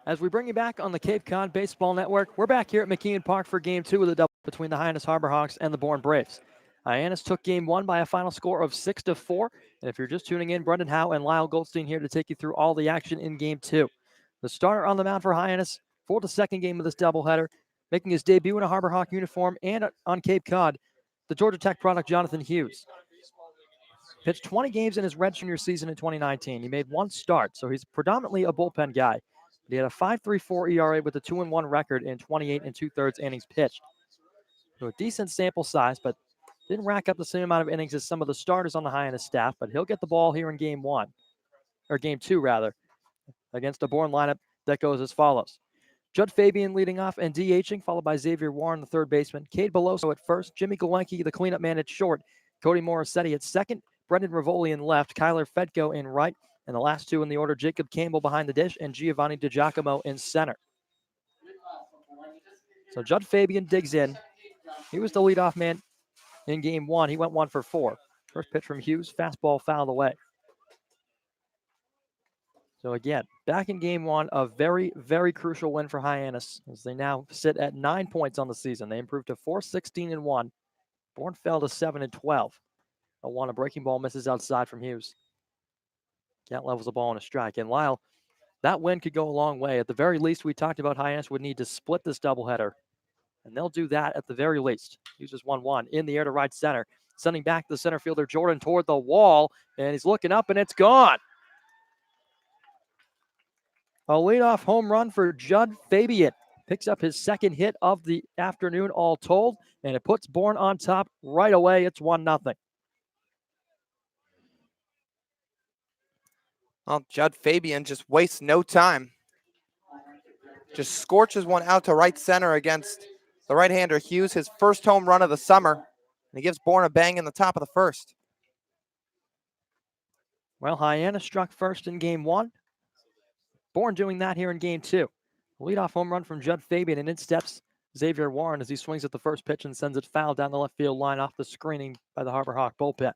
As we bring you back on the Cape Cod Baseball Network, we're back here at McKeon Park for Game 2 of the double between the Hyannis Harbor Hawks and the Bourne Braves. Hyannis took Game 1 by a final score of 6-4. And if you're just tuning in, Brendan Howe and Lyle Goldstein here to take you through all the action in Game 2. The starter on the mound for Hyannis for the second game of this doubleheader, making his debut in a Harbor Hawk uniform and on Cape Cod, the Georgia Tech product Jonathan Hughes. Pitched 20 games in his red junior season in 2019. He made one start, so he's predominantly a bullpen guy. He had a 5.34 ERA with a 2-1 record in 28 2/3 innings pitched. So a decent sample size, but didn't rack up the same amount of innings as some of the starters on the Hyannis staff, but he'll get the ball here in Game 2 rather, against a Bourne lineup that goes as follows. Judd Fabian leading off and DHing, followed by Xavier Warren, the third baseman. Cade Beloso at first. Jimmy Golenke, the cleanup man, at short. Cody Morissetti at second. Brendan Rivoli in left. Kyler Fedko in right. And the last two in the order, Jacob Campbell behind the dish and Giovanni DiGiacomo in center. So Judd Fabian digs in. He was the leadoff man in Game 1. He went 1 for 4. First pitch from Hughes, fastball fouled away. So again, back in Game 1, a very, very crucial win for Hyannis as they now sit at 9 points on the season. They improved to 4-16-1. Bourne fell to 7-12. A breaking ball misses outside from Hughes. Cat levels the ball on a strike. And Lyle, that win could go a long way. At the very least, we talked about Hyannis would need to split this doubleheader. And they'll do that at the very least. Uses 1-1 in the air to right center. Sending back the center fielder Jordan toward the wall. And he's looking up and it's gone. A leadoff home run for Judd Fabian. Picks up his second hit of the afternoon all told. And it puts Bourne on top right away. It's 1-0. Well, Judd Fabian just wastes no time. Just scorches one out to right center against the right-hander Hughes, his first home run of the summer. And he gives Bourne a bang in the top of the first. Well, Hyannis struck first in Game 1. Bourne doing that here in Game 2. Leadoff home run from Judd Fabian, and in steps Xavier Warren as he swings at the first pitch and sends it foul down the left field line off the screening by the Harbor Hawk bullpen.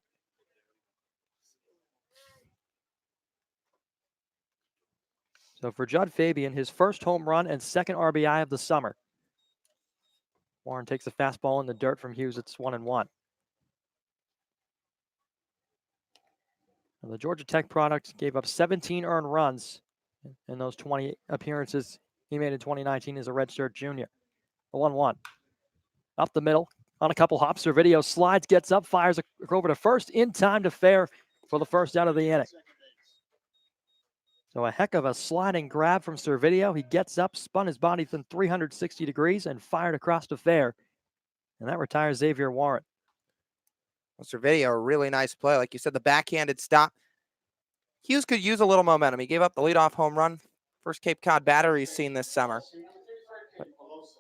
So for Judd Fabian, his first home run and second RBI of the summer. Warren takes a fastball in the dirt from Hughes. It's 1-1. And the Georgia Tech product gave up 17 earned runs in those 20 appearances he made in 2019 as a redshirt junior. A 1-1. Up the middle on a couple hops. Servideo slides, gets up, fires over to first in time to fair for the first out of the inning. So a heck of a sliding grab from Servideo. He gets up, spun his body from 360 degrees, and fired across to fair. And that retires Xavier Warren. Well, Servideo, a really nice play. Like you said, the backhanded stop. Hughes could use a little momentum. He gave up the leadoff home run. First Cape Cod batter he's seen this summer.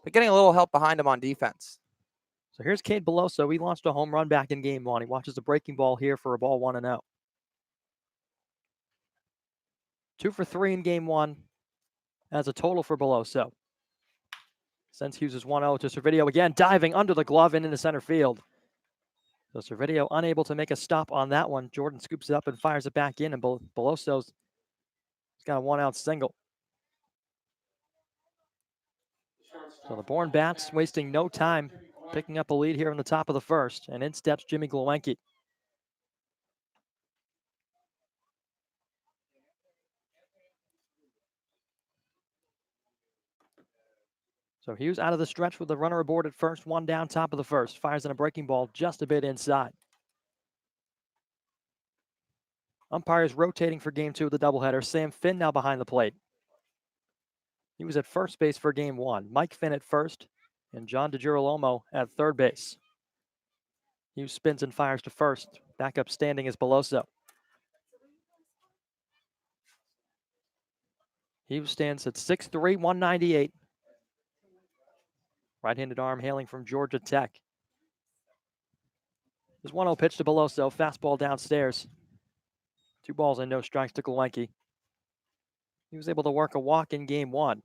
But getting a little help behind him on defense. So here's Cade Beloso. He launched a home run back in Game 1. He watches a breaking ball here for a ball 1-0. 2 for 3 in Game 1 as a total for Beloso. Sends Hughes' 1-0 to Servideo again, diving under the glove and into center field. So Servideo unable to make a stop on that one. Jordan scoops it up and fires it back in, and Beloso's got a 1-out single. So the Bourne bats wasting no time picking up a lead here in the top of the first, and in steps Jimmy Glowenke. So Hughes out of the stretch with the runner aboard at first, one down, top of the first. Fires in a breaking ball just a bit inside. Umpires rotating for Game 2 of the doubleheader. Sam Finn now behind the plate. He was at first base for Game 1. Mike Finn at first and John DiGirolamo at third base. Hughes spins and fires to first. Back up standing is Beloso. Hughes stands at 6'3", 198. Right-handed arm hailing from Georgia Tech. There's 1-0 pitch to Beloso. Fastball downstairs. 2 balls and no strikes to Glowenke. He was able to work a walk in Game 1.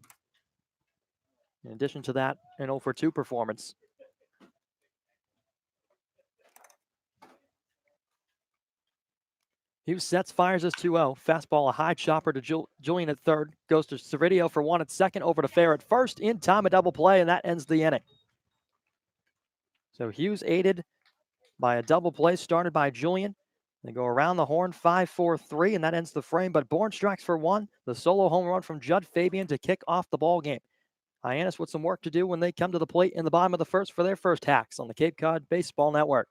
In addition to that, an 0 for 2 performance. Hughes sets, fires his 2-0. Fastball, a high chopper to Julian at third. Goes to Servideo for one at second. Over to Fair at first. In time, a double play, and that ends the inning. So Hughes aided by a double play started by Julian. They go around the horn, 5-4-3, and that ends the frame. But Bourne strikes for one. The solo home run from Judd Fabian to kick off the ball game. Hyannis with some work to do when they come to the plate in the bottom of the first for their first hacks on the Cape Cod Baseball Network.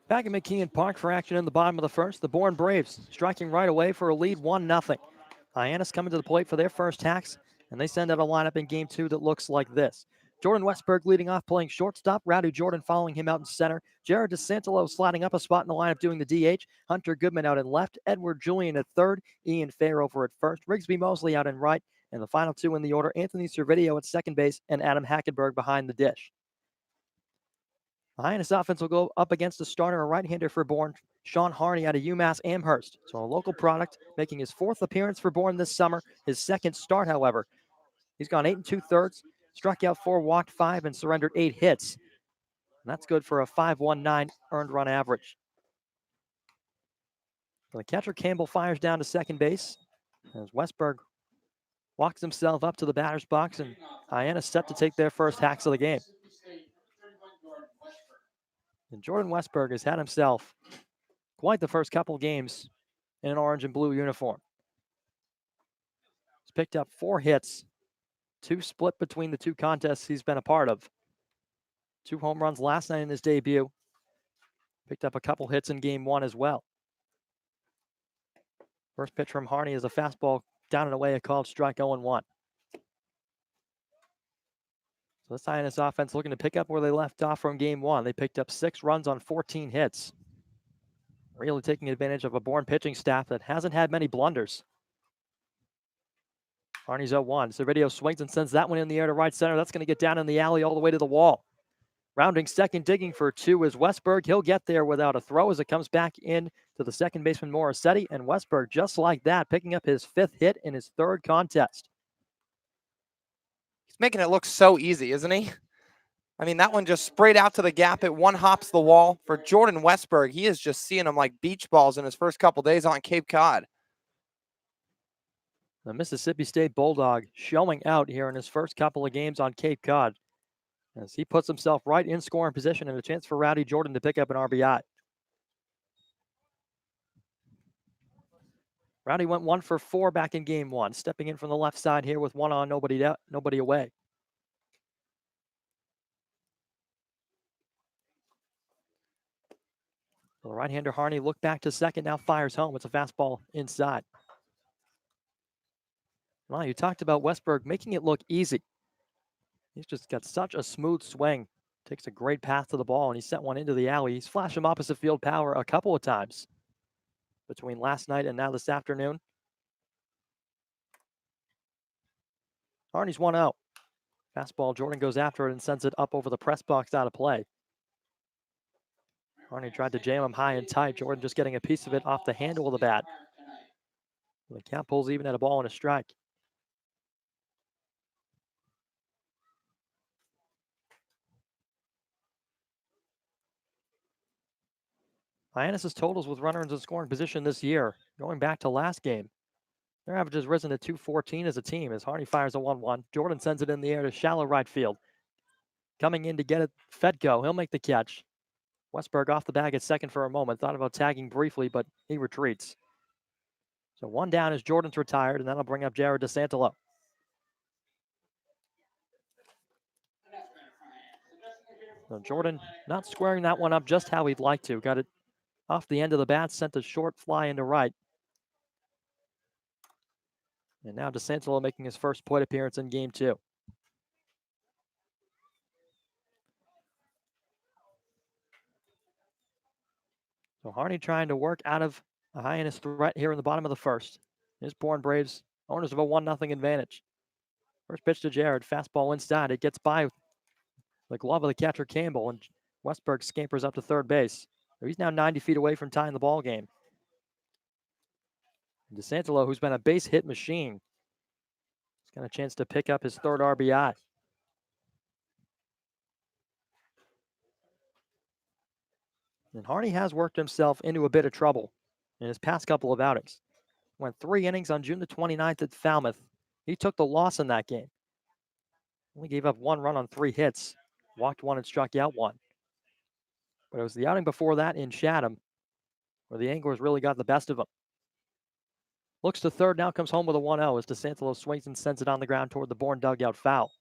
Back at McKeon Park for action in the bottom of the first. The Bourne Braves striking right away for a lead 1-0. Hyannis coming to the plate for their first hacks, and they send out a lineup in game two that looks like this. Jordan Westberg leading off playing shortstop. Rowdy Jordan following him out in center. Jared Santalo sliding up a spot in the lineup doing the DH. Hunter Goodman out in left. Edward Julian at third. Ian Fair over at first. Rigsby Mosley out in right. And the final two in the order, Anthony Servideo at second base and Adam Hackenberg behind the dish. The Hyannis offense will go up against the starter, a right-hander for Bourne, Sean Harney out of UMass Amherst. So a local product, making his fourth appearance for Bourne this summer, his second start, however. He's gone 8 2/3, struck out 4, walked 5, and surrendered 8 hits. And that's good for a 5.19 earned run average. The catcher Campbell fires down to second base as Westberg walks himself up to the batter's box, and Hyannis set to take their first hacks of the game. And Jordan Westberg has had himself quite the first couple games in an orange and blue uniform. He's picked up 4 hits, 2 split between the 2 contests he's been a part of. 2 home runs last night in his debut. Picked up a couple hits in game 1 as well. First pitch from Harney is a fastball down and away, a called strike 0-1. So this Hyannis offense looking to pick up where they left off from game 1. They picked up 6 runs on 14 hits. Really taking advantage of a Bourne pitching staff that hasn't had many blunders. Harney's 0-1. Servideo swings and sends that one in the air to right center. That's going to get down in the alley all the way to the wall. Rounding second, digging for 2 is Westberg. He'll get there without a throw as it comes back in to the second baseman Morissetti. And Westberg, just like that, picking up his 5th hit in his 3rd contest. He's making it look so easy, isn't he? I mean, that one just sprayed out to the gap. It one hops the wall. For Jordan Westberg, he is just seeing them like beach balls in his first couple days on Cape Cod. The Mississippi State Bulldog showing out here in his first couple of games on Cape Cod as he puts himself right in scoring position and a chance for Rowdy Jordan to pick up an RBI. Rowdy went 1 for 4 back in game 1, stepping in from the left side here with 1 on, nobody away. The right-hander Harney looked back to second, now fires home. It's a fastball inside. Well, you talked about Westberg making it look easy. He's just got such a smooth swing. Takes a great path to the ball, and he sent one into the alley. He's flashed some opposite field power a couple of times between last night and now this afternoon. Harney's 1-0. Fastball, Jordan goes after it and sends it up over the press box out of play. Harney tried to jam him high and tight. Jordan just getting a piece of it off the handle of the bat. The count pulls even at a ball and a strike. Hyannis' totals with runners in scoring position this year, going back to last game, their average has risen to 214 as a team as Harney fires a 1-1. Jordan sends it in the air to shallow right field. Coming in to get it, Fedko, he'll make the catch. Westberg off the bag at second for a moment, thought about tagging briefly, but he retreats. So one down as Jordan's retired, and that'll bring up Jared DeSantalo. So Jordan not squaring that one up just how he'd like to. Got it off the end of the bat, sent a short fly into right. And now DeSantalo making his first plate appearance in game 2. So Harney trying to work out of a Hyannis threat here in the bottom of the first. His Bourne Braves owners of a 1-0 advantage. First pitch to Jared, fastball inside. It gets by the glove of the catcher Campbell, and Westberg scampers up to third base. So he's now 90 feet away from tying the ball game. And DeSantalo, who's been a base hit machine, has got a chance to pick up his third RBI. And Harney has worked himself into a bit of trouble in his past couple of outings. Went 3 innings on June the 29th at Falmouth. He took the loss in that game. Only gave up 1 run on 3 hits, walked 1 and struck out 1. But it was the outing before that in Chatham where the Anglers really got the best of him. Looks to third, now comes home with a 1-0 as DeSantalo swings and sends it on the ground toward the Bourne dugout foul.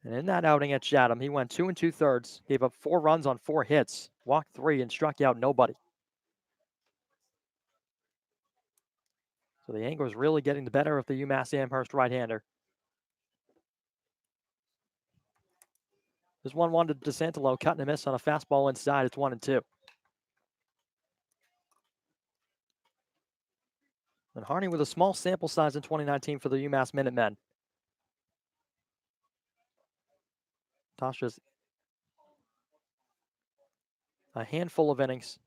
And in that outing at Chatham, he went 2 2/3, gave up 4 runs on 4 hits, walked 3, and struck out nobody. So the Anglers really getting the better of the UMass Amherst right-hander. There's 1-1 to DeSantalo, cut and a miss on a fastball inside. It's 1-2. And Harney with a small sample size in 2019 for the UMass Minutemen. Tasha's a handful of innings.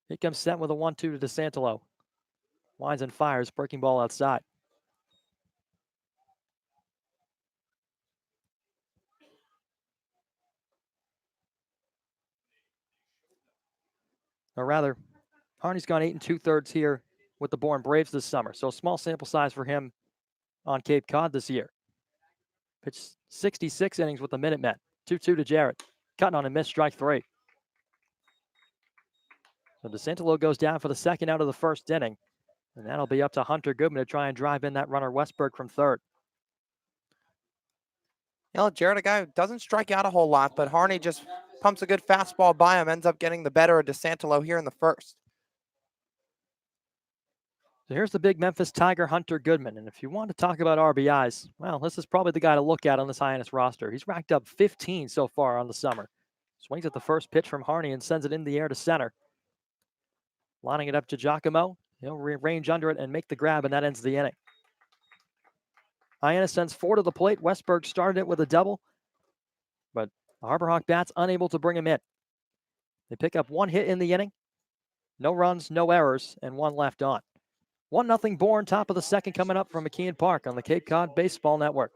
Here comes Sent with a 1-2 to DeSantalo. Lines and fires, breaking ball outside. Or rather, Harney's gone 8 2/3 here with the Bourne Braves this summer. So a small sample size for him on Cape Cod this year. Pitched 66 innings with the Minutemen. 2-2 to Jarrett. Cutting on a miss, strike 3. So DeSantalo goes down for the second out of the first inning. And that'll be up to Hunter Goodman to try and drive in that runner Westberg from third. You know, Jared, a guy who doesn't strike out a whole lot, but Harney just pumps a good fastball by him, ends up getting the better of DeSantalo here in the first. So here's the big Memphis Tiger, Hunter Goodman. And if you want to talk about RBIs, well, this is probably the guy to look at on this Hyannis roster. He's racked up 15 so far on the summer. Swings at the first pitch from Harney and sends it in the air to center. Lining it up to Giacomo. He'll range under it and make the grab, and that ends the inning. Hyannis sends 4 to the plate. Westberg started it with a double, but the Harborhawk bats unable to bring him in. They pick up 1 hit in the inning. No runs, no errors, and 1 left on. 1-0 Bourne, top of the second coming up from McKeon Park on the Cape Cod Baseball Network.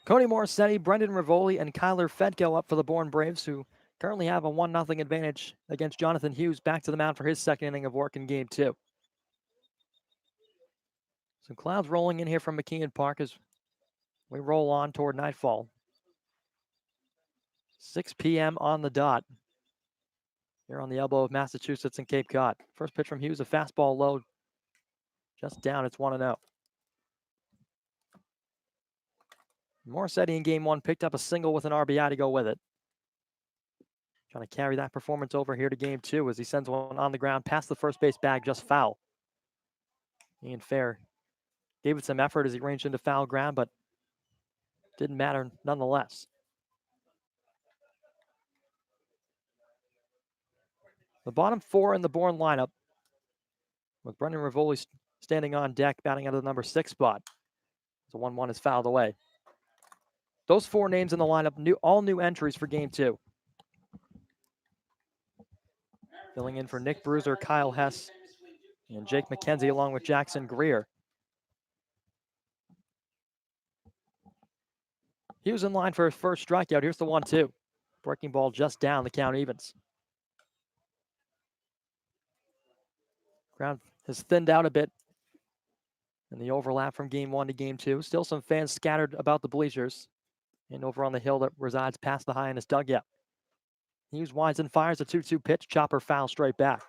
Cody Morsetti, Brendan Rivoli, and Kyler Fedko up for the Bourne Braves, who currently have a 1-0 advantage against Jonathan Hughes, back to the mound for his second inning of work in game 2. Some clouds rolling in here from McKeon Park as We roll on toward nightfall. 6 p.m. on the dot. Here on the elbow of Massachusetts and Cape Cod. First pitch from Hughes, a fastball low. Just down, it's 1-0. Morissetti in game one picked up a single with an RBI to go with it. Trying to carry that performance over here to game two as he sends one on the ground past the first base bag, just foul. Ian Fair gave it some effort as he ranged into foul ground, but didn't matter nonetheless. The bottom four in the Bourne lineup, with Brendan Rivoli standing on deck, batting out of the number 6 spot. The 1-1 is fouled away. Those four names in the lineup, all new entries for game two. Filling in for Nick Bruiser, Kyle Hess, and Jake McKenzie along with Jackson Greer. He was in line for his first strikeout. Here's the 1-2. Breaking ball just down, the count evens. Ground has thinned out a bit in the overlap from game one to game two. Still some fans scattered about the bleachers and over on the hill that resides past the Hyannis dugout. Hughes winds and fires a 2-2 pitch. Chopper foul straight back.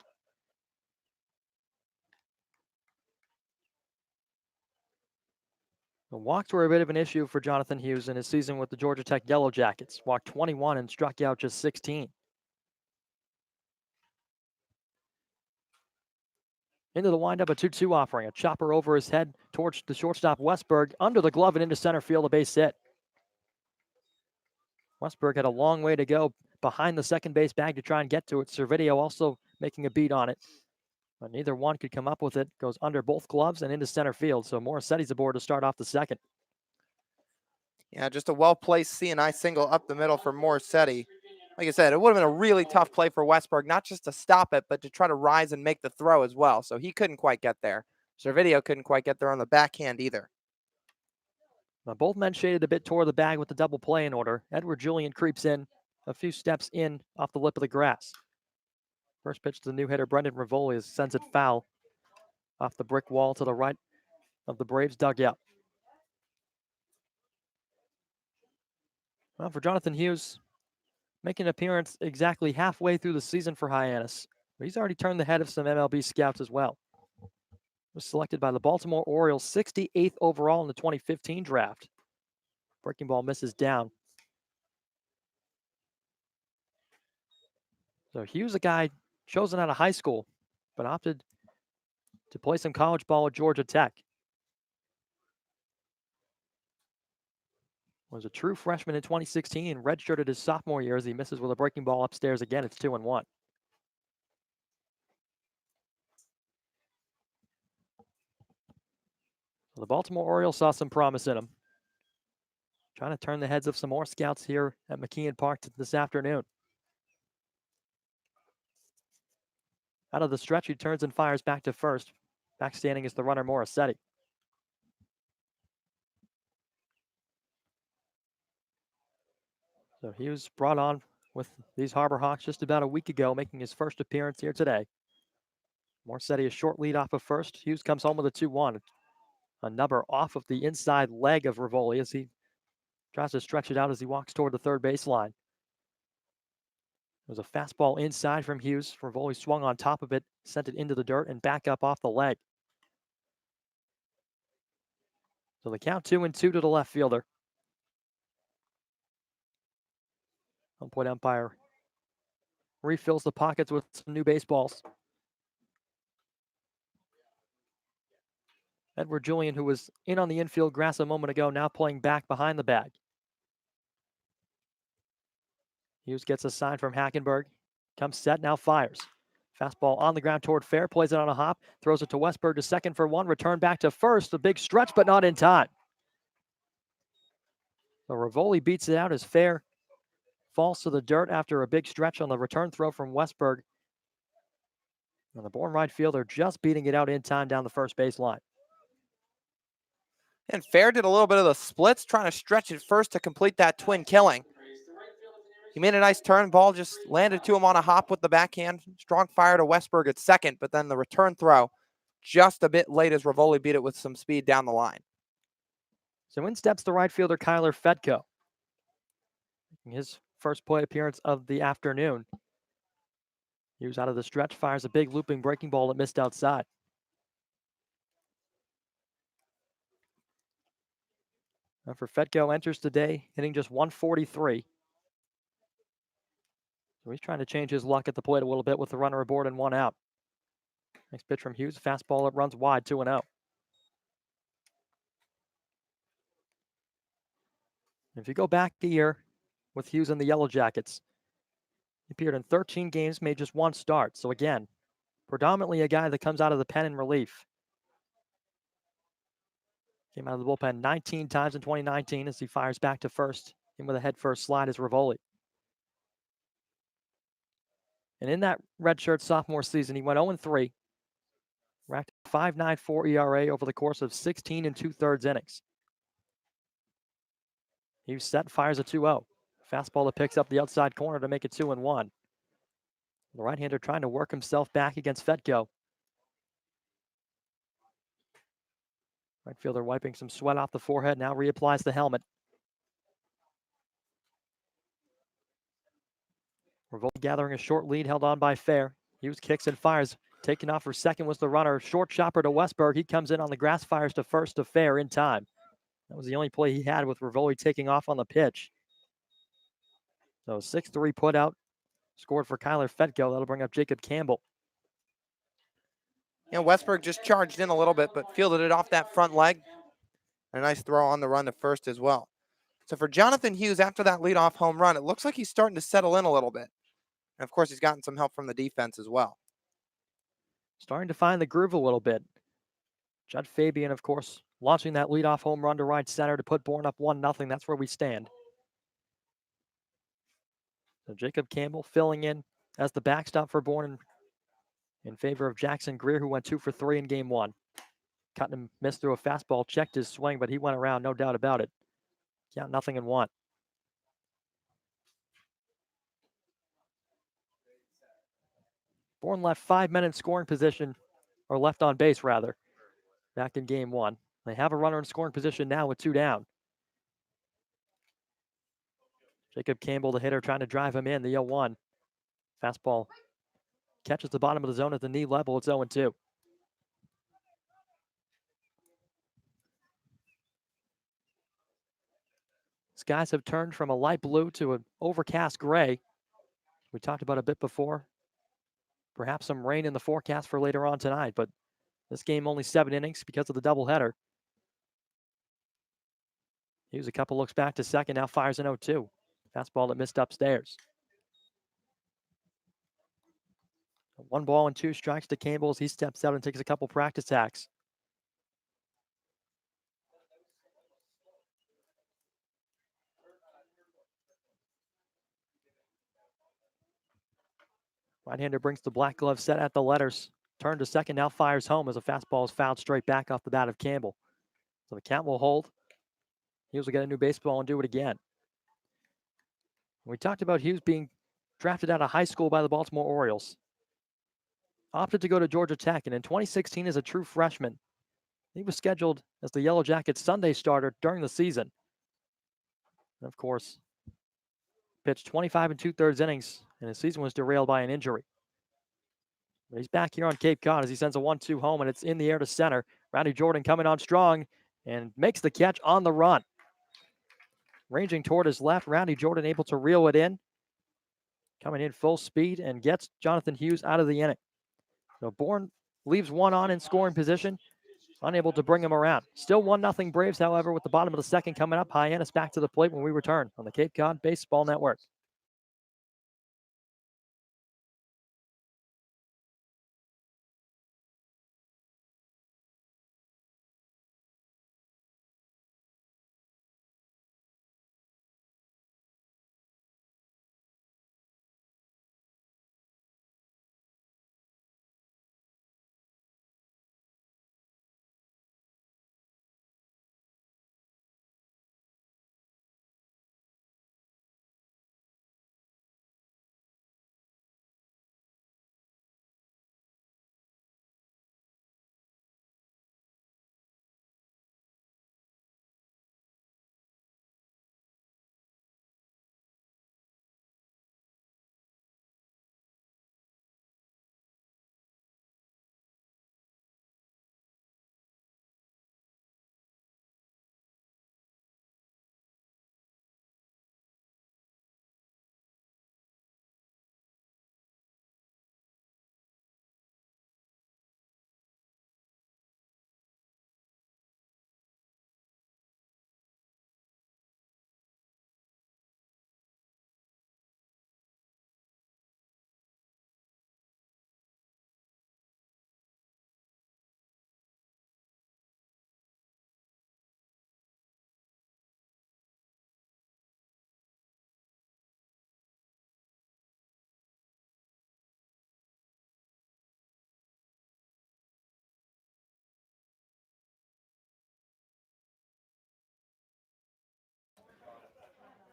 The walks were a bit of an issue for Jonathan Hughes in his season with the Georgia Tech Yellow Jackets. Walked 21 and struck out just 16. Into the windup, a 2-2 offering. A chopper over his head towards the shortstop Westberg. Under the glove and into center field, a base hit. Westberg had a long way to go behind the second base bag to try and get to it. Servideo also making a beat on it. But neither one could come up with it. Goes under both gloves and into center field. So Morissetti's aboard to start off the second. Yeah, just a well-placed C&I single up the middle for Morissetti. Like I said, it would have been a really tough play for Westberg, not just to stop it, but to try to rise and make the throw as well. So he couldn't quite get there. Servideo couldn't quite get there on the backhand either. Now both men shaded a bit toward the bag with the double play in order. Edward Julian creeps in a few steps in off the lip of the grass. First pitch to the new hitter, Brendan Rivoli, sends it foul off the brick wall to the right of the Braves dugout. Well, for Jonathan Hughes, making an appearance exactly halfway through the season for Hyannis. But he's already turned the head of some MLB scouts as well. Was selected by the Baltimore Orioles 68th overall in the 2015 draft. Breaking ball misses down. So Hughes, a guy chosen out of high school, but opted to play some college ball at Georgia Tech. Was a true freshman in 2016 and redshirted his sophomore year as he misses with a breaking ball upstairs again. It's 2-1. So the Baltimore Orioles saw some promise in him. Trying to turn the heads of some more scouts here at McKeon Park this afternoon. Out of the stretch, he turns and fires back to first. Back standing is the runner, Morissetti. So he was brought on with these Harbor Hawks just about a week ago, making his first appearance here today. Morissetti, a short lead off of first. Hughes comes home with a 2-1. A number off of the inside leg of Rivoli as he tries to stretch it out as he walks toward the third baseline. There was a fastball inside from Hughes. Rivoli swung on top of it, sent it into the dirt, and back up off the leg. So the count 2-2 to the left fielder. Home plate umpire refills the pockets with some new baseballs. Edward Julian, who was in on the infield grass a moment ago, now playing back behind the bag. Hughes gets a sign from Hackenberg. Comes set, now fires. Fastball on the ground toward fair, plays it on a hop, throws it to Westberg to second for one, return back to first. A big stretch, but not in time. So Rivoli beats it out as Fair falls to the dirt after a big stretch on the return throw from Westberg. And the Bourne right fielder just beating it out in time down the first baseline. And Fair did a little bit of the splits, trying to stretch it first to complete that twin killing. He made a nice turn. Ball just landed to him on a hop with the backhand. Strong fire to Westberg at second, but then the return throw just a bit late as Rivoli beat it with some speed down the line. So in steps the right fielder Kyler Fedko. His first play appearance of the afternoon. Hughes out of the stretch, fires a big looping breaking ball that missed outside. And for Fedko, enters today hitting just 143. So he's trying to change his luck at the plate a little bit with the runner aboard and one out. Next pitch from Hughes, fastball that runs wide, 2-0. If you go back a year with Hughes and the Yellow Jackets, he appeared in 13 games, made just one start. So again, predominantly a guy that comes out of the pen in relief. Came out of the bullpen 19 times in 2019 as he fires back to first. In with a head first slide is Rivoli. And in that redshirt sophomore season, he went 0-3, racked a 5.94 ERA over the course of 16 2/3 innings. He set, fires a 2-0. Fastball that picks up the outside corner to make it 2-1. The right-hander trying to work himself back against Fedko. Right fielder wiping some sweat off the forehead, now reapplies the helmet. Rivoli gathering a short lead, held on by Fair. Hughes kicks and fires. Taking off for second was the runner. Short chopper to Westberg. He comes in on the grass, fires to first to Fair in time. That was the only play he had with Rivoli taking off on the pitch. So 6-3 put out. Scored for Kyler Fedko. That'll bring up Jacob Campbell. Westberg just charged in a little bit, but fielded it off that front leg. And a nice throw on the run to first as well. So for Jonathan Hughes, after that leadoff home run, it looks like he's starting to settle in a little bit. And of course, he's gotten some help from the defense as well. Starting to find the groove a little bit. Judd Fabian, of course, launching that leadoff home run to right center to put Bourne up 1-0. That's where we stand. So Jacob Campbell filling in as the backstop for Bourne in favor of Jackson Greer, who went 2 for 3 in game one. Cutnam missed through a fastball, checked his swing, but he went around, no doubt about it. Count 0-1. Bourne left 5 men in scoring position, or left on base rather, back in game one. They have a runner in scoring position now with 2 down. Jacob Campbell, the hitter, trying to drive him in, the 0-1. Fastball catches the bottom of the zone at the knee level. It's 0-2. Skies have turned from a light blue to an overcast gray. We talked about a bit before. Perhaps some rain in the forecast for later on tonight, but this game only 7 innings because of the doubleheader. Here's a couple looks back to second, now fires an 0-2. Fastball that missed upstairs. 1 ball and 2 strikes to Campbell as he steps out and takes a couple practice hacks. Right-hander brings the black glove set at the letters. Turn to second, now fires home as a fastball is fouled straight back off the bat of Campbell. So the count will hold. Hughes will get a new baseball and do it again. We talked about Hughes being drafted out of high school by the Baltimore Orioles. Opted to go to Georgia Tech, and in 2016 as a true freshman, he was scheduled as the Yellow Jackets Sunday starter during the season. And of course, pitched 25 2/3 innings, and his season was derailed by an injury. But he's back here on Cape Cod as he sends a 1-2 home, and it's in the air to center. Rowdy Jordan coming on strong and makes the catch on the run. Ranging toward his left, Rowdy Jordan able to reel it in. Coming in full speed and gets Jonathan Hughes out of the inning. So Bourne leaves one on in scoring position, unable to bring him around. Still 1-0 Braves, however, with the bottom of the second coming up. Hyannis back to the plate when we return on the Cape Cod Baseball Network.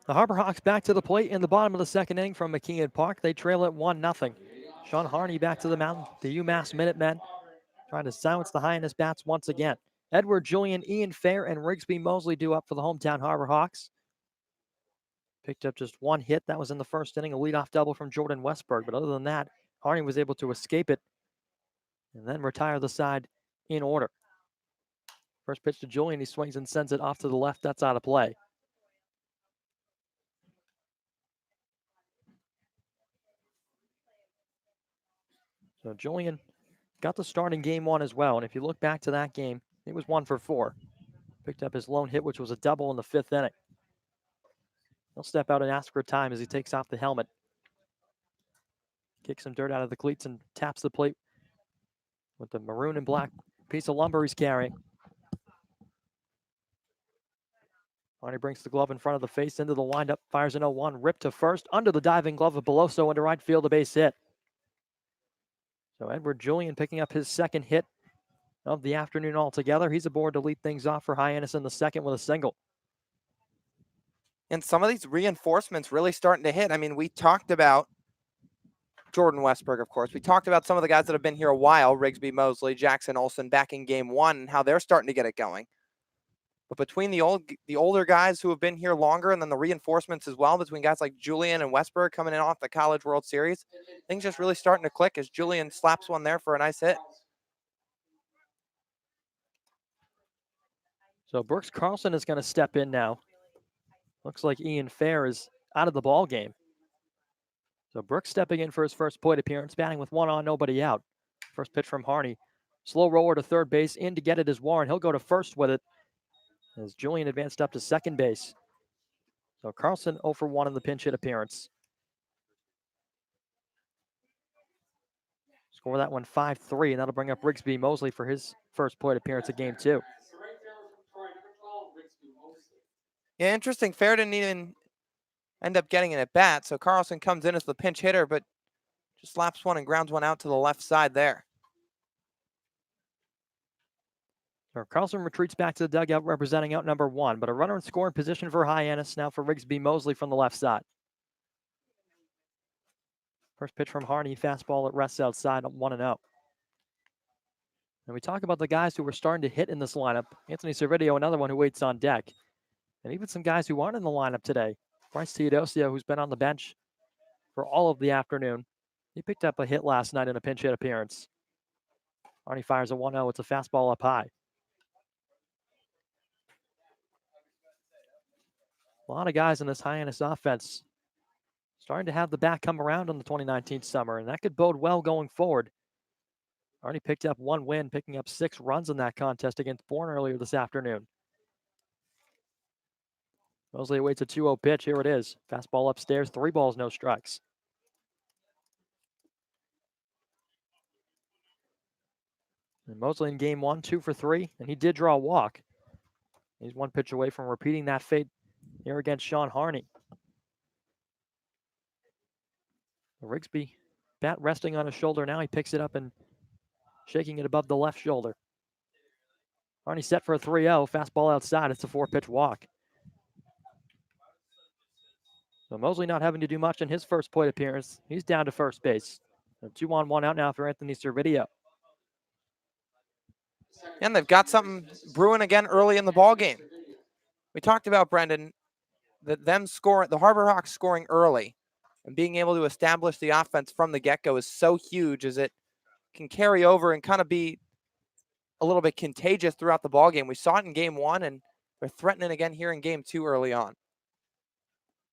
The Harbor Hawks back to the plate in the bottom of the second inning from McKeon Park. They trail it 1-0. Sean Harney back to the mound. The UMass Minutemen trying to silence the Hyannis bats once again. Edward Julian, Ian Fair, and Rigsby Mosley due up for the hometown Harbor Hawks. Picked up just one hit. That was in the first inning, a leadoff double from Jordan Westberg. But other than that, Harney was able to escape it and then retire the side in order. First pitch to Julian. He swings and sends it off to the left. That's out of play. So Julian got the start in game one as well. And if you look back to that game, it was 1 for 4. Picked up his lone hit, which was a double in the 5th inning. He'll step out and ask for time as he takes off the helmet. Kicks some dirt out of the cleats and taps the plate with the maroon and black piece of lumber he's carrying. Harney brings the glove in front of the face into the windup, fires an 0-1, ripped to first, under the diving glove of Beloso into right field, a base hit. So Edward Julian picking up his second hit of the afternoon altogether. He's aboard to lead things off for Hyannis in the second with a single. And some of these reinforcements really starting to hit. I mean, we talked about Jordan Westberg, of course. We talked about some of the guys that have been here a while, Rigsby Mosley, Jackson Olsen back in game one, and how they're starting to get it going. But between the older guys who have been here longer and then the reinforcements as well, between guys like Julian and Westberg coming in off the College World Series, things just really starting to click as Julian slaps one there for a nice hit. So Brooks Carlson is going to step in now. Looks like Ian Fair is out of the ball game. So Brooks stepping in for his first plate appearance, batting with 1 on, nobody out. First pitch from Harney. Slow roller to third base, in to get it is Warren. He'll go to first with it as Julian advanced up to second base. So Carlson 0 for 1 in the pinch hit appearance. Score that one 5-3, and that'll bring up Rigsby Mosley for his first plate appearance of game 2. Yeah, interesting. Fair didn't even end up getting an at-bat, so Carlson comes in as the pinch hitter, but just slaps one and grounds one out to the left side there. So Carlson retreats back to the dugout representing out number 1, but a runner in scoring position for Hyannis now for Rigsby Mosley from the left side. First pitch from Harney, fastball that rests outside, 1-0. And we talk about the guys who were starting to hit in this lineup. Anthony Servideo, another one who waits on deck. And even some guys who aren't in the lineup today. Bryce Teodosio, who's been on the bench for all of the afternoon. He picked up a hit last night in a pinch hit appearance. Harney fires a 1-0. It's a fastball up high. A lot of guys in this Hyannis offense starting to have the bat come around in the 2019 summer, and that could bode well going forward. Already picked up 1 win, picking up 6 runs in that contest against Bourne earlier this afternoon. Mosley awaits a 2-0 pitch. Here it is. Fastball upstairs, 3 balls, no strikes. And Mosley in game 1, 2 for 3, and he did draw a walk. He's 1 pitch away from repeating that fate here against Sean Harney. Rigsby, bat resting on his shoulder now. He picks it up and shaking it above the left shoulder. Harney set for a 3-0. Fastball outside. It's a 4-pitch walk. So Mosley not having to do much in his first plate appearance. He's down to first base. So 2 on, 1 out now for Anthony Servideo. And they've got something brewing again early in the ball game. We talked about, Brendan, that the Harbor Hawks scoring early and being able to establish the offense from the get-go is so huge, as it can carry over and kind of be a little bit contagious throughout the ball game. We saw it in game 1, and they're threatening again here in game 2 early on.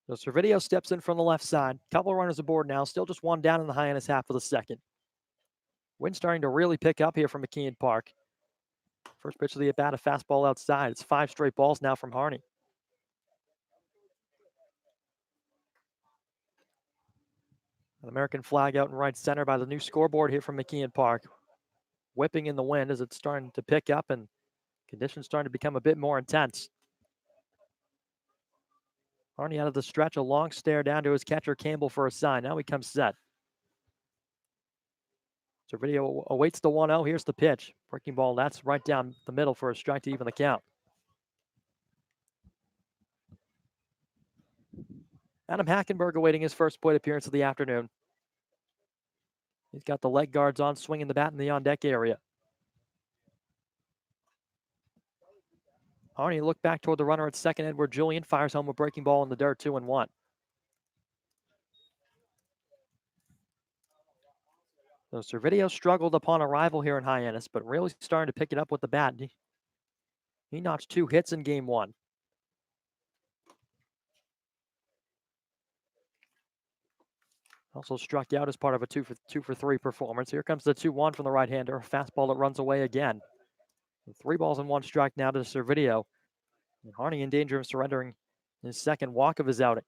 So Servideo steps in from the left side. Couple runners aboard now. Still just 1 down in the Hyannis half of the second. Wind starting to really pick up here from McKeon Park. First pitch of the at-bat, a fastball outside. It's 5 straight balls now from Harney. An American flag out in right center by the new scoreboard here from McKeon Park. Whipping in the wind as it's starting to pick up and conditions starting to become a bit more intense. Harney out of the stretch, a long stare down to his catcher Campbell for a sign. Now he comes set. Servideo awaits the 1-0. Here's the pitch. Breaking ball, that's right down the middle for a strike to even the count. Adam Hackenberg awaiting his first plate appearance of the afternoon. He's got the leg guards on, swinging the bat in the on-deck area. Harney looked back toward the runner at second. Edward Julian fires home a breaking ball in the dirt, 2-1. So Servideo struggled upon arrival here in Hyannis, but really starting to pick it up with the bat. He notched 2 hits in game 1. Also struck out as part of a 2-for-3 performance. Here comes the 2-1 from the right-hander. A fastball that runs away again. 3 balls and 1 strike now to Servideo. And Harney in danger of surrendering his second walk of his outing.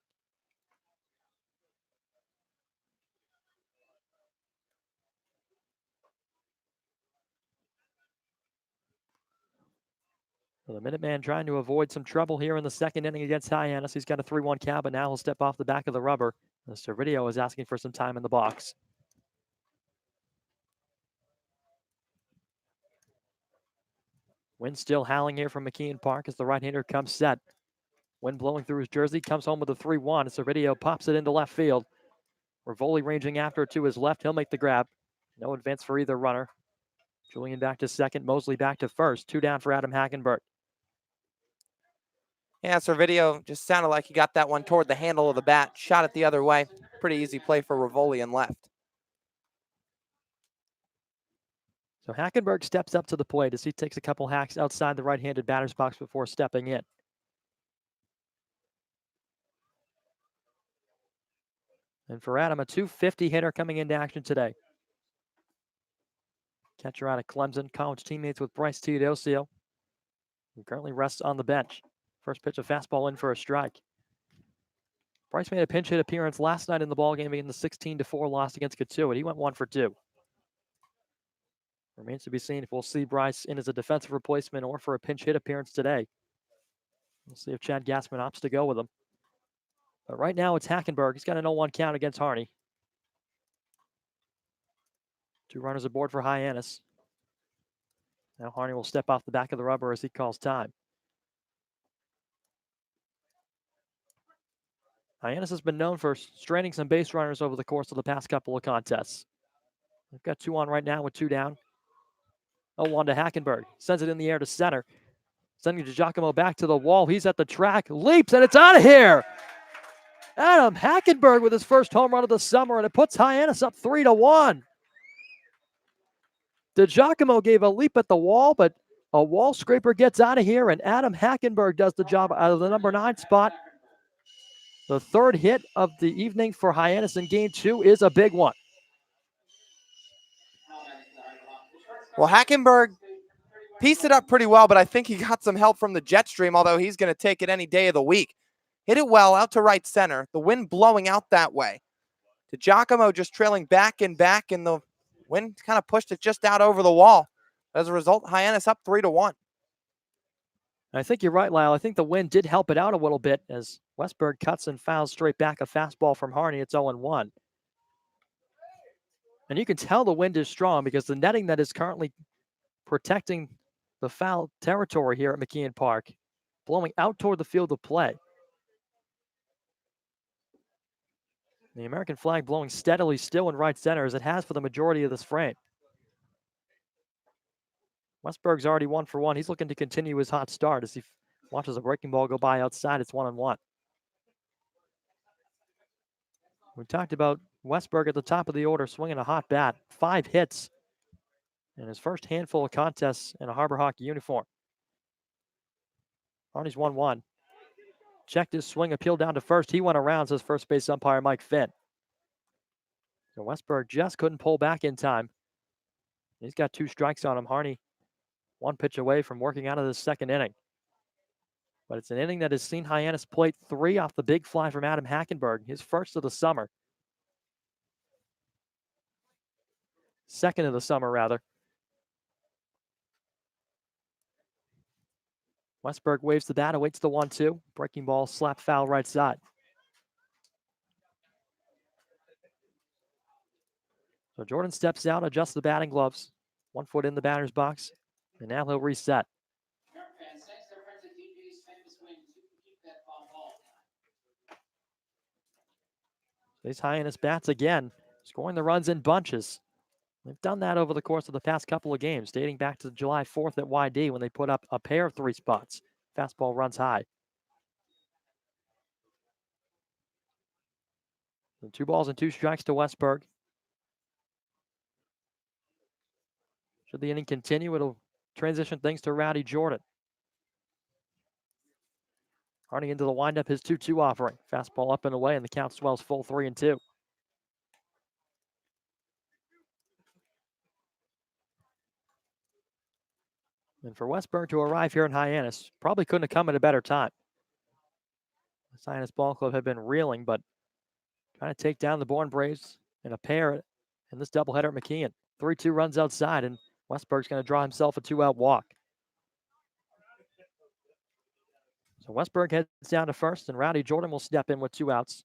So the Minuteman trying to avoid some trouble here in the second inning against Hyannis. He's got a 3-1 count, but now he'll step off the back of the rubber. The Servideo is asking for some time in the box. Wind still howling here from McKeon Park as the right-hander comes set. Wind blowing through his jersey, comes home with a 3-1. Servideo pops it into left field. Rivoli ranging after it to his left. He'll make the grab. No advance for either runner. Julian back to second. Mosley back to first. 2 down for Adam Hackenberg. Yeah, Servideo just sounded like he got that one toward the handle of the bat, shot it the other way. Pretty easy play for Rivoli and left. So Hackenberg steps up to the plate as he takes a couple hacks outside the right-handed batter's box before stepping in. And for Adam, a .250 hitter coming into action today. Catcher out of Clemson, college teammates with Bryce Teodosio, who currently rests on the bench. First pitch, a fastball in for a strike. Bryce made a pinch hit appearance last night in the ballgame in the 16-4 loss against Katuitt. He went 1 for 2. Remains to be seen if we'll see Bryce in as a defensive replacement or for a pinch hit appearance today. We'll see if Chad Gassman opts to go with him. But right now it's Hackenberg. He's got an 0-1 count against Harney. 2 runners aboard for Hyannis. Now Harney will step off the back of the rubber as he calls time. Hyannis has been known for straining some base runners over the course of the past couple of contests. They've got 2 on right now with 2 down. 0-1 to Hackenberg. Sends it in the air to center. Sending DiGiacomo back to the wall. He's at the track. Leaps, and it's out of here. Adam Hackenberg with his first home run of the summer, and it puts Hyannis up 3-1. DiGiacomo gave a leap at the wall, but a wall scraper gets out of here, and Adam Hackenberg does the job out of the number 9 spot. The 3rd hit of the evening for Hyannis in game 2 is a big one. Well, Hackenberg pieced it up pretty well, but I think he got some help from the jet stream, although he's going to take it any day of the week. Hit it well out to right center. The wind blowing out that way. DiGiacomo just trailing back, and the wind kind of pushed it just out over the wall. As a result, Hyannis up 3-1. I think you're right, Lyle. I think the wind did help it out a little bit as Westberg cuts and fouls straight back a fastball from Harney. It's 0-1. And you can tell the wind is strong because the netting that is currently protecting the foul territory here at McKeon Park, blowing out toward the field of play. The American flag blowing steadily still in right center as it has for the majority of this frame. Westberg's already 1 for 1. He's looking to continue his hot start as he watches a breaking ball go by outside. It's 1-1. We talked about Westberg at the top of the order, swinging a hot bat. 5 hits in his first handful of contests in a Harbor Hockey uniform. Harney's 1-1. Checked his swing, appealed down to first. He went around, says first base umpire Mike Finn. So Westberg just couldn't pull back in time. He's got 2 strikes on him. Harney 1 pitch away from working out of the second inning. But it's an inning that has seen Hyannis plate 3 off the big fly from Adam Hackenberg, his first of the summer. Second of the summer, rather. Westberg waves the bat, awaits the 1-2. Breaking ball, slap foul right side. So Jordan steps out, adjusts the batting gloves. 1 foot in the batter's box, and now he'll reset. These Hyannis bats again, scoring the runs in bunches. They've done that over the course of the past couple of games, dating back to July 4th at YD when they put up a pair of 3 spots. Fastball runs high. So 2 balls and 2 strikes to Westberg. Should the inning continue, it'll transition things to Rowdy Jordan. Harney into the windup, his 2-2 offering. Fastball up and away, and the count swells full 3-2. And for Westberg to arrive here in Hyannis, probably couldn't have come at a better time. The Hyannis Ball Club had been reeling, but trying to take down the Bourne Braves in a pair in this doubleheader at McKeon. 3-2 runs outside, and Westberg's going to draw himself a 2-out walk. So Westberg heads down to first, and Rowdy Jordan will step in with 2 outs.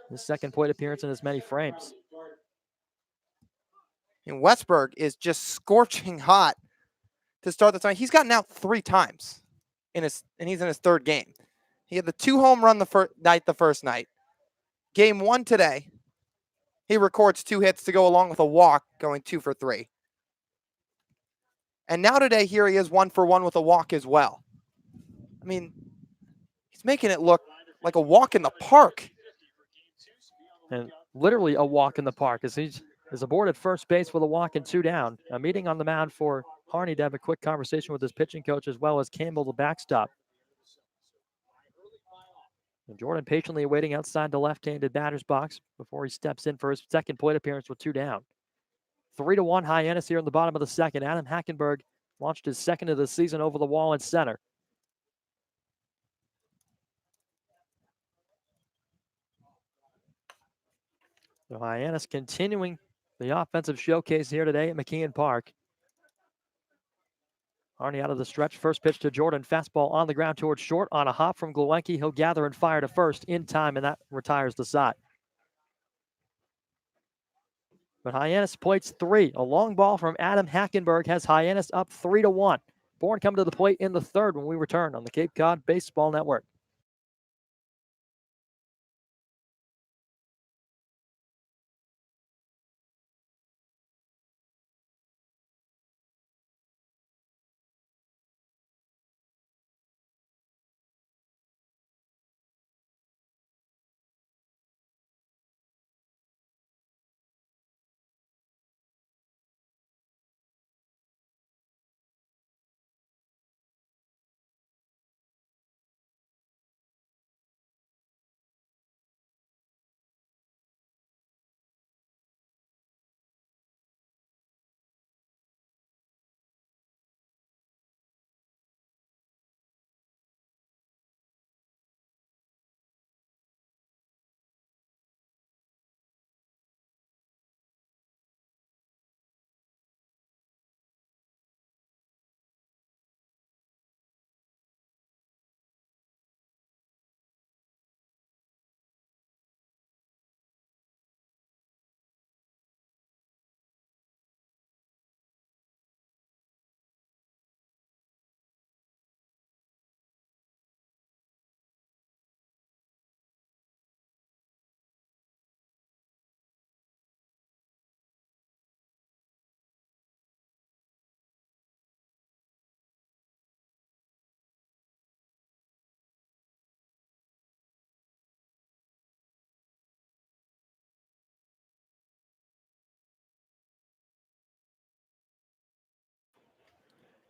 His second plate appearance in as many frames. And Westberg is just scorching hot to start the time. He's gotten out 3 times and he's in his 3rd game. He had the 2 home run the first night. Game 1 today, he records 2 hits to go along with a walk, going 2 for 3. And now today, here he is 1 for 1 with a walk as well. I mean, he's making it look like a walk in the park. And literally a walk in the park as he's aboard at first base with a walk and 2 down. A meeting on the mound for Harney to have a quick conversation with his pitching coach as well as Campbell, the backstop. And Jordan patiently awaiting outside the left-handed batter's box before he steps in for his second plate appearance with 2 down. 3-1 Hyannis here in the bottom of the second. Adam Hackenberg launched his second of the season over the wall in center. So Hyannis continuing the offensive showcase here today at McKeon Park. Harney out of the stretch. First pitch to Jordan. Fastball on the ground towards short. On a hop from Gluenke. He'll gather and fire to first in time, and that retires the side. But Hyannis plates 3. A long ball from Adam Hackenberg has Hyannis up 3-1. Bourne coming to the plate in the 3rd when we return on the Cape Cod Baseball Network.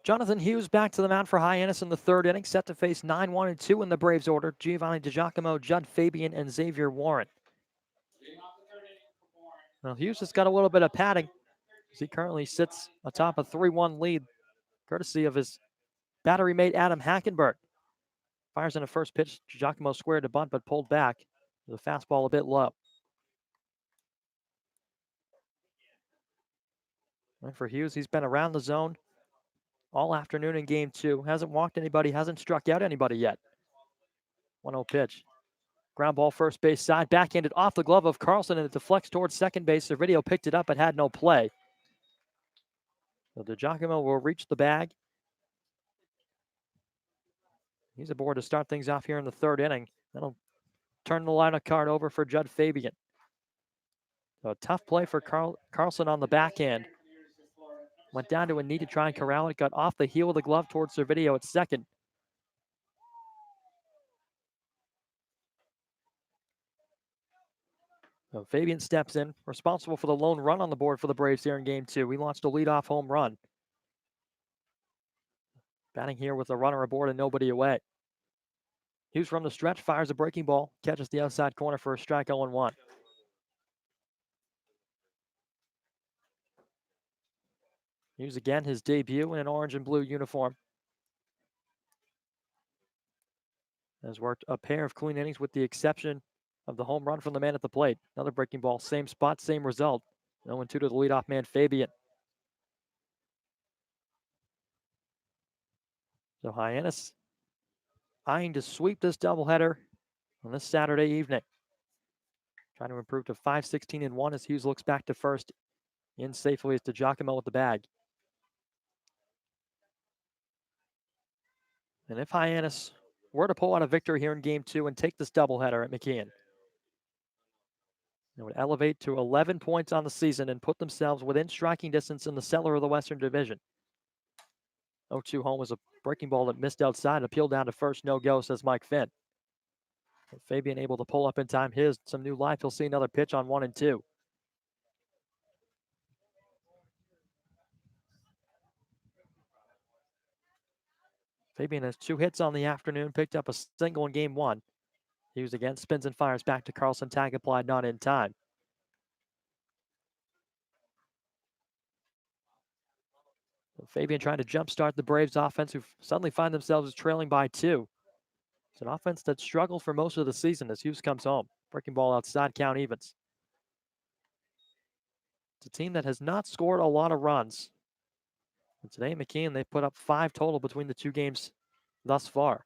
Jonathan Hughes back to the mound for Hyannis in the 3rd inning, set to face 9-1-2 in the Braves order. Giovanni DiGiacomo, Judd Fabian, and Xavier Warren. Well, Hughes has got a little bit of padding as he currently sits atop a 3-1 lead, courtesy of his battery mate Adam Hackenberg. Fires in a first pitch. DiGiacomo squared to bunt but pulled back. The fastball a bit low. And for Hughes, he's been around the zone all afternoon in game 2. Hasn't walked anybody, hasn't struck out anybody yet. 1-0 pitch. Ground ball first base side, backhanded off the glove of Carlson, and it deflects towards second base. The video picked it up but had no play. So DiGiacomo will reach the bag. He's aboard to start things off here in the 3rd inning. That'll turn the lineup card over for Judd Fabian. So a tough play for Carlson on the backhand. Went down to a knee to try and corral it. Got off the heel of the glove towards Servideo at second. So Fabian steps in, responsible for the lone run on the board for the Braves here in game 2. We launched a leadoff home run. Batting here with a runner aboard and nobody away. Hughes from the stretch fires a breaking ball, catches the outside corner for a strike 0-1. Hughes again, his debut in an orange and blue uniform. Has worked a pair of clean innings with the exception of the home run from the man at the plate. Another breaking ball, same spot, same result. 0-2 to the leadoff man, Fabian. So Hyannis eyeing to sweep this doubleheader on this Saturday evening. Trying to improve to 5-16-1 as Hughes looks back to first. In safely is DiGiacomo with the bag. And if Hyannis were to pull out a victory here in game 2 and take this doubleheader at McKeon, it would elevate to 11 points on the season and put themselves within striking distance in the cellar of the Western Division. 0-2 home was a breaking ball that missed outside. Appeal down to first, no go, says Mike Finn. But Fabian able to pull up in time. Here's some new life. He'll see another pitch on 1 and 2. Fabian has 2 hits on the afternoon, picked up a single in game 1. Hughes again spins and fires back to Carlson. Tag applied, not in time. Fabian trying to jumpstart the Braves offense, who suddenly find themselves trailing by 2. It's an offense that struggled for most of the season as Hughes comes home. Breaking ball outside, count evens. It's a team that has not scored a lot of runs. And today, McKeon, they put up 5 total between the 2 games thus far.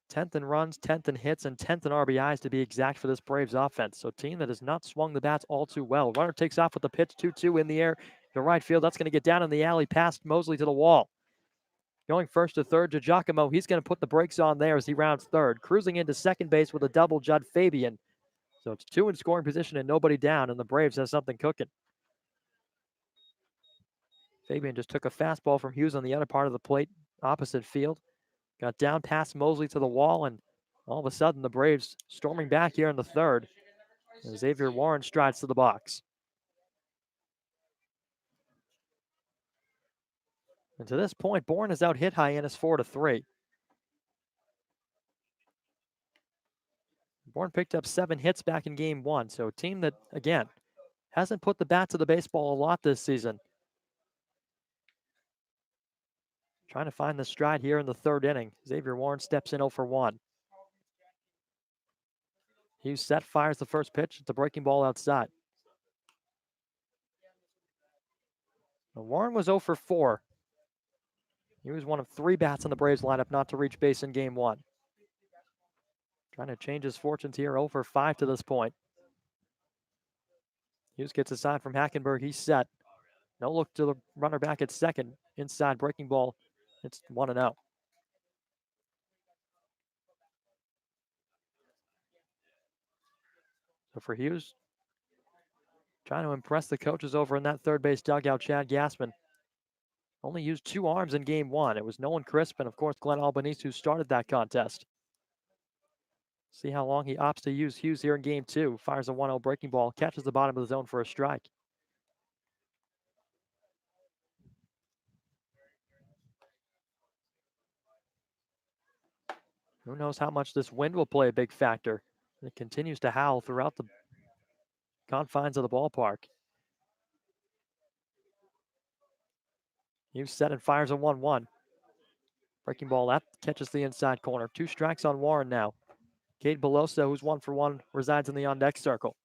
10th in runs, 10th in hits, and 10th in RBIs to be exact for this Braves offense. So a team that has not swung the bats all too well. Runner takes off with the pitch, 2-2 in the air to right field. That's going to get down in the alley past Mosley to the wall. Going first to third to Giacomo. He's going to put the brakes on there as he rounds third. Cruising into second base with a double, Judd Fabian. So it's 2 in scoring position and nobody down, and the Braves have something cooking. Fabian just took a fastball from Hughes on the other part of the plate, opposite field. Got down past Mosley to the wall, and all of a sudden the Braves storming back here in the third. And Xavier Warren strides to the box. And to this point, Bourne has out-hit Hyannis 4-3. Bourne picked up 7 hits back in game 1, so a team that, again, hasn't put the bat to the baseball a lot this season. Trying to find the stride here in the third inning. Xavier Warren steps in 0-1. Hughes set, fires the first pitch. It's a breaking ball outside. Now Warren was 0-4. He was one of 3 bats in the Braves lineup not to reach base in game 1. Trying to change his fortunes here, 0-5 to this point. Hughes gets a sign from Hackenberg. He's set. No look to the runner back at second. Inside breaking ball. It's 1-0. So for Hughes, trying to impress the coaches over in that third base dugout, Chad Gassman only used 2 arms in game 1. It was Nolan Crisp and, of course, Glenn Albanese who started that contest. See how long he opts to use Hughes here in game 2. Fires a 1-0 breaking ball, catches the bottom of the zone for a strike. Who knows how much this wind will play a big factor. It continues to howl throughout the confines of the ballpark. Hughes set and fires a 1-1. Breaking ball that catches the inside corner. 2 strikes on Warren now. Cade Beloso, who's 1-for-1, resides in the on-deck circle.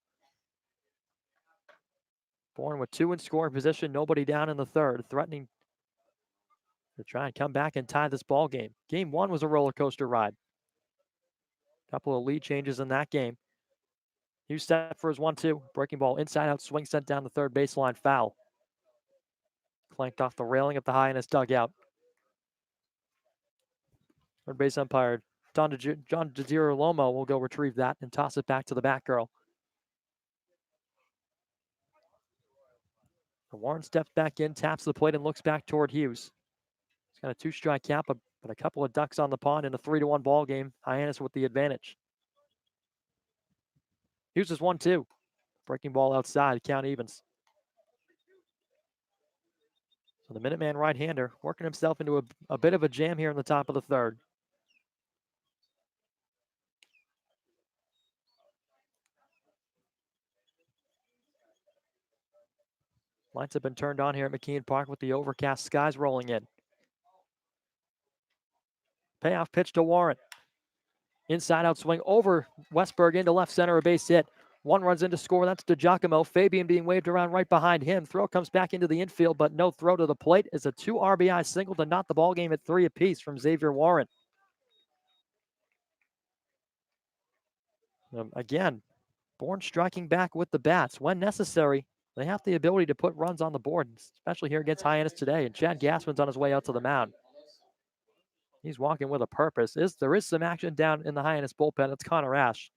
Bourne with 2 in scoring position, nobody down in the third, threatening to try and come back and tie this ball game. Game 1 was a roller coaster ride. Couple of lead changes in that game. Hughes set for his 1-2. Breaking ball inside out, swing sent down the third baseline, foul. Clanked off the railing of the Hyannis dugout. Third base umpire John DeGirolamo will go retrieve that and toss it back to the back girl. Warren steps back in, taps the plate, and looks back toward Hughes. He's got a 2-strike count, but a couple of ducks on the pond in a 3-1 ball game. Hyannis with the advantage. Hughes is 1-2. Breaking ball outside, count evens. So the Minuteman right-hander working himself into a bit of a jam here in the top of the third. Lights have been turned on here at McKeon Park with the overcast skies rolling in. Payoff pitch to Warren. Inside out swing over Westberg into left center, a base hit. One runs in to score. That's DeGiacomo. Fabian being waved around right behind him. Throw comes back into the infield, but no throw to the plate. It's a 2 RBI single to knot the ball game at 3 apiece from Xavier Warren. Again, Bourne striking back with the bats. When necessary, they have the ability to put runs on the board, especially here against Hyannis today. And Chad Gassman's on his way out to the mound. He's walking with a purpose. There is some action down in the Hyannis bullpen. It's Connor Ash.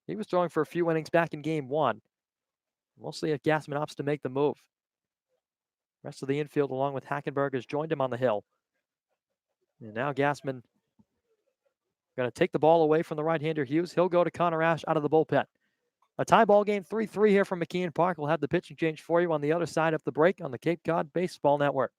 He was throwing for a few innings back in game 1. We'll see if Gassman opts to make the move. Rest of the infield, along with Hackenberg, has joined him on the hill. And now Gassman going to take the ball away from the right-hander Hughes. He'll go to Connor Ash out of the bullpen. A tie ball game, 3-3 here from McKeon Park. We'll have the pitching change for you on the other side of the break on the Cape Cod Baseball Network.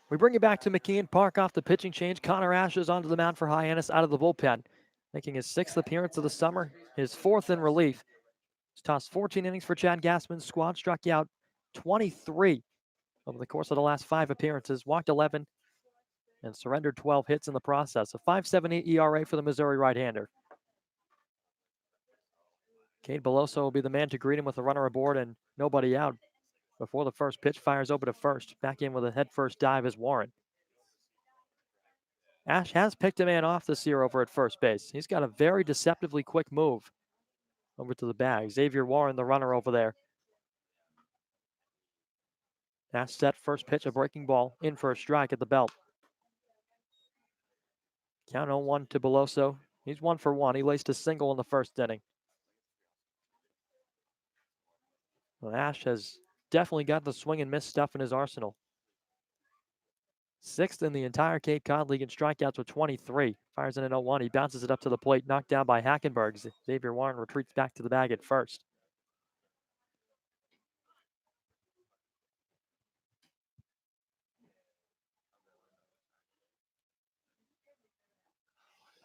We bring you back to McKeon Park off the pitching change. Connor Ash is onto the mound for Hyannis out of the bullpen, making his 6th appearance of the summer, his 4th in relief. He's tossed 14 innings for Chad Gassman's squad, struck out 23 over the course of the last 5 appearances, walked 11, and surrendered 12 hits in the process. A 5.78 ERA for the Missouri right-hander. Cade Beloso will be the man to greet him with a runner aboard and nobody out before the first pitch fires over to first. Back in with a head-first dive is Warren. Ash has picked a man off this year over at first base. He's got a very deceptively quick move over to the bag. Xavier Warren, the runner over there. Ash set first pitch, a breaking ball, in for a strike at the belt. Count 0-1 to Beloso. He's 1 for 1. He laced a single in the first inning. Well, Ash has definitely got the swing and miss stuff in his arsenal. 6th in the entire Cape Cod League in strikeouts with 23. Fires in an 0-1. He bounces it up to the plate, knocked down by Hackenberg. Xavier Warren retreats back to the bag at first.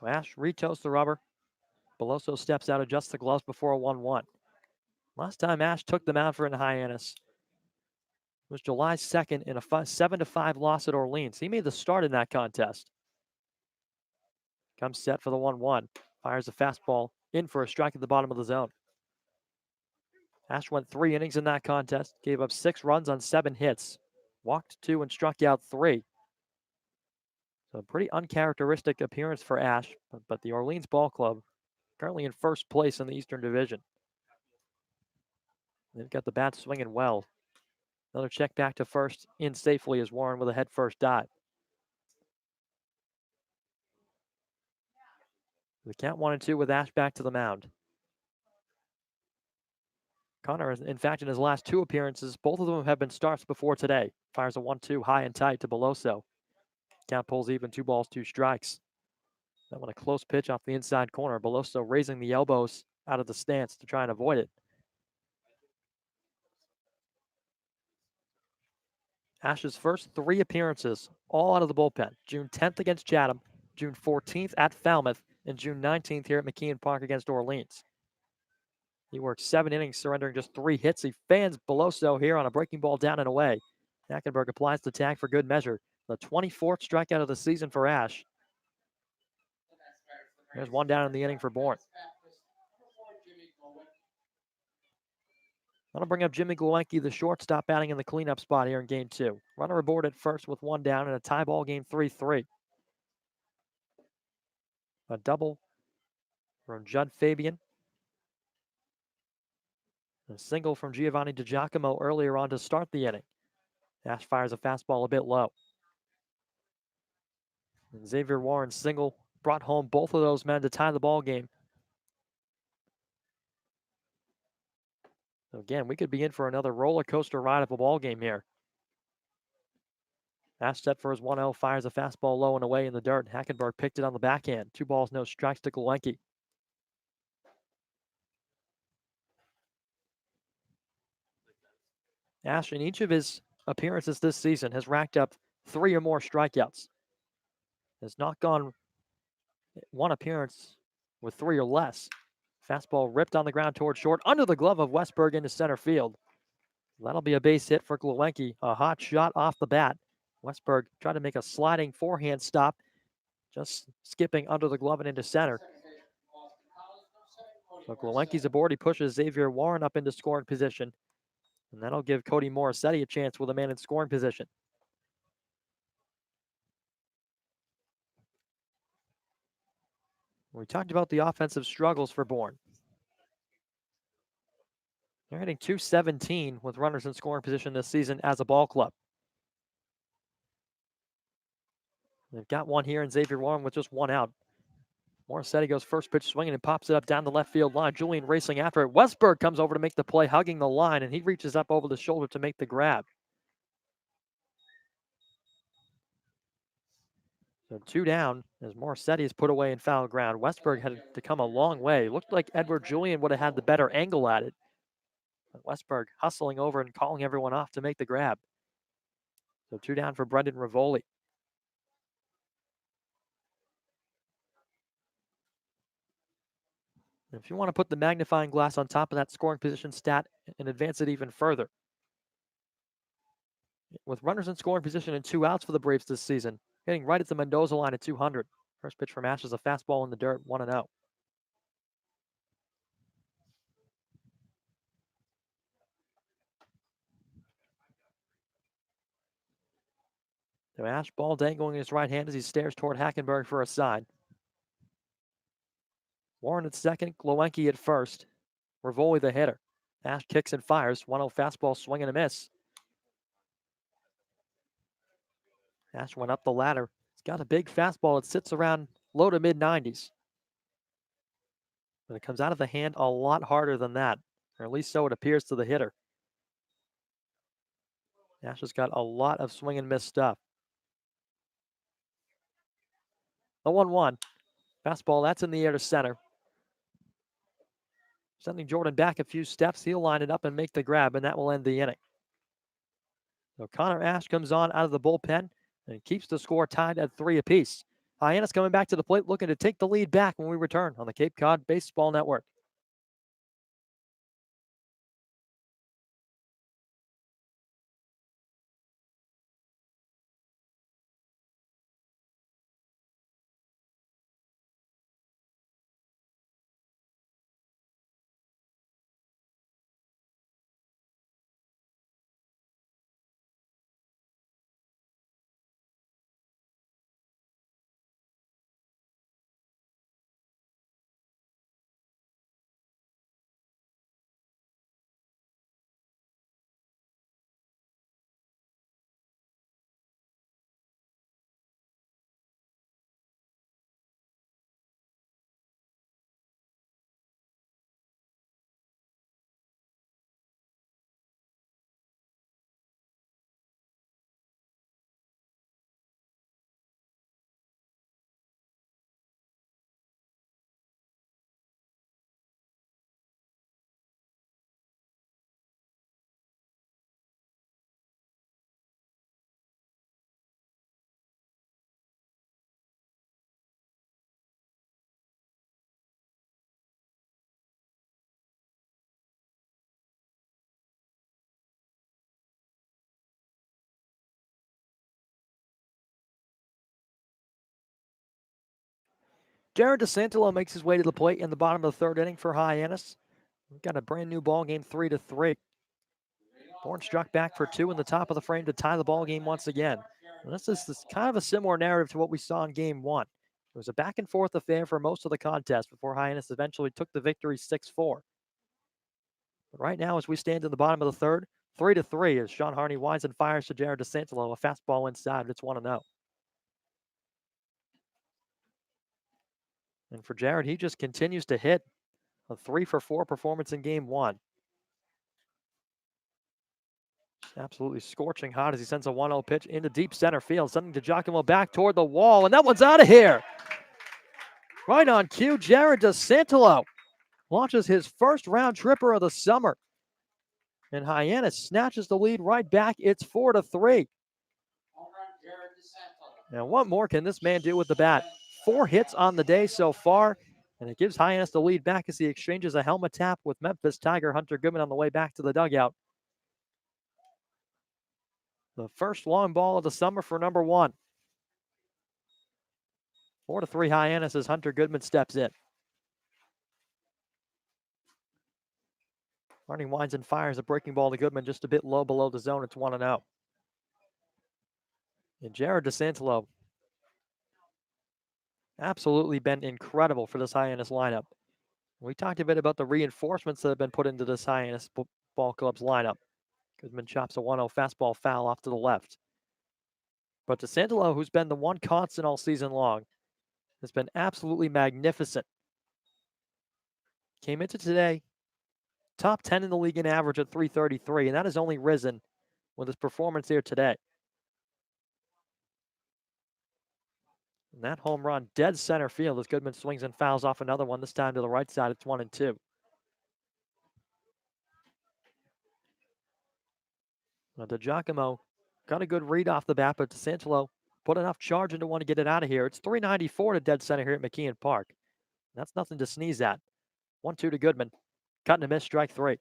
Ash retoasts the rubber. Beloso steps out, adjusts the gloves before a 1-1. Last time Ash took the mound for Hyannis was July 2nd in a 7-5 loss at Orleans. He made the start in that contest. Comes set for the 1-1. Fires a fastball in for a strike at the bottom of the zone. Ash went 3 innings in that contest, gave up 6 runs on 7 hits, walked 2 and struck out 3. So a pretty uncharacteristic appearance for Ash, but the Orleans Ball Club currently in first place in the Eastern Division. They've got the bat swinging well. Another check back to first in safely as Warren with a head first dive. The count 1-2 with Ash back to the mound. Connor, in fact, in his last 2 appearances, both of them have been starts before today. Fires a 1-2 high and tight to Beloso. Count pulls even, 2 balls, 2 strikes. That one a close pitch off the inside corner. Beloso raising the elbows out of the stance to try and avoid it. Ash's first 3 appearances, all out of the bullpen. June 10th against Chatham, June 14th at Falmouth, and June 19th here at McKeon Park against Orleans. He worked 7 innings, surrendering just 3 hits. He fans Beloso here on a breaking ball down and away. Hackenberg applies the tag for good measure. The 24th strikeout of the season for Ash. There's 1 down in the inning for Bourne. That'll bring up Jimmy Gluenke, the shortstop, batting in the cleanup spot here in game 2. Runner aboard at first with 1 down in a tie ball game 3-3. A double from Judd Fabian. A single from Giovanni DiGiacomo earlier on to start the inning. Ash fires a fastball a bit low. And Xavier Warren's single brought home both of those men to tie the ball game. So again, we could be in for another roller coaster ride of a ball game here. Ash set for his 1-0, fires a fastball low and away in the dirt. Hackenberg picked it on the backhand. 2 balls, no strikes to Gluenke. Ash, in each of his appearances this season, has racked up 3 or more strikeouts. Has not gone 1 appearance with 3 or less. Fastball ripped on the ground toward short, under the glove of Westberg into center field. That'll be a base hit for Gluenke. A hot shot off the bat. Westberg tried to make a sliding forehand stop, just skipping under the glove and into center. So Gluenke's aboard. He pushes Xavier Warren up into scoring position. And that'll give Cody Morissetti a chance with a man in scoring position. We talked about the offensive struggles for Bourne. They're hitting .217 with runners in scoring position this season as a ball club. They've got 1 here in Xavier Warren with just 1 out. Morissetti goes first pitch swinging and pops it up down the left field line. Julian racing after it. Westberg comes over to make the play, hugging the line, and he reaches up over the shoulder to make the grab. So 2 down as Morissetti is put away in foul ground. Westberg had to come a long way. Looked like Edward Julian would have had the better angle at it. But Westberg hustling over and calling everyone off to make the grab. So 2 down for Brendan Rivoli. If you want to put the magnifying glass on top of that scoring position stat and advance it even further, with runners in scoring position and 2 outs for the Braves this season, hitting right at the Mendoza line at 200. First pitch from Ash is a fastball in the dirt, 1-0. So Ash, ball dangling in his right hand as he stares toward Hackenberg for a sign. Warren at second, Gluenke at first. Rivoli the hitter. Ash kicks and fires. 1-0 fastball, swing and a miss. Ash went up the ladder. He's got a big fastball. It sits around low to mid-90s. But it comes out of the hand a lot harder than that, or at least so it appears to the hitter. Nash has got a lot of swing and miss stuff. The 1-1. Fastball, that's in the air to center. Sending Jordan back a few steps. He'll line it up and make the grab, and that will end the inning. So Connor Ash comes on out of the bullpen and keeps the score tied at 3 apiece. Hyannis coming back to the plate, looking to take the lead back when we return on the Cape Cod Baseball Network. Jared DeSantalo makes his way to the plate in the bottom of the third inning for Hyannis. We've got a brand new ball game, 3-3. Bourne struck back for 2 in the top of the frame to tie the ball game once again. And this is kind of a similar narrative to what we saw in game 1. It was a back and forth affair for most of the contest before Hyannis eventually took the victory 6-4. But right now, as we stand in the bottom of the third, 3-3 as Sean Harney winds and fires to Jared DeSantalo, a fastball inside. It's 1-0. And for Jared, he just continues to hit a 3-for-4 performance in game 1. Absolutely scorching hot as he sends a 1-0 pitch into deep center field, sending DiGiacomo back toward the wall, and that one's out of here. Right on cue, Jared DeSantalo launches his first round tripper of the summer. And Hyannis snatches the lead right back. It's 4-3. Now, what more can this man do with the bat? 4 hits on the day so far, and it gives Hyannis the lead back as he exchanges a helmet tap with Memphis Tiger Hunter Goodman on the way back to the dugout. The first long ball of the summer for number 1. 4-3 Hyannis as Hunter Goodman steps in. Harney winds and fires a breaking ball to Goodman just a bit low below the zone. It's 1-0. And Jared DeSantalo absolutely been incredible for this Hyannis lineup. We talked a bit about the reinforcements that have been put into this Hyannis ball club's lineup. Goodman chops a 1-0 fastball foul off to the left. But DeSantalo, who's been the one constant all season long, has been absolutely magnificent. Came into today top 10 in the league in average at 333, and that has only risen with his performance here today. And that home run, dead center field as Goodman swings and fouls off another one, this time to the right side. It's 1-2. Now, DiGiacomo got a good read off the bat, but DeSantalo put enough charge into one to get it out of here. It's 394 to dead center here at McKeon Park. That's nothing to sneeze at. 1-2 to Goodman. Cut and a miss, strike 3.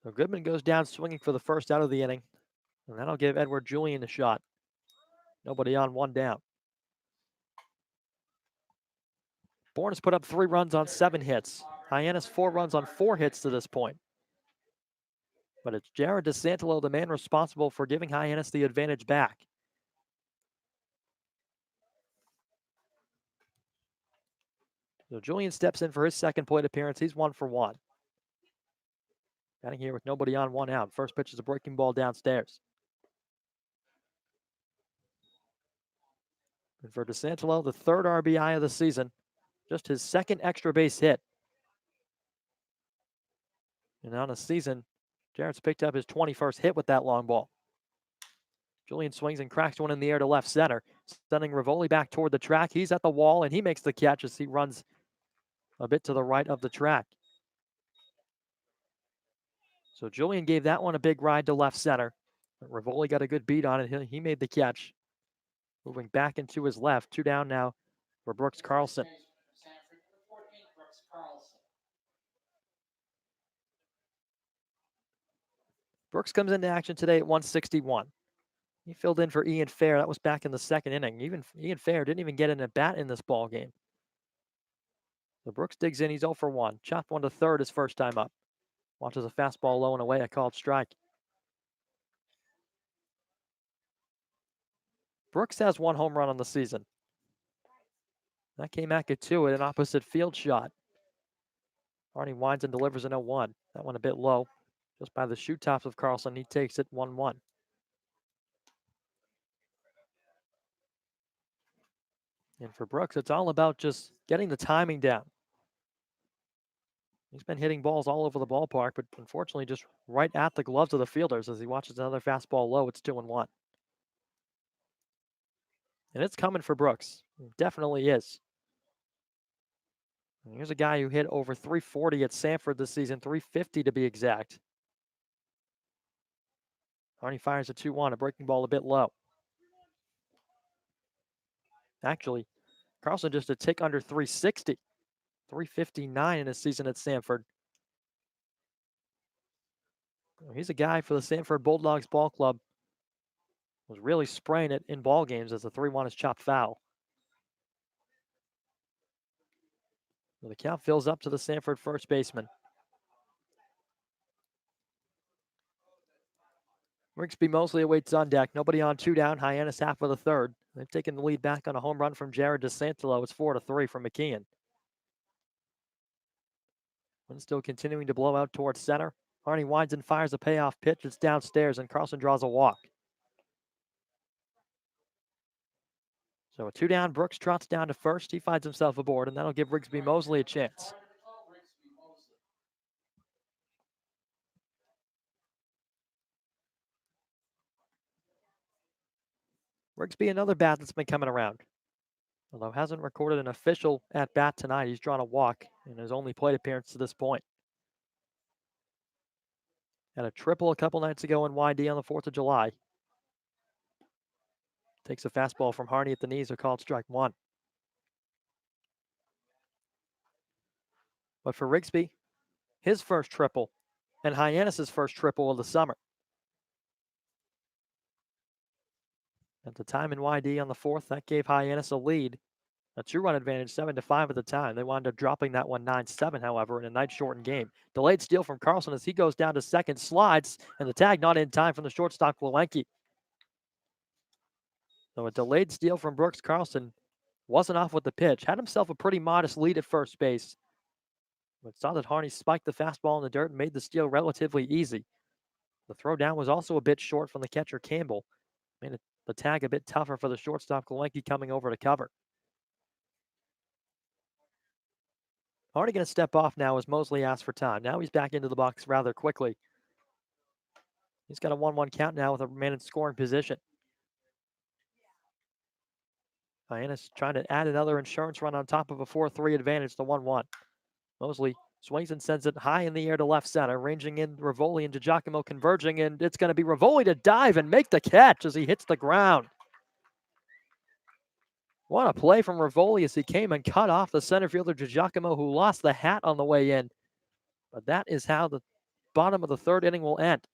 So Goodman goes down swinging for the first out of the inning, and that'll give Edward Julian a shot. Nobody on, 1 down. Bourne has put up 3 runs on 7 hits. Hyannis 4 runs on 4 hits to this point. But it's Jared DeSantalo, the man responsible for giving Hyannis the advantage back. So Julian steps in for his second plate appearance. He's 1 for 1. Batting here with nobody on, 1 out. First pitch is a breaking ball downstairs. And for DeSantalo, the 3rd RBI of the season, just his 2nd extra base hit. And on a season, Jarrett's picked up his 21st hit with that long ball. Julian swings and cracks one in the air to left center, sending Rivoli back toward the track. He's at the wall, and he makes the catch as he runs a bit to the right of the track. So Julian gave that one a big ride to left center. But Rivoli got a good beat on it. He made the catch. Moving back into his left. 2 down now for Brooks Carlson. Brooks comes into action today at 161. He filled in for Ian Fair. That was back in the second inning. Even Ian Fair didn't even get in a bat in this ball game. So Brooks digs in. He's 0 for 1. Chopped one to third his first time up. Watches a fastball low and away. A called strike. Brooks has 1 home run on the season. That came back at 2 at an opposite field shot. Arnie winds and delivers an 0-1. That one a bit low. Just by the shoe tops of Carlson, he takes it 1-1. And for Brooks, it's all about just getting the timing down. He's been hitting balls all over the ballpark, but unfortunately just right at the gloves of the fielders as he watches another fastball low. It's 2-1. And it's coming for Brooks. It definitely is. And here's a guy who hit over 340 at Sanford this season, 350 to be exact. Arnie fires a 2-1, a breaking ball a bit low. Actually, Carlson just a tick under 360. 359 in his season at Sanford. He's a guy for the Sanford Bulldogs ball club. Was really spraying it in ball games as the 3-1 is chopped foul. The count fills up to the Sanford first baseman. Rigsby Mosley awaits on deck. Nobody on 2 down. Hyannis half of the third. They've taken the lead back on a home run from Jared Santalo. It's 4-3 from McKeon. Wind still continuing to blow out towards center. Arnie winds and fires a payoff pitch. It's downstairs, and Carlson draws a walk. So a 2 down. Brooks trots down to first. He finds himself aboard, and that'll give Rigsby Mosley a chance. Rigsby, another bat that's been coming around. Although hasn't recorded an official at-bat tonight, he's drawn a walk in his only plate appearance to this point. Had a triple a couple nights ago in YD on the 4th of July. Takes a fastball from Harney at the knees, a called strike 1. But for Rigsby, his first triple, and Hyannis' first triple of the summer. At the time in YD on the 4th, that gave Hyannis a lead. A 2-run advantage, 7-5 at the time. They wound up dropping that one 9-7, however, in a night-shortened game. Delayed steal from Carlson as he goes down to second, slides, and the tag not in time from the shortstop, Wilenki. So a delayed steal from Brooks Carlson wasn't off with the pitch. Had himself a pretty modest lead at first base. But saw that Harney spiked the fastball in the dirt and made the steal relatively easy. The throw down was also a bit short from the catcher Campbell. Made the tag a bit tougher for the shortstop, Wilenki, coming over to cover. Harney going to step off now as Mosley asks for time. Now he's back into the box rather quickly. He's got a 1-1 count now with a man in scoring position. Hyannis trying to add another insurance run on top of a 4-3 advantage to 1-1. Mosley swings and sends it high in the air to left center, ranging in Rivoli and DiGiacomo converging, and it's going to be Rivoli to dive and make the catch as he hits the ground. What a play from Rivoli as he came and cut off the center fielder DiGiacomo, who lost the hat on the way in. But that is how the bottom of the third inning will end.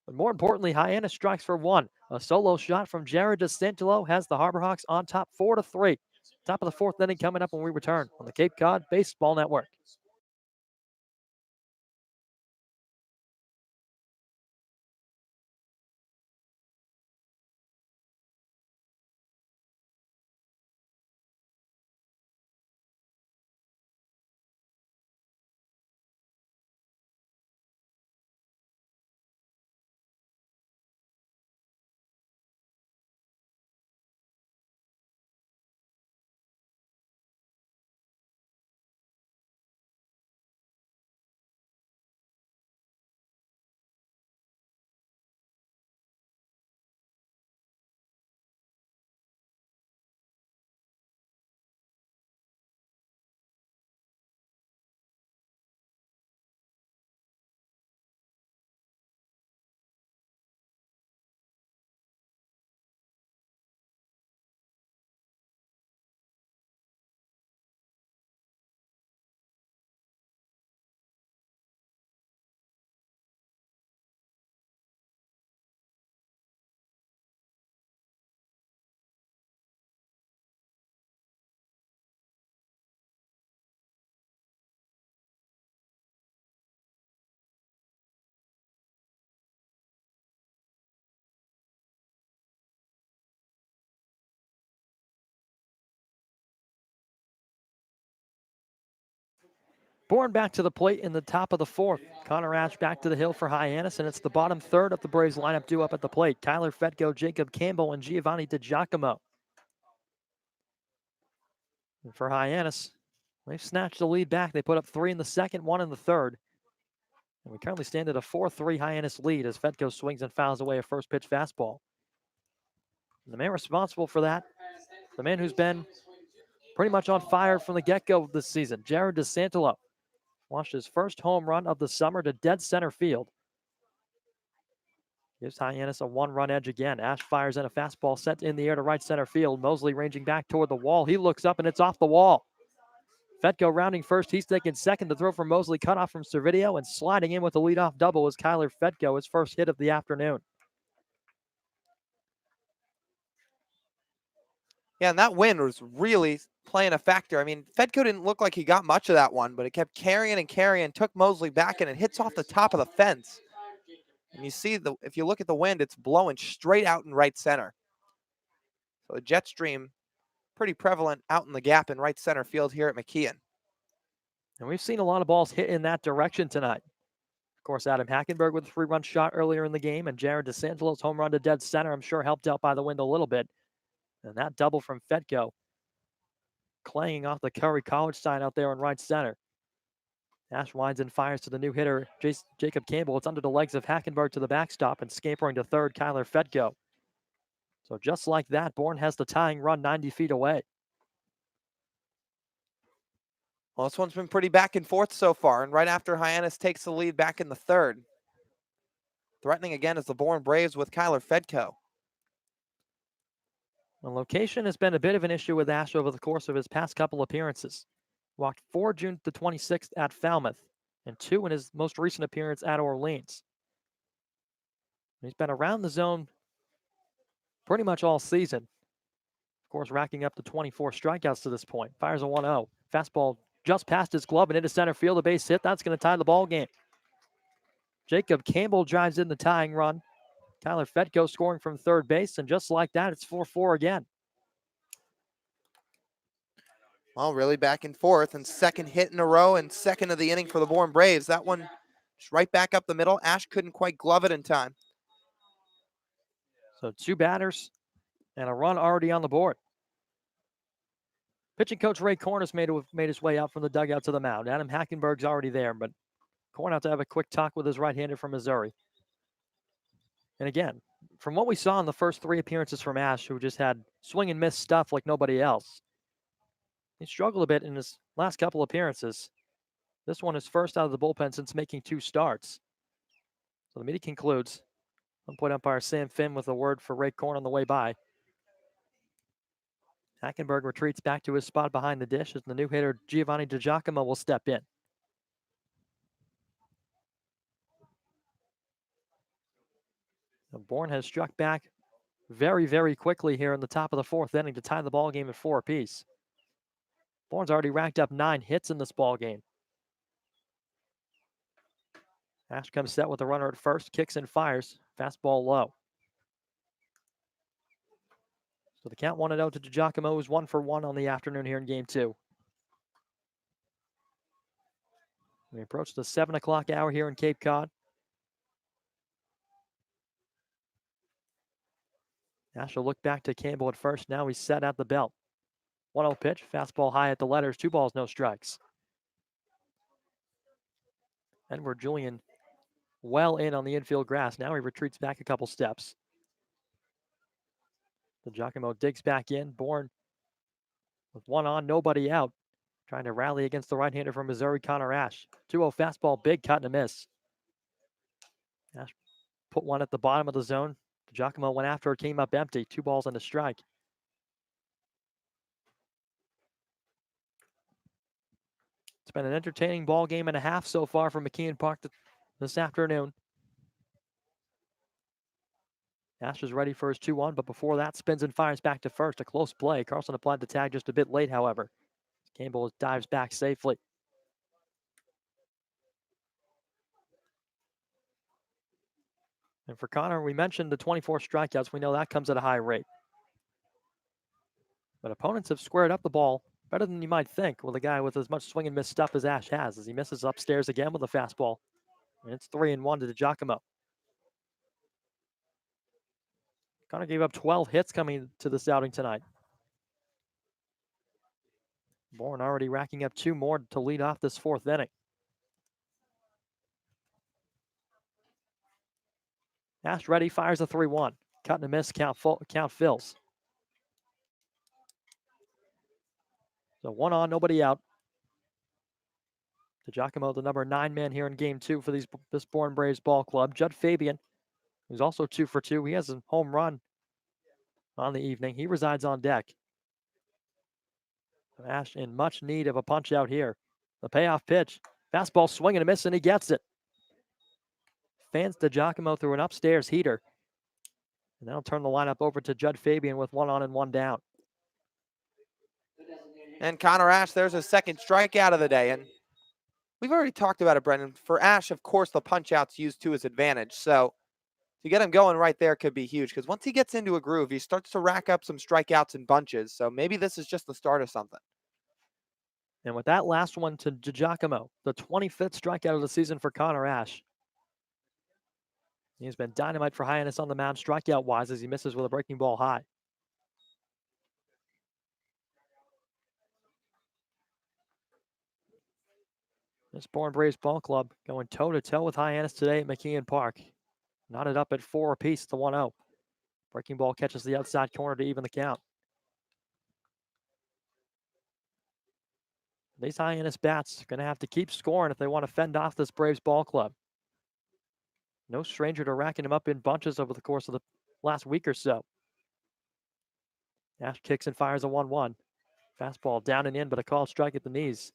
But more importantly, Hyannis strikes for 1. A solo shot from Jared Santalo has the Harbor Hawks on top 4-3. Top of the 4th inning coming up when we return on the Cape Cod Baseball Network. Bourne back to the plate in the top of the fourth. Connor Ash back to the hill for Hyannis, and it's the bottom third of the Braves lineup due up at the plate. Kyler Fetko, Jacob Campbell, and Giovanni DiGiacomo. And for Hyannis, they've snatched the lead back. They put up 3 in the second, 1 in the third. And we currently stand at a 4-3 Hyannis lead as Fetko swings and fouls away a first pitch fastball. And the man responsible for that, the man who's been pretty much on fire from the get-go this season, Jared Santalo, launched his first home run of the summer to dead center field. Gives Hyannis a one-run edge again. Ash fires in a fastball sent in the air to right center field. Mosley ranging back toward the wall. He looks up and it's off the wall. Fetko rounding first. He's taking second. The throw from Mosley cut off from Servideo, and sliding in with the leadoff double was Kyler Fetko, his first hit of the afternoon. Yeah, and that wind was really playing a factor. I mean, Fetko didn't look like he got much of that one, but it kept carrying and carrying, took Mosley back, and it hits off the top of the fence. And you see, if you look at the wind, it's blowing straight out in right center. So the jet stream, pretty prevalent out in the gap in right center field here at McKeon. And we've seen a lot of balls hit in that direction tonight. Of course, Adam Hackenberg with a 3-run shot earlier in the game, and Jared DeSangelo's home run to dead center, I'm sure, helped out by the wind a little bit. And that double from Fetko, clanging off the Curry College sign out there in right center. Ash winds and fires to the new hitter, Jacob Campbell. It's under the legs of Hackenberg to the backstop, and scampering to third, Kyler Fetko. So just like that, Bourne has the tying run 90 feet away. Well, this one's been pretty back and forth so far, and right after Hyannis takes the lead back in the third. Threatening again is the Bourne Braves with Kyler Fetko. The location has been a bit of an issue with Ash over the course of his past couple appearances. Walked 4 June the 26th at Falmouth, and 2 in his most recent appearance at Orleans. He's been around the zone pretty much all season. Of course, racking up to 24 strikeouts to this point. Fires a 1-0. Fastball just past his glove and into center field. A base hit. That's going to tie the ball game. Jacob Campbell drives in the tying run. Kyler Fetko scoring from third base, and just like that, it's 4-4 again. Well, really back and forth, and second hit in a row and second of the inning for the Bourne Braves. That one just right back up the middle. Ash couldn't quite glove it in time. So 2 batters and a run already on the board. Pitching coach Ray Cornish made his way out from the dugout to the mound. Adam Hackenberg's already there, but Corn out to have a quick talk with his right-hander from Missouri. And again, from what we saw in the first 3 appearances from Ash, who just had swing and miss stuff like nobody else, he struggled a bit in his last couple appearances. This one is first out of the bullpen since making 2 starts. So the meeting concludes. One-point umpire Sam Finn with a word for Ray Corn on the way by. Hackenberg retreats back to his spot behind the dish as the new hitter Giovanni DiGiacomo will step in. Now, Bourne has struck back very, very quickly here in the top of the 4th inning to tie the ball game at 4 apiece. Bourne's already racked up 9 hits in this ball game. Ash comes set with the runner at first, kicks and fires. Fastball low. So the count 1-0 to DiGiacomo, who's 1 for 1 on the afternoon here in game 2. We approach the 7 o'clock hour here in Cape Cod. Ash will look back to Campbell at first. Now he's set at the belt. 1-0 pitch, fastball high at the letters, 2 balls, no strikes. Edward Julian well in on the infield grass. Now he retreats back a couple steps. DiGiacomo digs back in. Bourne with 1 on, nobody out. Trying to rally against the right-hander from Missouri, Connor Ash. 2-0 fastball, big cut and a miss. Ash put one at the bottom of the zone. DiGiacomo went after it, came up empty. 2 balls and a strike. It's been an entertaining ball game and a half so far from McKeon Park this afternoon. Ash is ready for his 2-1, but before that, spins and fires back to first. A close play. Carlson applied the tag just a bit late, however. Campbell dives back safely. And for Connor, we mentioned the 24 strikeouts. We know that comes at a high rate. But opponents have squared up the ball better than you might think with a guy with as much swing and miss stuff as Ash has, as he misses upstairs again with a fastball. And it's 3-1 to DiGiacomo. Connor gave up 12 hits coming to this outing tonight. Bourne already racking up 2 more to lead off this 4th inning. Ash ready, fires a 3-1. Cut and a miss, count fills. So 1 on, nobody out. DiGiacomo, the number 9 man here in game 2 for this Bourne Braves ball club. Judd Fabian, who's also 2 for 2. He has a home run on the evening. He resides on deck. Ash in much need of a punch out here. The payoff pitch. Fastball swing and a miss, and he gets it. Fans DiGiacomo through an upstairs heater. And that'll turn the lineup over to Judd Fabian with 1 on and 1 down. And Connor Ash, there's his second strikeout of the day. And we've already talked about it, Brendan. For Ash, of course, the punch-out's used to his advantage. So to get him going right there could be huge, because once he gets into a groove, he starts to rack up some strikeouts in bunches. So maybe this is just the start of something. And with that last one to DiGiacomo, the 25th strikeout of the season for Connor Ash. He's been dynamite for Hyannis on the mound, strikeout-wise, as he misses with a breaking ball high. This Bourne Braves ball club going toe-to-toe with Hyannis today at McKeon Park. Knotted up at 4 apiece to 1-0. Breaking ball catches the outside corner to even the count. These Hyannis bats are going to have to keep scoring if they want to fend off this Braves ball club. No stranger to racking them up in bunches over the course of the last week or so. Ash kicks and fires a 1-1. Fastball down and in, but a called strike at the knees.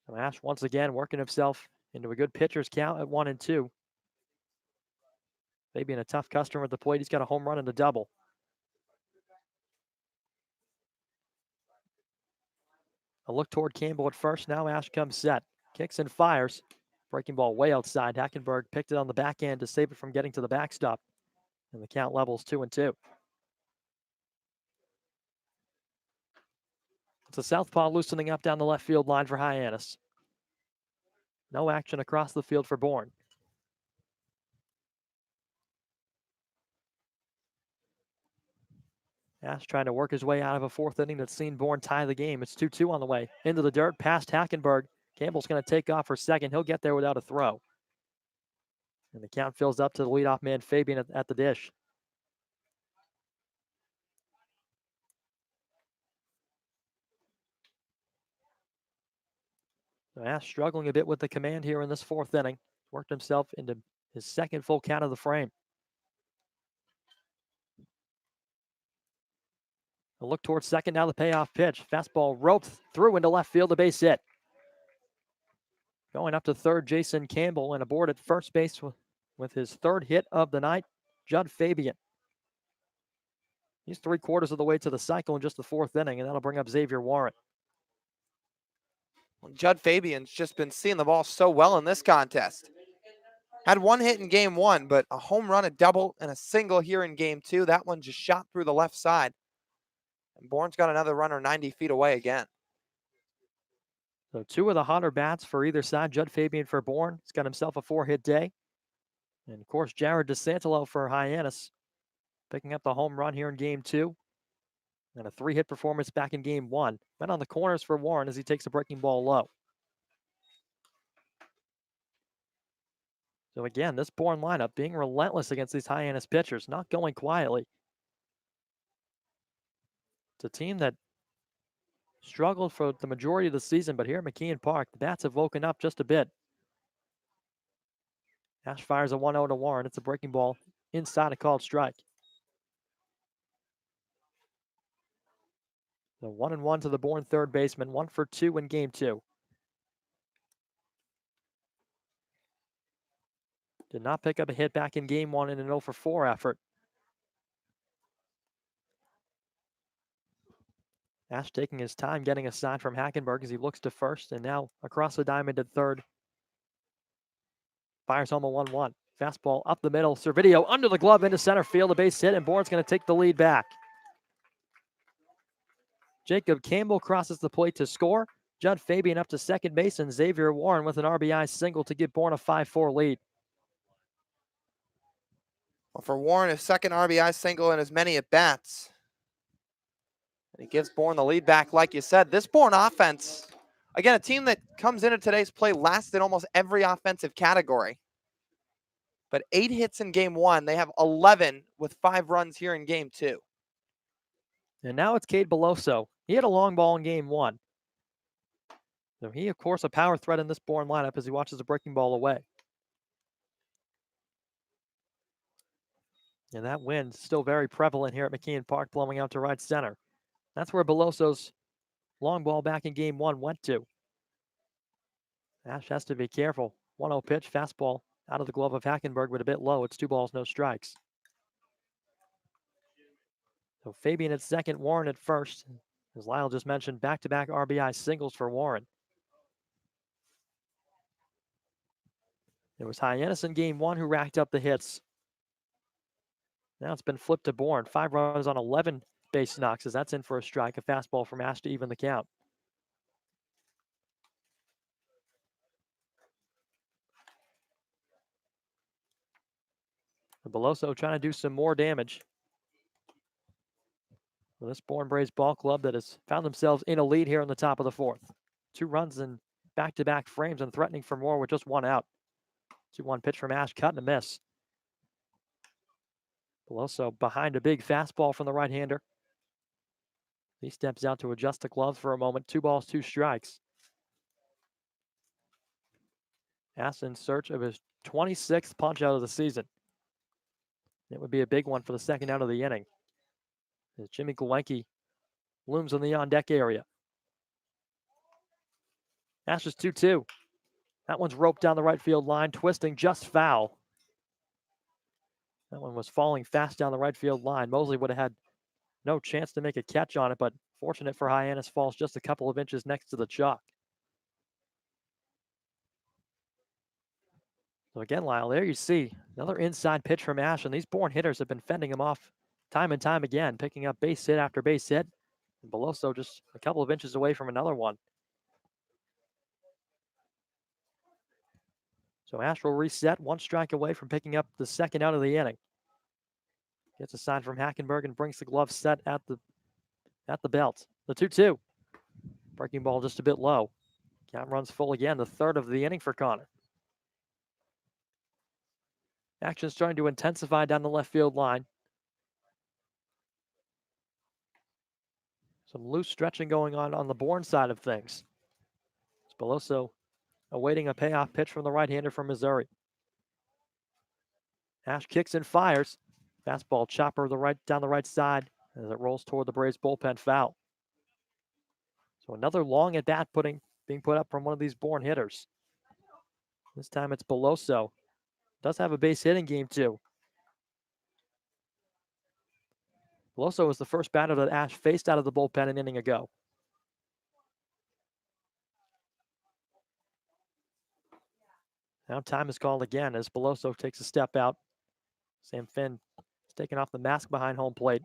So Ash once again working himself into a good pitcher's count at 1-2. Maybe in a tough customer at the plate. He's got a home run and a double. A look toward Campbell at first. Now Ash comes set. Kicks and fires. Breaking ball way outside. Hackenberg picked it on the backhand to save it from getting to the backstop. And the count levels 2-2. It's a southpaw loosening up down the left field line for Hyannis. No action across the field for Bourne. Ash trying to work his way out of a 4th inning that's seen Bourne tie the game. It's 2-2 on the way. Into the dirt, past Hackenberg. Campbell's going to take off for second. He'll get there without a throw. And the count fills up to the leadoff man, Fabian, at the dish. So Ash struggling a bit with the command here in this 4th inning. Worked himself into his second full count of the frame. A look towards second, now the payoff pitch. Fastball roped through into left field, a base hit. Going up to third, Jason Campbell, and aboard at first base with his 3rd hit of the night, Judd Fabian. He's 3/4 of the way to the cycle in just the 4th inning, and that'll bring up Xavier Warren. Well, Judd Fabian's just been seeing the ball so well in this contest. Had 1 hit in game 1, but a home run, a double, and a single here in game 2. That one just shot through the left side. And Bourne's got another runner 90 feet away again. So 2 of the hotter bats for either side. Judd Fabian for Bourne. He's got himself a 4-hit day. And of course, Jared Santalo for Hyannis, picking up the home run here in game 2. And a 3-hit performance back in game 1. Men on the corners for Warren as he takes a breaking ball low. So again, this Bourne lineup being relentless against these Hyannis pitchers, not going quietly. It's a team that struggled for the majority of the season, but here at McKeon Park, the bats have woken up just a bit. Ash fires a 1-0 to Warren. It's a breaking ball inside a called strike. So 1-1 to the Bourne third baseman, 1 for 2 in game 2. Did not pick up a hit back in game 1 in an 0 for 4 effort. Ash taking his time getting a sign from Hackenberg as he looks to first and now across the diamond at third. Fires home a 1-1. Fastball up the middle. Servideo under the glove into center field. A base hit, and Bourne's going to take the lead back. Jacob Campbell crosses the plate to score. Judd Fabian up to second base, and Xavier Warren with an RBI single to give Bourne a 5-4 lead. Well, for Warren, his second RBI single in as many at-bats. And he gives Bourne the lead back, like you said. This Bourne offense, again, a team that comes into today's play last in almost every offensive category. But 8 hits in game 1. They have 11 with 5 runs here in game 2. And now it's Cade Beloso. He had a long ball in game 1. So he, of course, a power threat in this Bourne lineup as he watches a breaking ball away. And that wind's still very prevalent here at McKeon Park, blowing out to right center. That's where Beloso's long ball back in game 1 went to. Ash has to be careful. 1-0 pitch, fastball out of the glove of Hackenberg, but a bit low. It's 2 balls, no strikes. So Fabian at second, Warren at first. As Lyle just mentioned, back-to-back RBI singles for Warren. It was Hyannis in game 1 who racked up the hits. Now it's been flipped to Bourne. 5 runs on 11 base knocks as that's in for a strike. A fastball from Ash to even the count. Beloso trying to do some more damage. Well, this Bourne Braves ball club that has found themselves in a lead here in the top of the 4th. 2 runs in back-to-back frames and threatening for more with just 1 out. 2-1 pitch from Ash, cut and a miss. Beloso behind a big fastball from the right-hander. He steps out to adjust the gloves for a moment. 2 balls, 2 strikes. Ash in search of his 26th punch out of the season. It would be a big one for the second out of the inning. As Jimmy Glewenke looms in the on-deck area. Ash is 2-2. That one's roped down the right field line, twisting just foul. That one was falling fast down the right field line. Mosley would have had no chance to make a catch on it, but fortunate for Hyannis, falls just a couple of inches next to the chalk. So again, Lyle, there you see another inside pitch from Ash, and these Bourne hitters have been fending him off time and time again, picking up base hit after base hit. And Beloso just a couple of inches away from another one. So Ash will reset, 1 strike away from picking up the second out of the inning. Gets a sign from Hackenberg and brings the glove set at the belt. The 2-2. Breaking ball just a bit low. Count runs full again, the 3rd of the inning for Connor. Action starting to intensify down the left field line. Some loose stretching going on the Bourne side of things. Beloso awaiting a payoff pitch from the right-hander from Missouri. Ash kicks and fires. Fastball chopper down the right side as it rolls toward the Braves bullpen, foul. So another long at-bat being put up from one of these Bourne hitters. This time it's Beloso. Does have a base hit in game 2. Beloso was the first batter that Ash faced out of the bullpen an inning ago. Now time is called again as Beloso takes a step out. Sam Finn is taking off the mask behind home plate.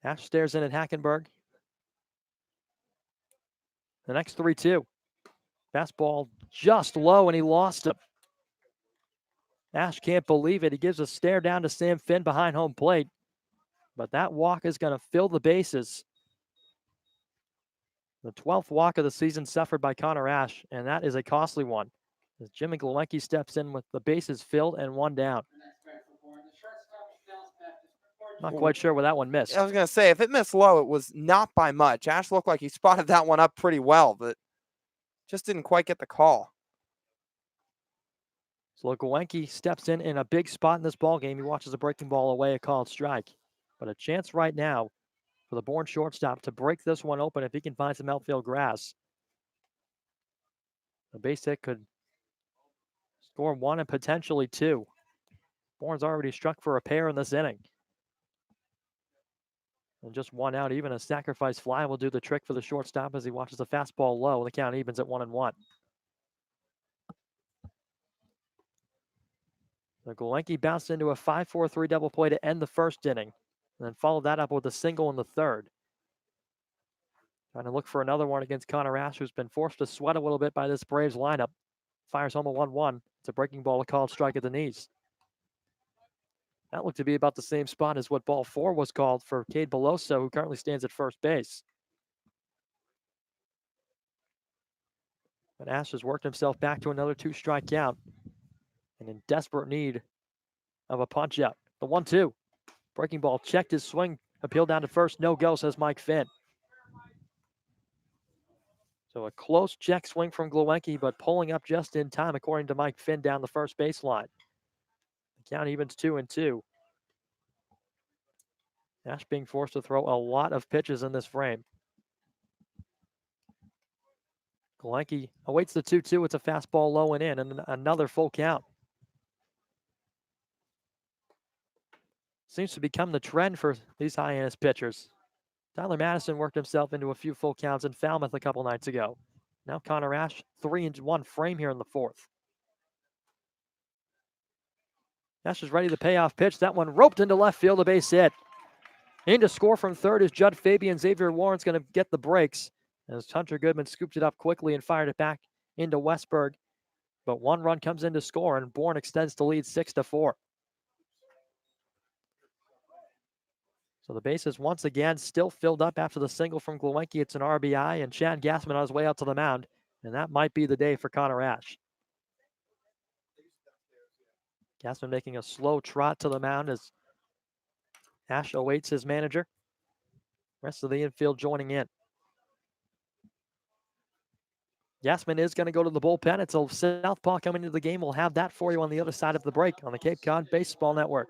Ash stares in at Hackenberg. The next 3-2. Fastball just low, and he lost him. Ash can't believe it. He gives a stare down to Sam Finn behind home plate. But that walk is going to fill the bases. The 12th walk of the season suffered by Connor Ash, and that is a costly one. As Jimmy Glewenke steps in with the bases filled and 1 down. Not quite sure where that one missed. I was going to say, if it missed low, it was not by much. Ash looked like he spotted that one up pretty well, but just didn't quite get the call. So Glewenke steps in a big spot in this ball game. He watches a breaking ball away, a called strike. But a chance right now for the Bourne shortstop to break this one open if he can find some outfield grass. The base hit could score 1 and potentially 2. Bourne's already struck for a pair in this inning. And just 1 out, even a sacrifice fly will do the trick for the shortstop as he watches the fastball low. The count evens at 1-1. So Golenke bounced into a 5-4-3 double play to end the first inning, and then followed that up with a single in the third. Trying to look for another one against Connor Ash, who's been forced to sweat a little bit by this Braves lineup. Fires home a 1-1. It's a breaking ball, a called strike at the knees. That looked to be about the same spot as what ball 4 was called for Cade Beloso, who currently stands at first base. But Ash has worked himself back to another 2-strike count and in desperate need of a punch out. The 1-2. Breaking ball checked his swing, appealed down to first, no go, says Mike Finn. So a close check swing from Golenke, but pulling up just in time, according to Mike Finn, down the first baseline. The count evens 2-2. Ash being forced to throw a lot of pitches in this frame. Golenke awaits the 2-2. It's a fastball low and in, and another full count. Seems to become the trend for these Hyannis pitchers. Tyler Madison worked himself into a few full counts in Falmouth a couple nights ago. Now Connor Ash, 3-1 frame here in the fourth. Ash is ready to pay off pitch. That one roped into left field, a base hit. In to score from third is Judd Fabian. Xavier Warren's going to get the breaks as Hunter Goodman scooped it up quickly and fired it back into Westberg. But one run comes in to score, and Bourne extends the lead 6-4. So the bases once again still filled up after the single from Golenke. It's an RBI, and Chad Gassman on his way out to the mound, and that might be the day for Connor Ash. Gassman making a slow trot to the mound as Ash awaits his manager. Rest of the infield joining in. Gassman is going to go to the bullpen. It's a southpaw coming into the game. We'll have that for you on the other side of the break on the Cape Cod Baseball Network.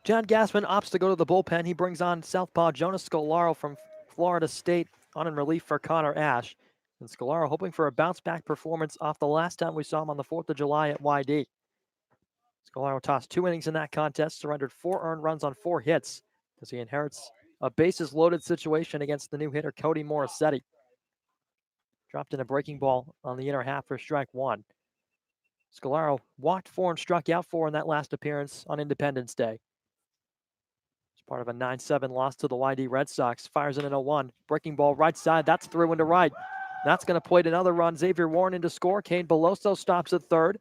John Gassman opts to go to the bullpen. He brings on southpaw Jonas Scolaro from Florida State on in relief for Connor Ash. And Scolaro hoping for a bounce-back performance off the last time we saw him on the 4th of July at YD. Scolaro tossed 2 innings in that contest, surrendered 4 earned runs on 4 hits as he inherits a bases-loaded situation against the new hitter Cody Morissetti. Dropped in a breaking ball on the inner half for strike 1. Scolaro walked 4 and struck out 4 in that last appearance on Independence Day. Part of a 9-7 loss to the YD Red Sox. Fires in an 0-1. Breaking ball right side. That's through into right. That's going to plate another run. Xavier Warren into score. Cade Beloso stops at third.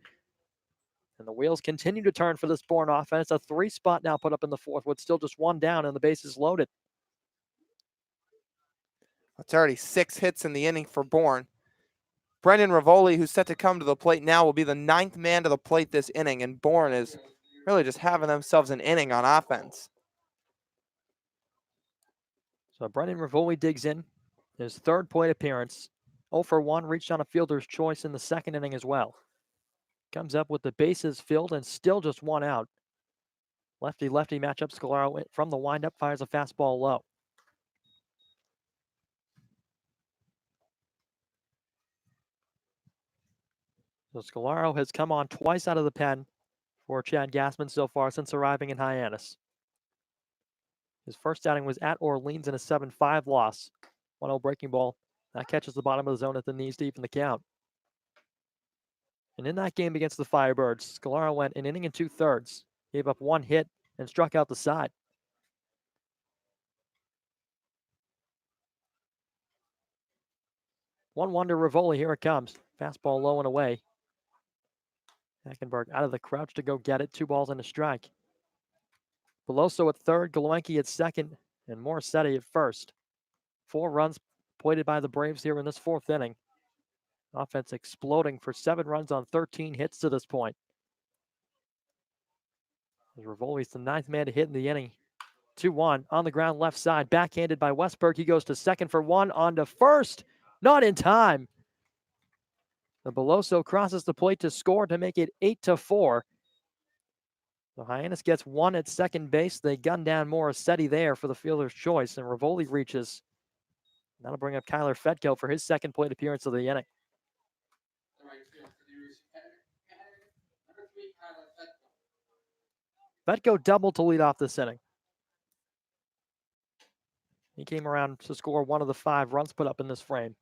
And the wheels continue to turn for this Bourne offense. A 3-spot now put up in the fourth with still just 1 down and the bases loaded. It's already 6 hits in the inning for Bourne. Brendan Rivoli, who's set to come to the plate now, will be the 9th man to the plate this inning, and Bourne is really just having themselves an inning on offense. So Brendan Rivoli digs in. His 3rd plate appearance. 0 for 1, reached on a fielder's choice in the 2nd inning as well. Comes up with the bases filled and still just 1 out. Lefty-lefty matchup. Scolaro from the windup fires a fastball low. So Scalaro has come on twice out of the pen for Chad Gassman so far since arriving in Hyannis. His first outing was at Orleans in a 7-5 loss. 1-0 breaking ball. That catches the bottom of the zone at the knees deep in the count. And in that game against the Firebirds, Scalaro went an inning and 2/3, gave up 1 hit, and struck out the side. One wonder Rivoli, here it comes. Fastball low and away. Hackenberg out of the crouch to go get it. 2 balls and a strike. Beloso at third, Golowenki at second, and Morissetti at first. 4 runs plated by the Braves here in this 4th inning. Offense exploding for 7 runs on 13 hits to this point. Rivoli's the 9th man to hit in the inning. 2-1 on the ground left side, backhanded by Westberg. He goes to second for 1, on to first. Not in time. The Beloso crosses the plate to score to make it 8-4. The Hyannis gets 1 at second base. They gun down Morissetti there for the fielder's choice, and Rivoli reaches. That'll bring up Kyler Fetko for his second plate appearance of the inning. Fetko doubled to lead off this inning. He came around to score 1 of the 5 runs put up in this frame.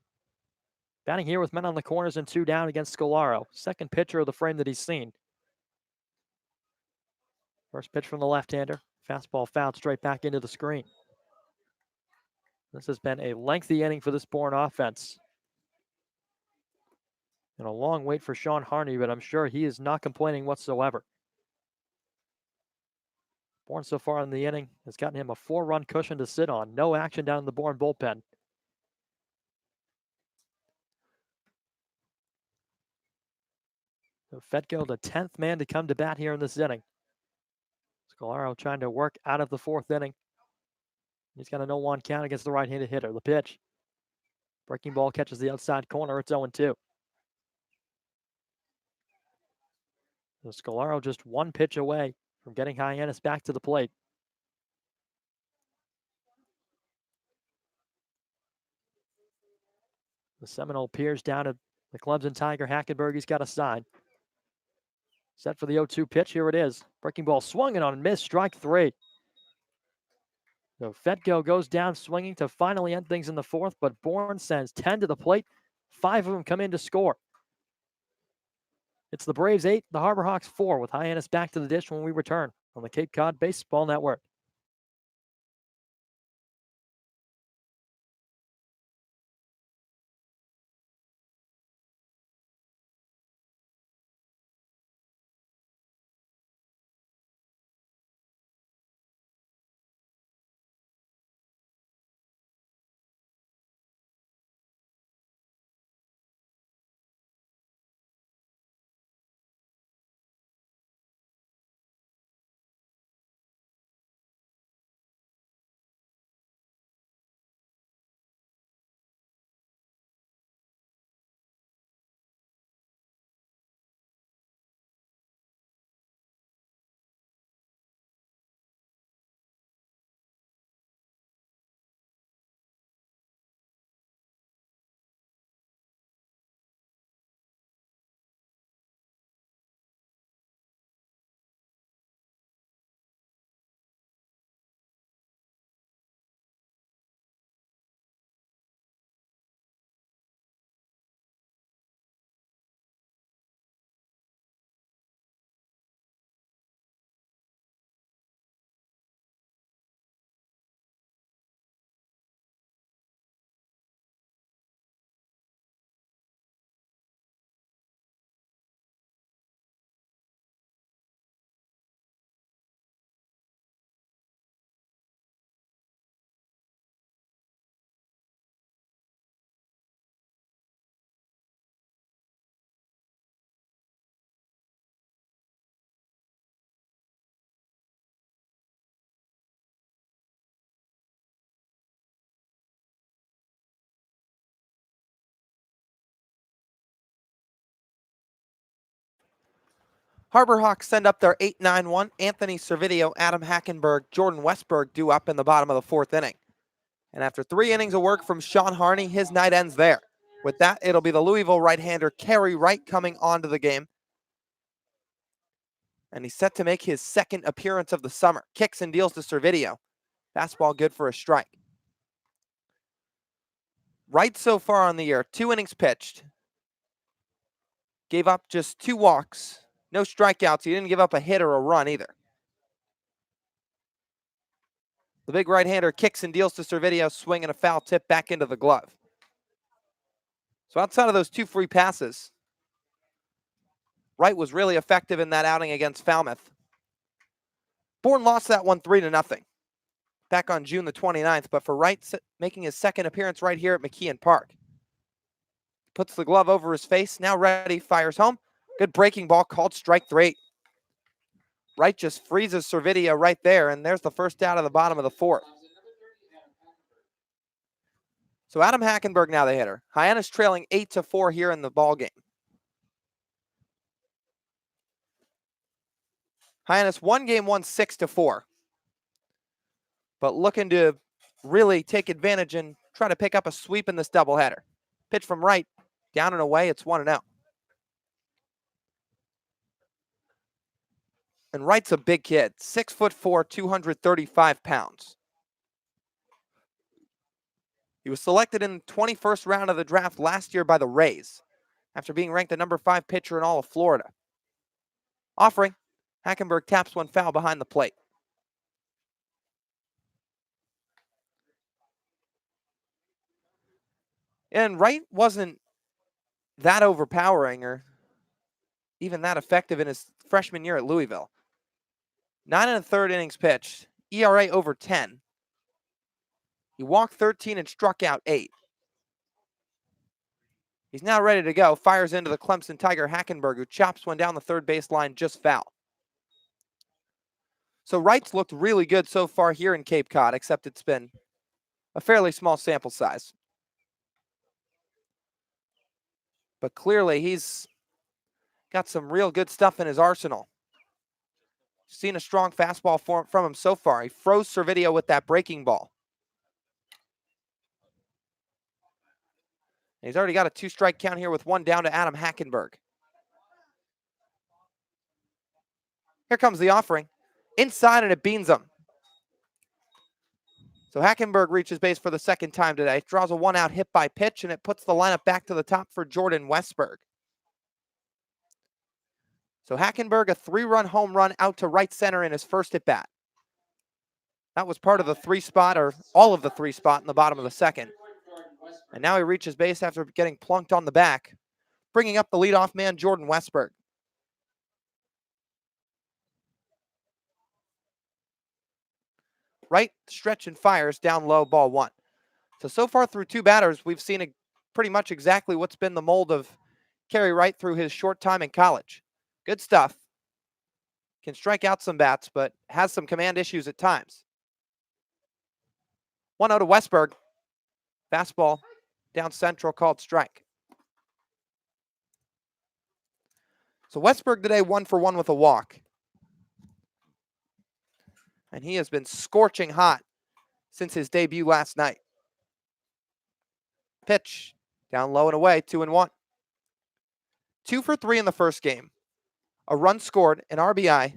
Batting here with men on the corners and 2 down against Scalaro. Second pitcher of the frame that he's seen. First pitch from the left-hander. Fastball fouled straight back into the screen. This has been a lengthy inning for this Bourne offense. And a long wait for Sean Harney, but I'm sure he is not complaining whatsoever. Bourne so far in the inning has gotten him a 4-run cushion to sit on. No action down in the Bourne bullpen. So Fetko, the 10th man to come to bat here in this inning. Scalaro trying to work out of the 4th inning. He's got a 0-1 count against the right-handed hitter. The pitch. Breaking ball catches the outside corner. It's 0-2. So Scalaro just 1 pitch away from getting Hyannis back to the plate. The Seminole peers down at the Clemson Tiger. Hackenberg, he's got a sign. Set for the 0-2 pitch. Here it is. Breaking ball swung and on and missed. Strike 3. So Fetko goes down swinging to finally end things in the 4th, but Bourne sends 10 to the plate. 5 of them come in to score. It's the Braves 8, the Harbor Hawks 4, with Hyannis back to the dish when we return on the Cape Cod Baseball Network. Harbor Hawks send up their 8-9-1. Anthony Servideo, Adam Hackenberg, Jordan Westberg due up in the bottom of the 4th inning. And after 3 innings of work from Sean Harney, his night ends there. With that, it'll be the Louisville right-hander Kerry Wright coming onto the game. And he's set to make his second appearance of the summer. Kicks and deals to Servideo. Fastball good for a strike. Wright so far on the year, 2 innings pitched. Gave up just 2 walks, no strikeouts. He didn't give up a hit or a run either. The big right-hander kicks and deals to Servideo, swinging a foul tip back into the glove. So outside of those 2 free passes, Wright was really effective in that outing against Falmouth. Bourne lost that one 3-0 back on June the 29th, but for Wright making his second appearance right here at McKeon Park. Puts the glove over his face, now ready, fires home. Good breaking ball, called strike 3. Wright just freezes Servideo right there, and there's the first out of the bottom of the 4th. So Adam Hackenberg now the hitter. Hyannis trailing 8-4 here in the ball game. Hyannis won game 1 6-4, but looking to really take advantage and try to pick up a sweep in this doubleheader. Pitch from Wright, down and away, it's 1-0. And Wright's a big kid, 6'4", 235 pounds. He was selected in the 21st round of the draft last year by the Rays, after being ranked the number 5 pitcher in all of Florida. Offering, Hackenberg taps one foul behind the plate. And Wright wasn't that overpowering or even that effective in his freshman year at Louisville. 9 1/3 innings pitched, ERA over 10. He walked 13 and struck out 8. He's now ready to go, fires into the Clemson Tiger Hackenberg, who chops one down the third base line just foul. So Wright's looked really good so far here in Cape Cod, except it's been a fairly small sample size. But clearly he's got some real good stuff in his arsenal. Seen a strong fastball from him so far. He froze Servideo with that breaking ball. And he's already got a 2-strike count here with 1 down to Adam Hackenberg. Here comes the offering. Inside, and it beans him. So Hackenberg reaches base for the second time today. Draws a 1-out hit by pitch, and it puts the lineup back to the top for Jordan Westberg. So Hackenberg, a 3-run home run out to right center in his first at bat. That was part of the 3 spot, or all of the 3 spot in the bottom of the second. And now he reaches base after getting plunked on the back, bringing up the leadoff man, Jordan Westberg. Right, stretch and fires, down low, ball 1. So far through 2 batters, we've seen pretty much exactly what's been the mold of Kerry Wright through his short time in college. Good stuff. Can strike out some bats, but has some command issues at times. 1-0 to Westberg. Fastball down central, called strike. So Westberg today 1 for 1 with a walk. And he has been scorching hot since his debut last night. Pitch, down low and away, 2-1. 2 for 3 in the first game. A run scored, an RBI,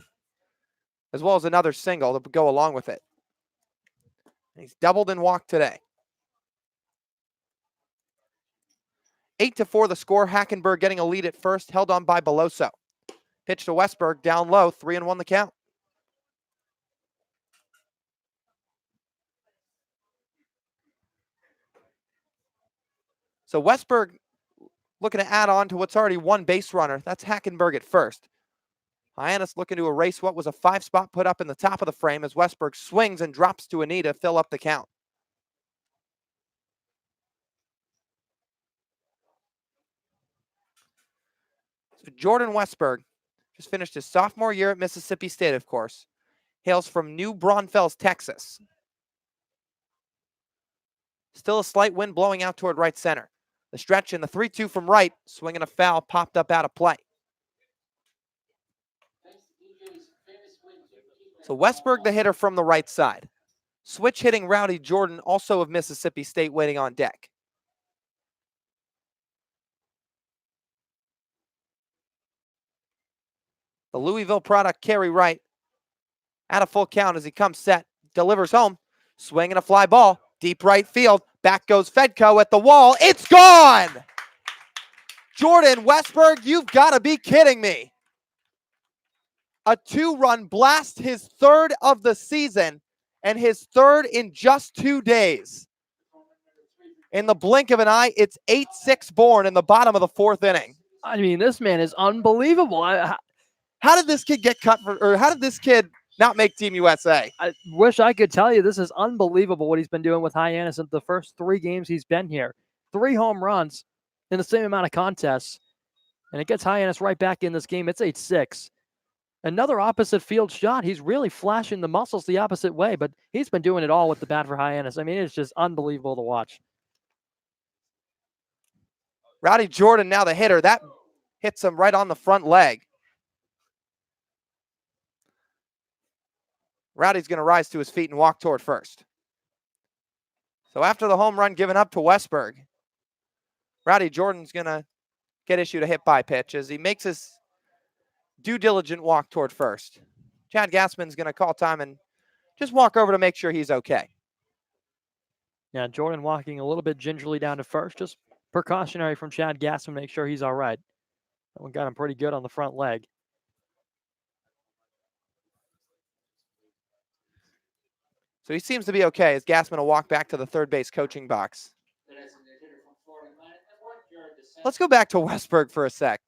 as well as another single to go along with it. And he's doubled and walked today. 8-4 the score. Hackenberg getting a lead at first, held on by Beloso. Pitch to Westberg, down low, 3-1 the count. So Westberg looking to add on to what's already 1 base runner. That's Hackenberg at first. Hyannis looking to erase what was a 5-spot put up in the top of the frame as Westberg swings and drops to a knee to fill up the count. So Jordan Westberg just finished his sophomore year at Mississippi State, of course. Hails from New Braunfels, Texas. Still a slight wind blowing out toward right center. The stretch and the 3-2 from right, swinging a foul, popped up out of play. So Westberg, the hitter from the right side. Switch hitting Rowdy Jordan, also of Mississippi State, waiting on deck. The Louisville product, Kerry Wright, at a full count as he comes set, delivers home, swinging a fly ball, deep right field, back goes Fedko at the wall, it's gone! Jordan Westberg, you've got to be kidding me. A 2-run blast, his third of the season, and his third in just 2 days. In the blink of an eye, it's 8-6 Bourne in the bottom of the 4th inning. I mean, this man is unbelievable. How did this kid get cut for, or how did this kid not make Team USA? I wish I could tell you. This is unbelievable what he's been doing with Hyannis in the first 3 games he's been here. 3 home runs in the same amount of contests. And it gets Hyannis right back in this game. It's 8-6. Another opposite field shot. He's really flashing the muscles the opposite way, but he's been doing it all with the bat for Hyannis. I mean, it's just unbelievable to watch. Rowdy Jordan now the hitter. That hits him right on the front leg. Rowdy's going to rise to his feet and walk toward first. So after the home run given up to Westberg, Rowdy Jordan's going to get issued a hit-by pitch as he makes his due diligent walk toward first. Chad Gassman's going to call time and just walk over to make sure he's okay. Yeah, Jordan walking a little bit gingerly down to first, just precautionary from Chad Gassman, make sure he's all right. That one got him pretty good on the front leg. So he seems to be okay as Gassman will walk back to the third base coaching box. Let's go back to Westberg for a sec.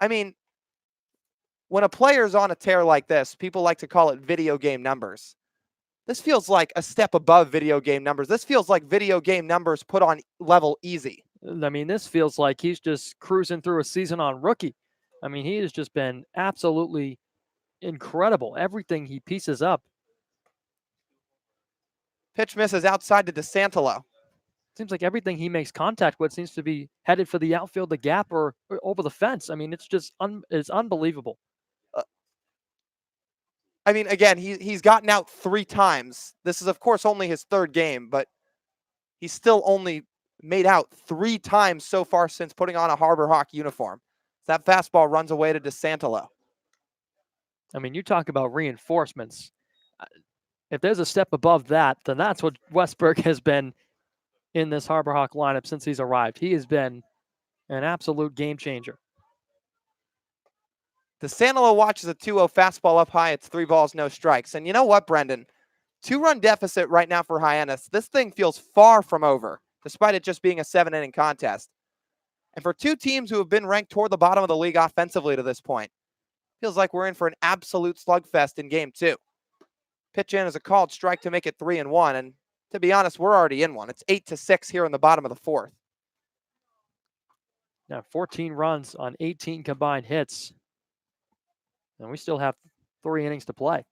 I mean, when a player's on a tear like this, people like to call it video game numbers. This feels like a step above video game numbers. This feels like video game numbers put on level easy. I mean, this feels like he's just cruising through a season on rookie. I mean, he has just been absolutely incredible. Everything he pieces up. Pitch misses outside to Santalo. Seems like everything he makes contact with seems to be headed for the outfield, the gap, or over the fence. I mean, it's just it's unbelievable. I mean, again, he's gotten out 3 times. This is, of course, only his 3rd game, but he's still only made out 3 times so far since putting on a Harbor Hawk uniform. That fastball runs away to Santalo. I mean, you talk about reinforcements. If there's a step above that, then that's what Westberg has been in this Harbor Hawk lineup since he's arrived. He has been an absolute game changer. Santalo watches a 2-0 fastball up high. It's 3 balls, no strikes. And you know what, Brendan? 2-run deficit right now for Hyannis. This thing feels far from over, despite it just being a 7-inning contest. And for 2 teams who have been ranked toward the bottom of the league offensively to this point, feels like we're in for an absolute slugfest in game 2. Pitch in is a called strike to make it 3-1. And to be honest, we're already in one. It's 8-6 here in the bottom of the 4th. Now 14 runs on 18 combined hits. And we still have 3 innings to play.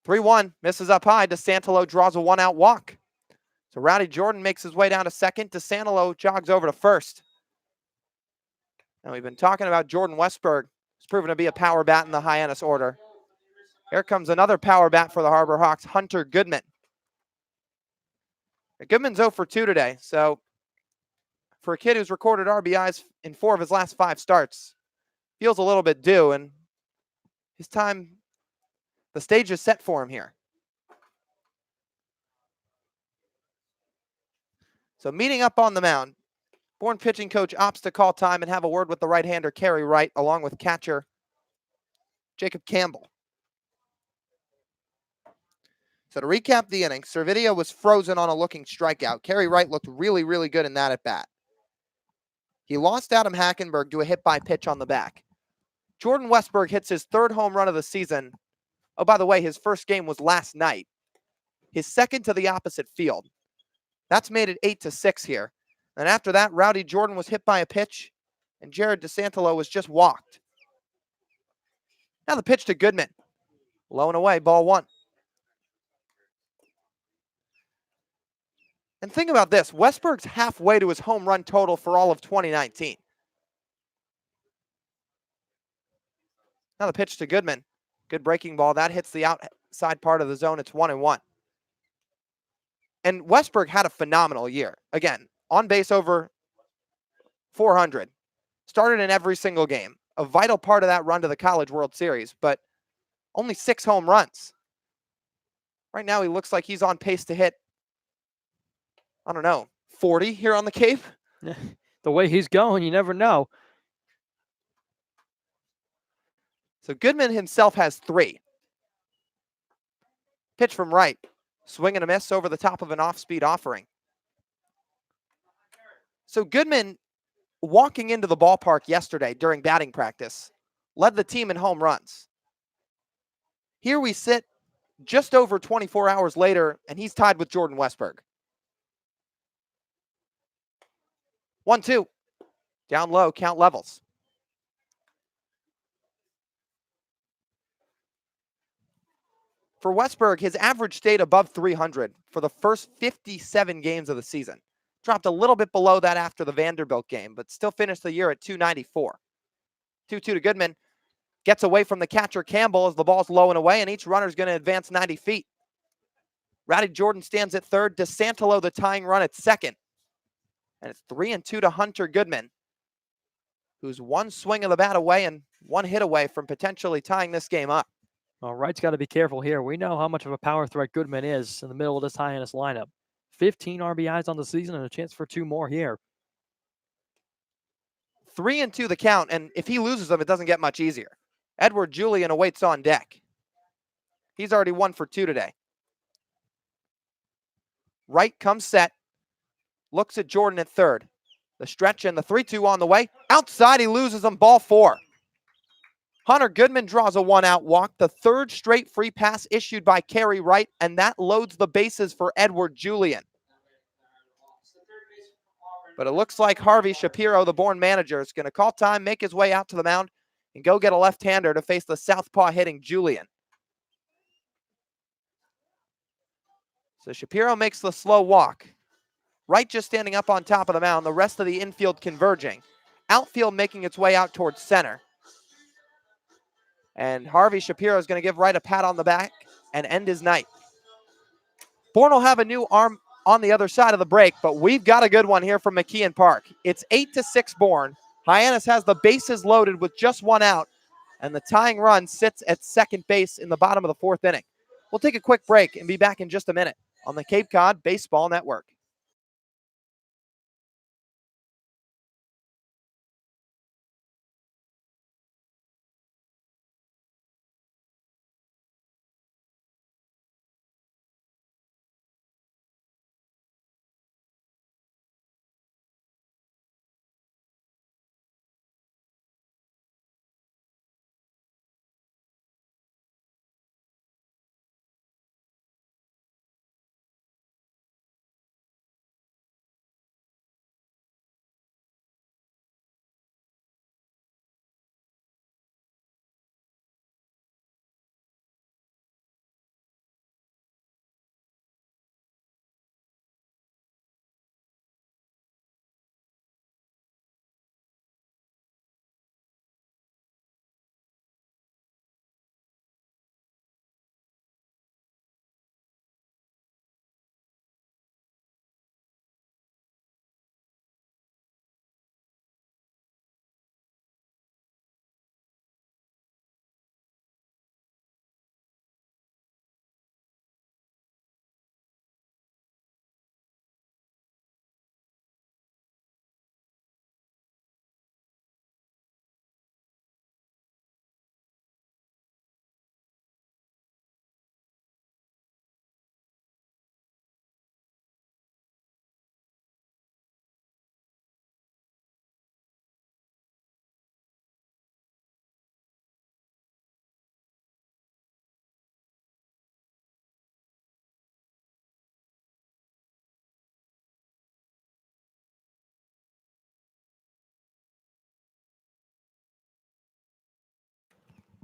3-1, misses up high. Santalo draws a 1-out walk. So Rowdy Jordan makes his way down to second. Santalo jogs over to first. And we've been talking about Jordan Westberg. He's proven to be a power bat in the Hyannis order. Here comes another power bat for the Harbor Hawks, Hunter Goodman. Goodman's 0 for 2 today. So for a kid who's recorded RBIs in 4 of his last 5 starts, feels a little bit due, and his time, the stage is set for him here. So meeting up on the mound, Bourne pitching coach opts to call time and have a word with the right-hander Kerry Wright, along with catcher Jacob Campbell. So to recap the inning, Servideo was frozen on a looking strikeout. Kerry Wright looked really, really good in that at-bat. He lost Adam Hackenberg to a hit-by pitch on the back. Jordan Westberg hits his 3rd home run of the season. Oh, by the way, his first game was last night. His 2nd to the opposite field. That's made it 8-6 here. And after that, Rowdy Jordan was hit by a pitch, and Jared Santalo was just walked. Now the pitch to Goodman. Low and away, ball 1. And think about this. Westberg's halfway to his home run total for all of 2019. Now the pitch to Goodman. Good breaking ball. That hits the outside part of the zone. It's 1-1. And Westberg had a phenomenal year. Again, on base over 400. Started in every single game. A vital part of that run to the College World Series, but only 6 home runs. Right now, he looks like he's on pace to hit, I don't know, 40 here on the Cape. The way he's going, you never know. So Goodman himself has 3. Pitch from right. Swing and a miss over the top of an off-speed offering. So Goodman, walking into the ballpark yesterday during batting practice, led the team in home runs. Here we sit just over 24 hours later, and he's tied with Jordan Westberg. 1-2. Down low, count levels. For Westberg, his average stayed above 300 for the first 57 games of the season. Dropped a little bit below that after the Vanderbilt game, but still finished the year at 294. 2-2 to Goodman. Gets away from the catcher Campbell as the ball's low and away, and each runner's going to advance 90 feet. Rowdy Jordan stands at third. Santalo the tying run at second. And it's 3-2 to Hunter Goodman, who's one swing of the bat away and one hit away from potentially tying this game up. All Wright's got to be careful here. We know how much of a power threat Goodman is in the middle of this Hyannis lineup. 15 RBIs on the season and a chance for 2 more here. 3-2 the count, and if he loses them, it doesn't get much easier. Edward Julian awaits on deck. He's already 1 for 2 today. Wright comes set. Looks at Jordan at third. The stretch and the 3-2 on the way. Outside, he loses them, ball 4. Hunter Goodman draws a 1-out walk, the 3rd straight free pass issued by Kerry Wright, and that loads the bases for Edward Julian. But it looks like Harvey Shapiro, the Bourne manager, is going to call time, make his way out to the mound, and go get a left-hander to face the southpaw hitting Julian. So Shapiro makes the slow walk. Wright just standing up on top of the mound, the rest of the infield converging. Outfield making its way out towards center. And Harvey Shapiro is going to give Wright a pat on the back and end his night. Bourne will have a new arm on the other side of the break, but we've got a good one here from McKeon Park. It's 8-6 Bourne. Hyannis has the bases loaded with just 1 out, and the tying run sits at second base in the bottom of the 4th inning. We'll take a quick break and be back in just a minute on the Cape Cod Baseball Network.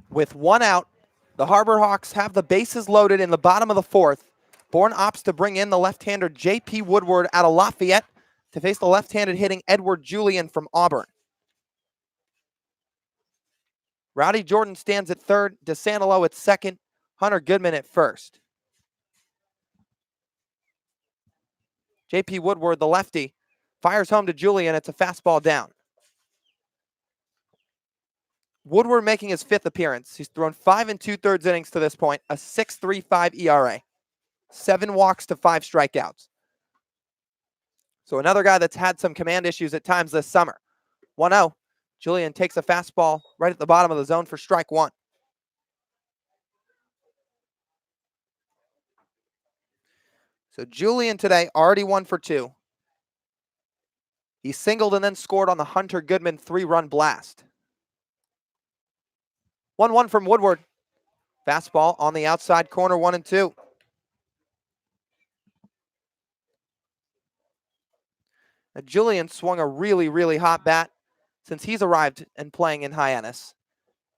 With 1 out, the Harbor Hawks have the bases loaded in the bottom of the 4th. Bourne opts to bring in the left-hander J.P. Woodward out of Lafayette to face the left-handed hitting Edward Julian from Auburn. Rowdy Jordan stands at third, Santalo at second, Hunter Goodman at first. J.P. Woodward, the lefty, fires home to Julian. It's a fastball down. Woodward making his 5th appearance. He's thrown 5 2/3 innings to this point, a 6.35 ERA, 7 walks to 5 strikeouts. So another guy that's had some command issues at times this summer. 1-0. Julian takes a fastball right at the bottom of the zone for strike 1. So Julian today already 1 for 2. He singled and then scored on the Hunter Goodman 3-run blast. 1-1 from Woodward. Fastball on the outside corner, 1-2. Now, Julian swung a really, really hot bat since he's arrived and playing in Hyannis.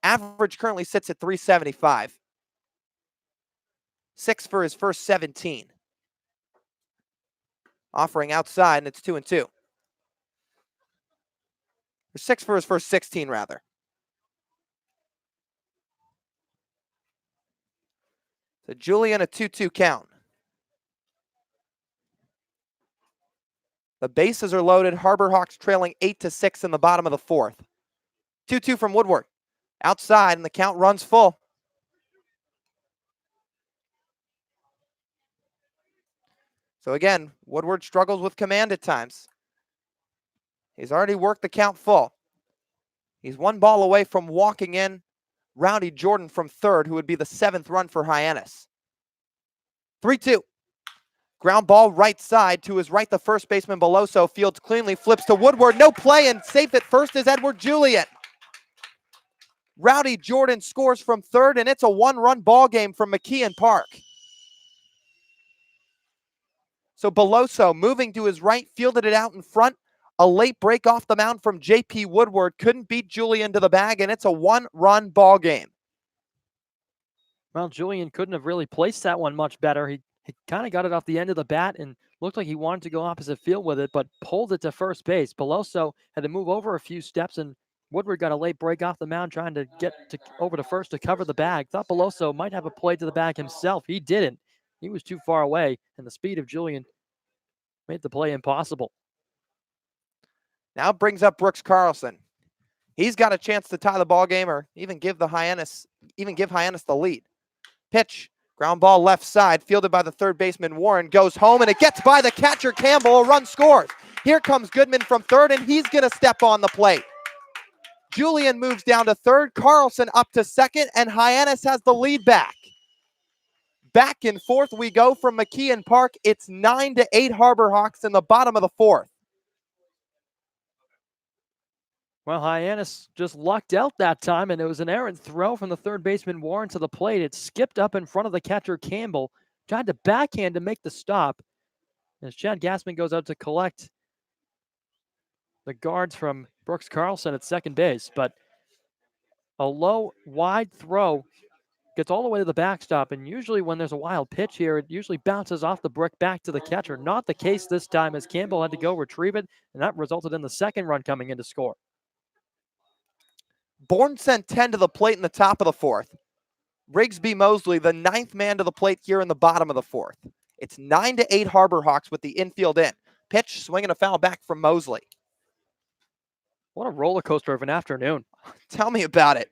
Average currently sits at 375. 6 for his first 17. Offering outside, and it's 2-2. Or 6 for his first 16, rather. So Julian, a 2-2 count. The bases are loaded. Harbor Hawks trailing 8-6 in the bottom of the 4th. 2-2 from Woodward. Outside, and the count runs full. So again, Woodward struggles with command at times. He's already worked the count full. He's 1 ball away from walking in Rowdy Jordan from third, who would be the 7th run for Hyannis. 3-2. Ground ball right side to his right, the first baseman Beloso fields cleanly, flips to Woodward, no play, and safe at first is Edward Julian. Rowdy Jordan scores from third, and it's a 1-run ball game from McKeon Park. So Beloso moving to his right, fielded it out in front. A late break off the mound from J.P. Woodward couldn't beat Julian to the bag, and it's a 1-run ball game. Well, Julian couldn't have really placed that one much better. He kind of got it off the end of the bat and looked like he wanted to go opposite field with it, but pulled it to first base. Beloso had to move over a few steps, and Woodward got a late break off the mound trying to get over to first to cover the bag. Thought Beloso might have a play to the bag himself. He didn't. He was too far away, and the speed of Julian made the play impossible. Now brings up Brooks Carlson. He's got a chance to tie the ball game or even give Hyannis the lead. Pitch, ground ball left side, fielded by the third baseman Warren, goes home, and it gets by the catcher Campbell. A run scores. Here comes Goodman from third, and he's going to step on the plate. Julian moves down to third, Carlson up to second, and Hyannis has the lead back. Back and forth we go from McKeon Park. It's 9-8 Harbor Hawks in the bottom of the 4th. Well, Hyannis just lucked out that time, and it was an errant throw from the third baseman Warren to the plate. It skipped up in front of the catcher Campbell, tried to backhand to make the stop. As Chad Gassman goes out to collect the guards from Brooks Carlson at second base, but a low, wide throw gets all the way to the backstop, and usually when there's a wild pitch here, it usually bounces off the brick back to the catcher. Not the case this time, as Campbell had to go retrieve it, and that resulted in the second run coming in to score. Bourne sent 10 to the plate in the top of the 4th. Rigsby Mosley, the 9th man to the plate here in the bottom of the 4th. It's 9-8 Harbor Hawks with the infield in. Pitch, swinging a foul back from Mosley. What a roller coaster of an afternoon. Tell me about it.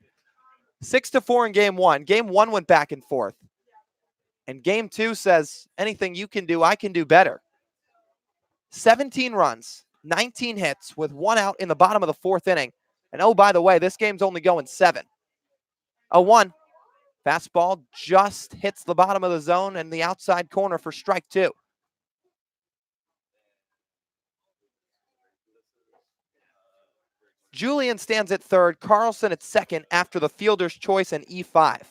6-4 in game 1. Game 1 went back and forth. And game 2 says, anything you can do, I can do better. 17 runs, 19 hits with 1 out in the bottom of the 4th inning. And oh, by the way, this game's only going 7. 0-1. Fastball just hits the bottom of the zone and the outside corner for strike 2. Julian stands at third, Carlson at second after the fielder's choice and E5.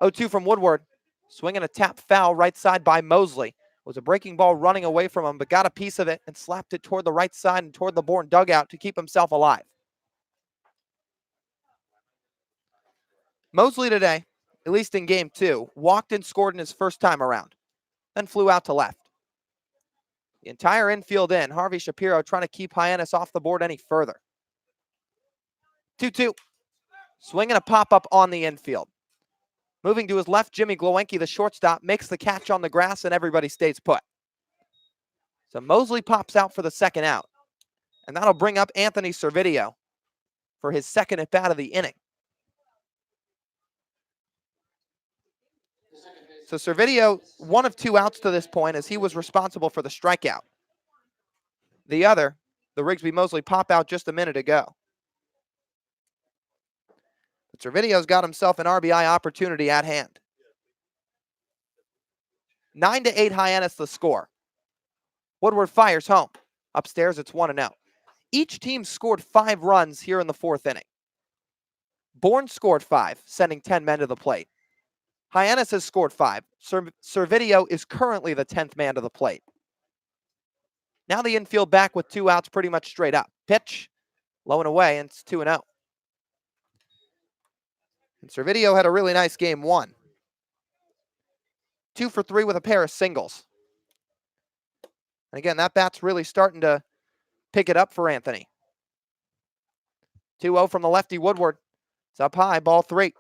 0-2 from Woodward. Swinging a tap foul right side by Mosley. Was a breaking ball running away from him, but got a piece of it and slapped it toward the right side and toward the Bourne dugout to keep himself alive. Mosley today, at least in game 2, walked and scored in his first time around, then flew out to left. The entire infield in. Harvey Shapiro trying to keep Hyannis off the board any further. 2-2. Swinging a pop-up on the infield. Moving to his left, Jimmy Glowenke, the shortstop, makes the catch on the grass, and everybody stays put. So Mosley pops out for the second out. And that'll bring up Anthony Servideo. for his second at bat of the inning. So Servideo, one of 2 outs to this point, as he was responsible for the strikeout. The other, the Rigsby-Moseley pop out just a minute ago. But Servideo's got himself an RBI opportunity at hand. 9-8 Hyannis the score. Woodward fires home. Upstairs, it's 1-0. Each team scored 5 runs here in the 4th inning. Bourne scored 5, sending 10 men to the plate. Hyannis has scored 5. Servideo is currently the 10th man to the plate. Now the infield back with 2 outs pretty much straight up. Pitch, low and away, and it's 2-0. And Servideo had a really nice game 1. 2 for 3 with a pair of singles. And again, that bat's really starting to pick it up for Anthony. 2-0 from the lefty Woodward. It's up high, ball 3.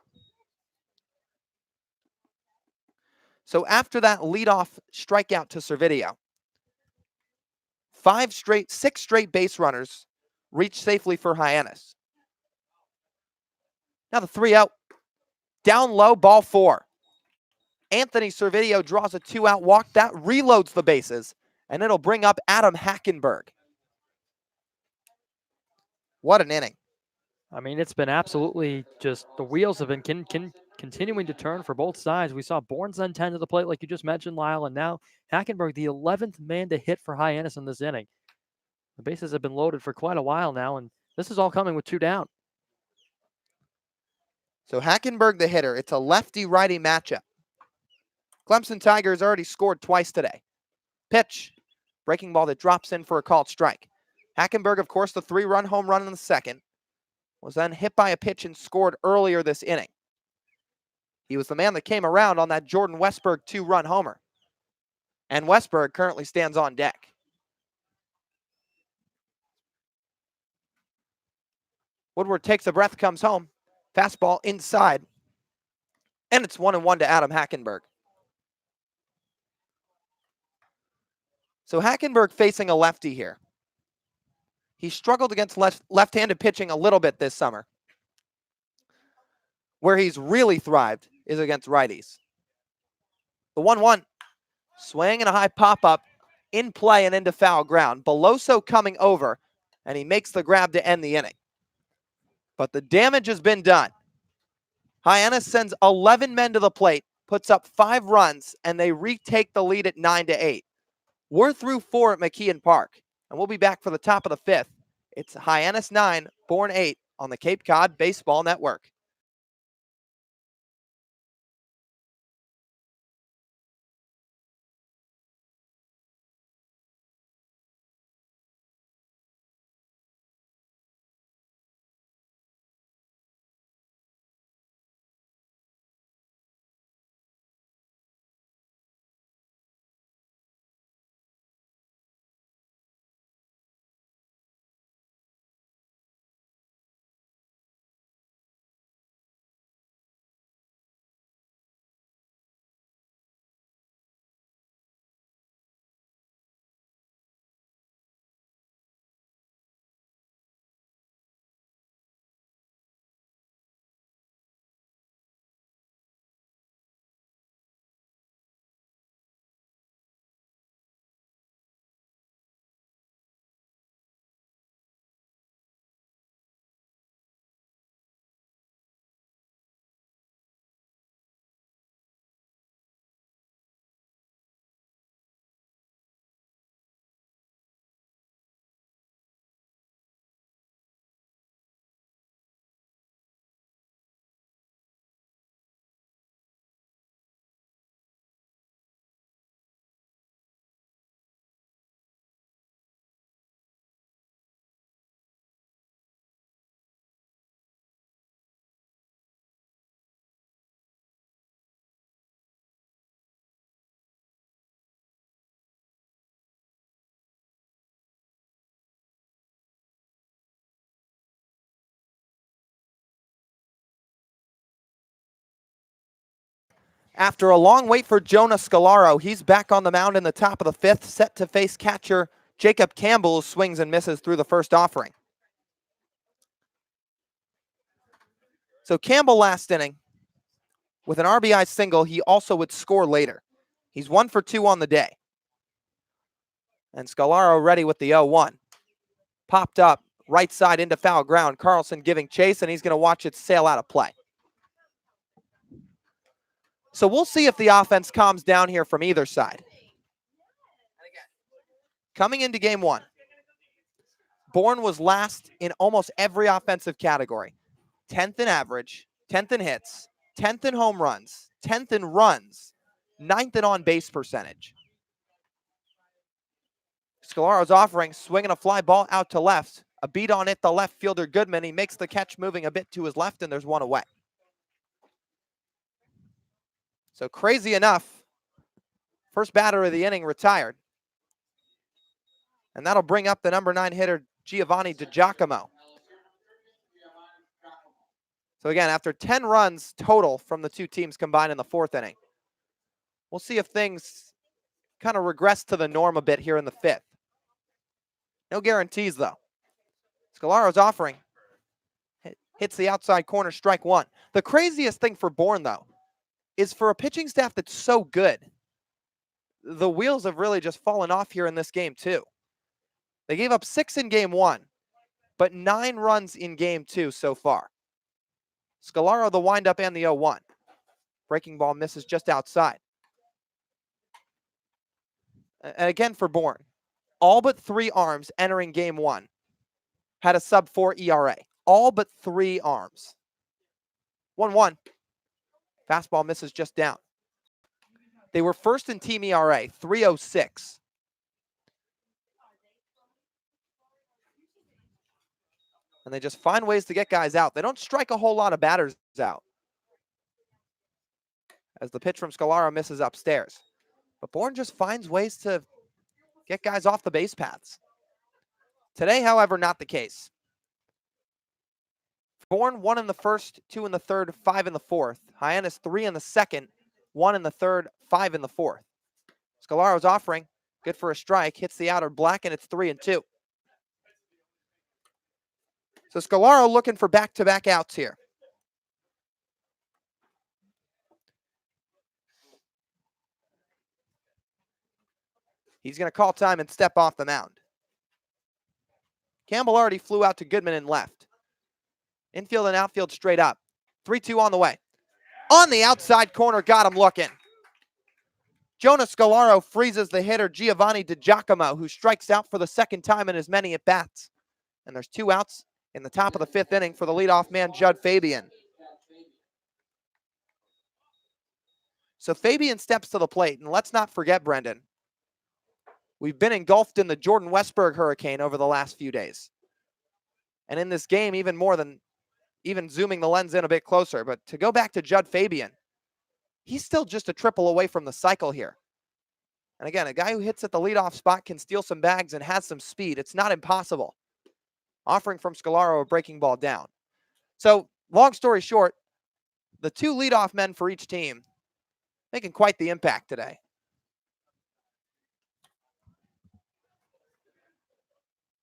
So after that leadoff strikeout to Servideo, 6 straight base runners reached safely for Hyannis. Now the 3-0. Down low, ball 4. Anthony Servideo draws a 2-out walk. That reloads the bases, and it'll bring up Adam Hackenberg. What an inning. I mean, it's been absolutely just the wheels have been continuing to turn for both sides. We saw Bourne send 10 to the plate, like you just mentioned, Lyle, and now Hackenberg, the 11th man to hit for Hyannis in this inning. The bases have been loaded for quite a while now, and this is all coming with 2 down. So Hackenberg the hitter. It's a lefty-righty matchup. Clemson Tigers already scored twice today. Pitch. Breaking ball that drops in for a called strike. Hackenberg, of course, the 3-run home run in the second, was then hit by a pitch and scored earlier this inning. He was the man that came around on that Jordan Westberg 2-run homer. And Westberg currently stands on deck. Woodward takes a breath, comes home. Fastball inside. And it's 1-1 to Adam Hackenberg. So Hackenberg facing a lefty here. He struggled against left-handed pitching a little bit this summer. Where he's really thrived is against righties. The 1-1. Swing and a high pop-up. In play and into foul ground. Beloso coming over, and he makes the grab to end the inning. But the damage has been done. Hyannis sends 11 men to the plate, puts up 5 runs, and they retake the lead at 9-8. We're through 4 at McKeon Park, and we'll be back for the top of the 5th. It's Hyannis 9, Bourne 8 on the Cape Cod Baseball Network. After a long wait for Jonah Scalaro, he's back on the mound in the top of the 5th, set to face catcher Jacob Campbell, who swings and misses through the first offering. So Campbell last inning, with an RBI single, he also would score later. He's 1 for 2 on the day. And Scalaro ready with the 0-1. Popped up, right side into foul ground. Carlson giving chase, and he's going to watch it sail out of play. So we'll see if the offense calms down here from either side. Coming into game one, Bourne was last in almost every offensive category. 10th in average, 10th in hits, 10th in home runs, 10th in runs, 9th in on-base percentage. Scalaro's offering, swinging a fly ball out to left. A beat on it, the left fielder Goodman. He makes the catch moving a bit to his left, and there's one away. So crazy enough, first batter of the inning retired. And that'll bring up the number 9 hitter, Giovanni DiGiacomo. So again, after 10 runs total from the two teams combined in the 4th inning, we'll see if things kind of regress to the norm a bit here in the 5th. No guarantees, though. Scalaro's offering. Hits the outside corner, strike 1. The craziest thing for Bourne, though, is for a pitching staff that's so good, the wheels have really just fallen off here in this game, too. They gave up 6 in game 1, but 9 runs in game 2 so far. Scalaro, the windup, and the 0-1. Breaking ball misses just outside. And again for Bourne, all but 3 arms entering game 1 had a sub-4 ERA. All but 3 arms. 1-1. Fastball misses just down. They were first in team ERA, 3.06. And they just find ways to get guys out. They don't strike a whole lot of batters out, as the pitch from Scalaro misses upstairs. But Bourne just finds ways to get guys off the base paths. Today, however, not the case. Bourne 1 in the first, 2 in the third, 5 in the fourth. Hyannis 3 in the second, 1 in the third, 5 in the fourth. Scalaro's offering, good for a strike, hits the outer black, and it's 3-2. So Scalaro looking for back-to-back outs here. He's going to call time and step off the mound. Campbell already flew out to Goodman and left. Infield and outfield straight up. 3-2 on the way. On the outside corner, got him looking. Jonas Scalaro freezes the hitter Giovanni DiGiacomo, who strikes out for the second time in as many at-bats. And there's 2 outs in the top of the 5th inning for the leadoff man, Judd Fabian. So Fabian steps to the plate, and let's not forget, Brendan, we've been engulfed in the Jordan Westberg hurricane over the last few days. And in this game, even more than even zooming the lens in a bit closer. But to go back to Judd Fabian, he's still just a triple away from the cycle here. And again, a guy who hits at the leadoff spot can steal some bags and has some speed. It's not impossible. Offering from Scalaro a breaking ball down. So, long story short, the 2 leadoff men for each team making quite the impact today.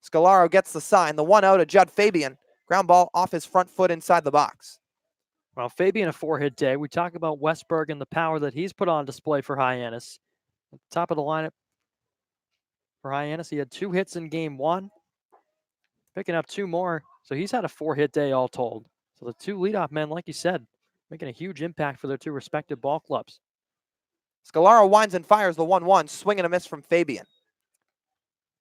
Scalaro gets the sign, the 1-0 to Judd Fabian. Ground ball off his front foot inside the box. Well, Fabian, a 4-hit day. We talk about Westberg and the power that he's put on display for Hyannis. At the top of the lineup for Hyannis, he had 2 hits in game 1. Picking up 2 more, so he's had a 4-hit day all told. So the 2 leadoff men, like you said, making a huge impact for their 2 respective ball clubs. Scalaro winds and fires the 1-1, swing and a miss from Fabian.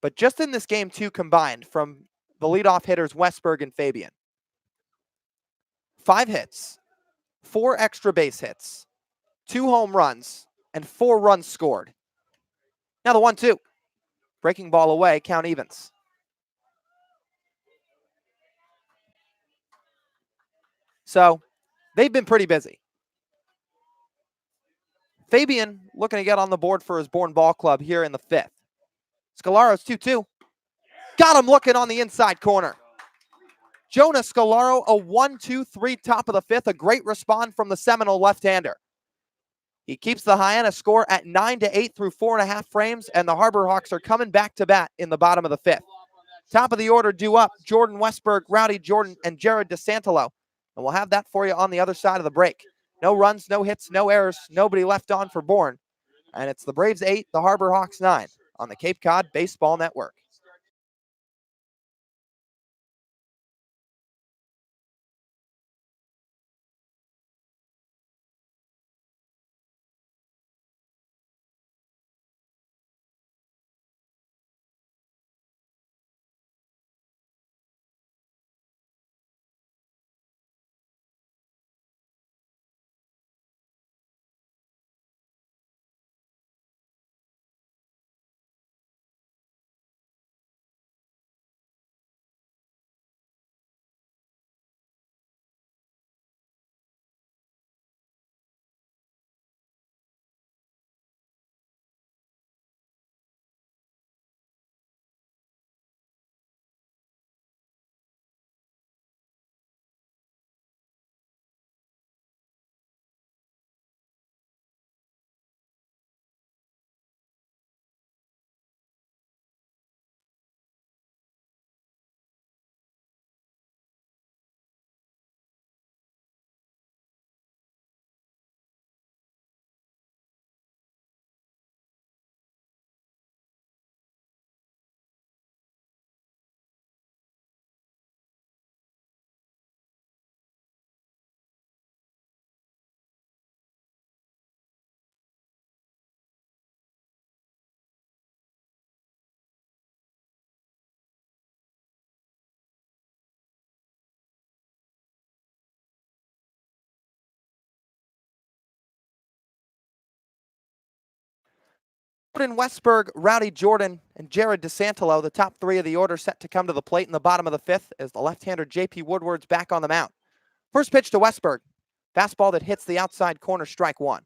But just in this game 2 combined from the leadoff hitters Westberg and Fabian, 5 hits, 4 extra base hits, 2 home runs, and 4 runs scored. Now the 1-2. Breaking ball away, count evens. So they've been pretty busy. Fabian looking to get on the board for his Bourne ball club here in the 5th. Scalaro's 2-2. Got him looking on the inside corner. Jonas Scalaro, a 1-2-3 top of the 5th. A great response from the Seminole left-hander. He keeps the Hyannis score at 9-8 through 4.5 frames, and the Harbor Hawks are coming back to bat in the bottom of the 5th. Top of the order due up, Jordan Westberg, Rowdy Jordan, and Jared DeSantalo. And we'll have that for you on the other side of the break. No runs, no hits, no errors, nobody left on for Bourne. And it's the Braves 8, the Harbor Hawks 9 on the Cape Cod Baseball Network. Jordan Westberg, Rowdy Jordan, and Jared DeSantalo, the top three of the order, set to come to the plate in the bottom of the fifth as the left-hander J.P. Woodward's back on the mound. First pitch to Westberg. Fastball that hits the outside corner, strike one.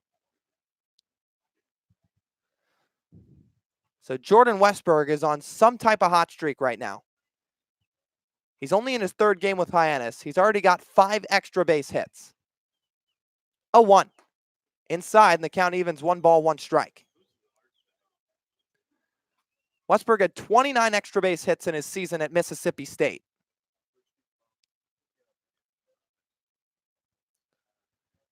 So Jordan Westberg is on some type of hot streak right now. He's only in his third game with Hyannis. He's already got 5 extra base hits. 0-1. Inside, and the count evens 1 ball, 1 strike. Westberg had 29 extra base hits in his season at Mississippi State.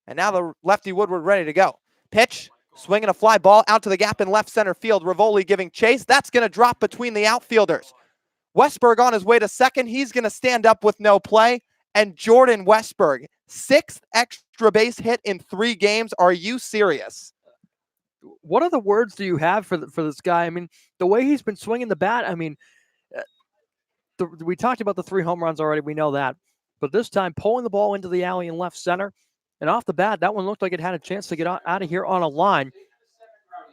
And now the lefty Woodward ready to go. Pitch, swinging a fly ball out to the gap in left center field. Rivoli giving chase. That's going to drop between the outfielders. Westberg on his way to second. He's going to stand up with no play. And Jordan Westberg, 6th extra base hit in 3 games. Are you serious? What other words do you have for this guy? I mean, the way he's been swinging the bat, I mean, we talked about the 3 home runs already. We know that. But this time, pulling the ball into the alley in left center. And off the bat, that one looked like it had a chance to get out of here on a line.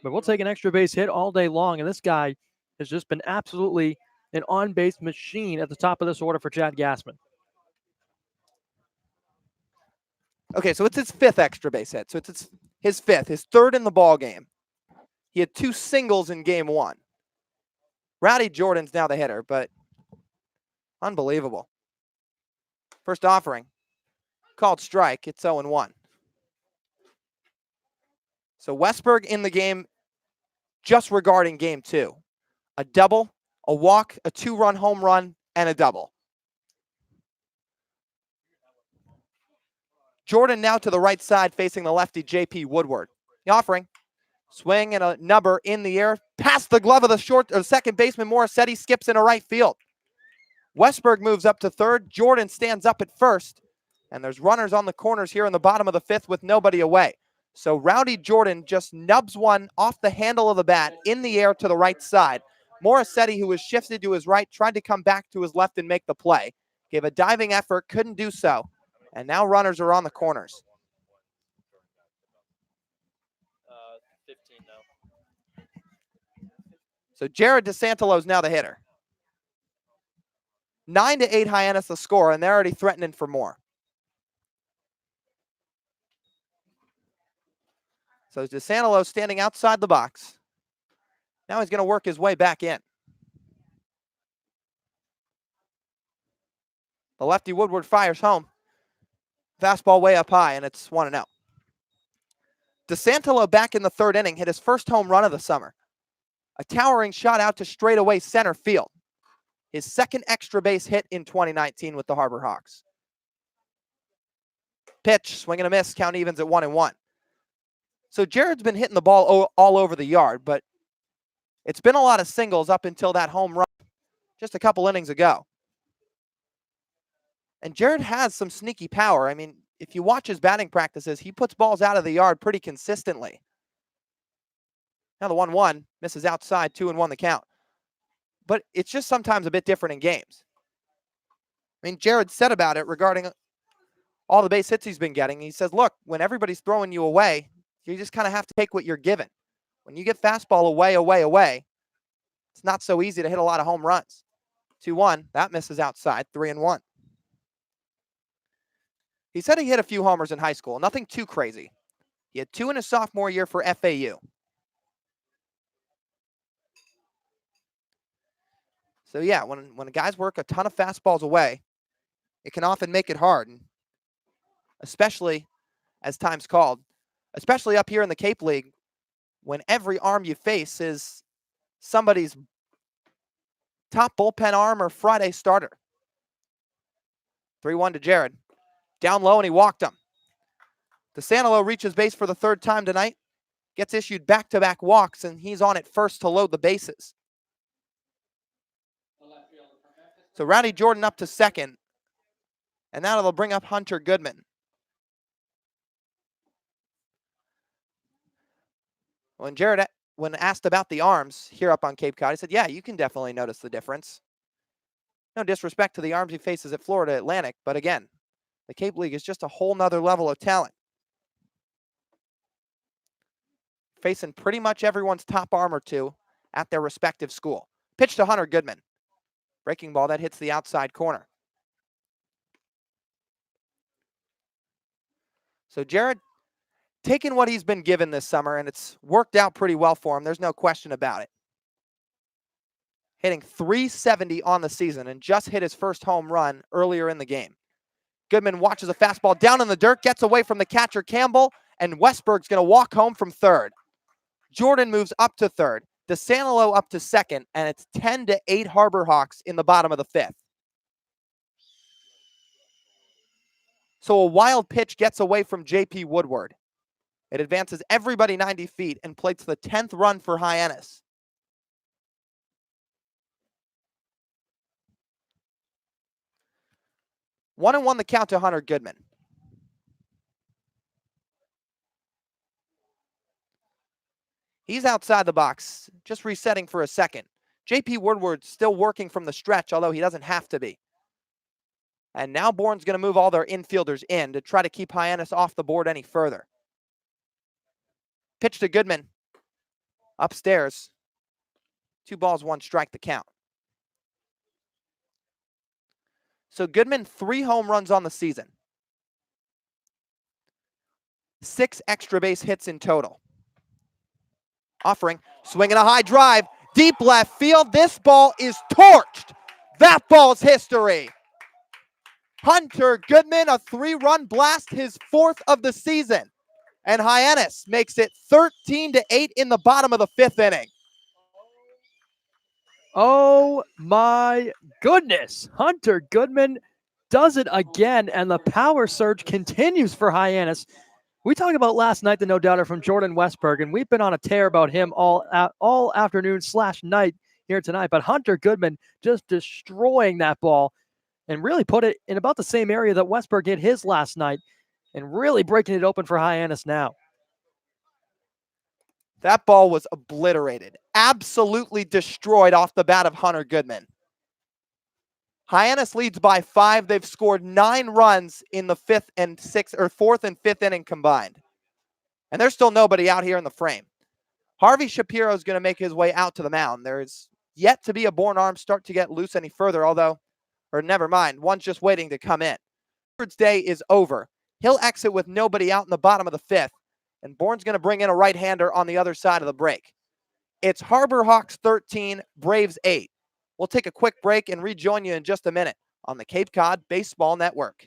But we'll take an extra base hit all day long. And this guy has just been absolutely an on-base machine at the top of this order for Chad Gassman. Okay, so it's his 5th extra base hit. So it's his 5th, his 3rd in the ball game. He had 2 singles in game 1. Rowdy Jordan's now the hitter, but unbelievable. First offering, called strike. It's 0-1. So Westberg in the game just regarding game 2. A double, a walk, a 2-run home run, and a double. Jordan now to the right side facing the lefty J.P. Woodward. The offering, swing and a number in the air, past the glove of the second baseman Morissetti, skips into right field. Westberg moves up to third. Jordan stands up at first. And there's runners on the corners here in the bottom of the 5th with nobody away. So Rowdy Jordan just nubs one off the handle of the bat in the air to the right side. Morissetti, who was shifted to his right, tried to come back to his left and make the play. Gave a diving effort, couldn't do so. And now runners are on the corners. 15 now. So Jared DeSantalo is now the hitter. 9-8 Hyannis the score, and they're already threatening for more. So DeSantalo standing outside the box. Now he's going to work his way back in. The lefty Woodward fires home. Fastball way up high, and it's 1-0. DeSantalo back in the 3rd inning hit his first home run of the summer. A towering shot out to straightaway center field. His 2nd extra base hit in 2019 with the Harbor Hawks. pitch, swing and a miss, count evens at 1-1. So Jared's been hitting the ball all over the yard, but it's been a lot of singles up until that home run just a couple innings ago. And Jared has some sneaky power. I mean, if you watch his batting practices, he puts balls out of the yard pretty consistently. Now the 1-1 misses outside, 2-1 the count. But it's just sometimes a bit different in games. I mean, Jared said about it regarding all the base hits he's been getting. He says, look, when everybody's throwing you away, you just kind of have to take what you're given. When you get fastball away, it's not so easy to hit a lot of home runs. 2-1, that misses outside, 3-1. He said he hit a few homers in high school, nothing too crazy. He had 2 in his sophomore year for FAU. So yeah, when guys work a ton of fastballs away, it can often make it hard, and especially as time's called, especially up here in the Cape League, when every arm you face is somebody's top bullpen arm or Friday starter. 3-1 to Jared. Down low, and he walked him. Santalo reaches base for the 3rd time tonight, gets issued back-to-back walks, and he's on at first to load the bases. So Rowdy Jordan up to second, and now they'll bring up Hunter Goodman. When asked about the arms here up on Cape Cod, he said, yeah, you can definitely notice the difference. No disrespect to the arms he faces at Florida Atlantic, but again, the Cape League is just a whole nother level of talent. Facing pretty much everyone's top arm or two at their respective school. Pitch to Hunter Goodman. Breaking ball that hits the outside corner. So Jared taking what he's been given this summer, and it's worked out pretty well for him. There's no question about it. Hitting .370 on the season and just hit his first home run earlier in the game. Goodman watches a fastball down in the dirt, gets away from the catcher Campbell, and Westberg's going to walk home from third. Jordan moves up to third. Santalo up to second, and it's 10-8 Harbor Hawks in the bottom of the 5th. So a wild pitch gets away from J.P. Woodward. It advances everybody 90 feet and plates the 10th run for Hyannis. One and one the count to Hunter Goodman. He's outside the box, just resetting for a second. J.P. Woodward still working from the stretch, although he doesn't have to be. And now Bourne's going to move all their infielders in to try to keep Hyannis off the board any further. Pitch to Goodman. Upstairs. 2 balls, 1 strike the count. So Goodman, 3 home runs on the season. 6 extra base hits in total. Offering, swinging a high drive, deep left field. This ball is torched. That ball's history. Hunter Goodman, a 3-run blast, his 4th of the season. And Hyannis makes it 13-8 in the bottom of the 5th inning. Oh my goodness. Hunter Goodman does it again, and the power surge continues for Hyannis. We talked about last night the no-doubter from Jordan Westberg, and we've been on a tear about him all afternoon/night here tonight. But Hunter Goodman just destroying that ball and really put it in about the same area that Westberg hit his last night and really breaking it open for Hyannis now. That ball was obliterated, absolutely destroyed off the bat of Hunter Goodman. Hyannis leads by 5. They've scored 9 runs in the 4th and 5th inning combined. And there's still nobody out here in the frame. Harvey Shapiro is going to make his way out to the mound. There is yet to be a Bourne arm start to get loose any further, never mind, one's just waiting to come in. Woodward's day is over. He'll exit with nobody out in the bottom of the 5th, and Bourne's going to bring in a right-hander on the other side of the break. It's Harbor Hawks 13, Braves 8. We'll take a quick break and rejoin you in just a minute on the Cape Cod Baseball Network.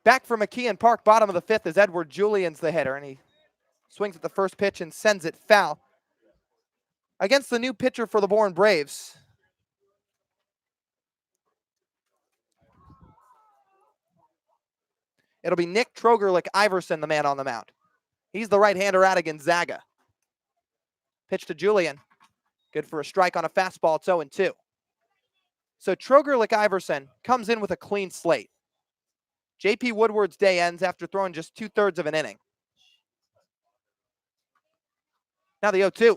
Back from McKeon Park, bottom of the fifth, is Edward Julian's the hitter, and he swings at the first pitch and sends it foul. Against the new pitcher for the Bourne Braves. It'll be Nick Trogerlick-Iverson, the man on the mound. He's the right-hander out of Gonzaga. Pitch to Julian. Good for a strike on a fastball. It's 0-2. So Trogerlick-Iverson comes in with a clean slate. J.P. Woodward's day ends after throwing just 2/3 of an inning. Now the 0-2.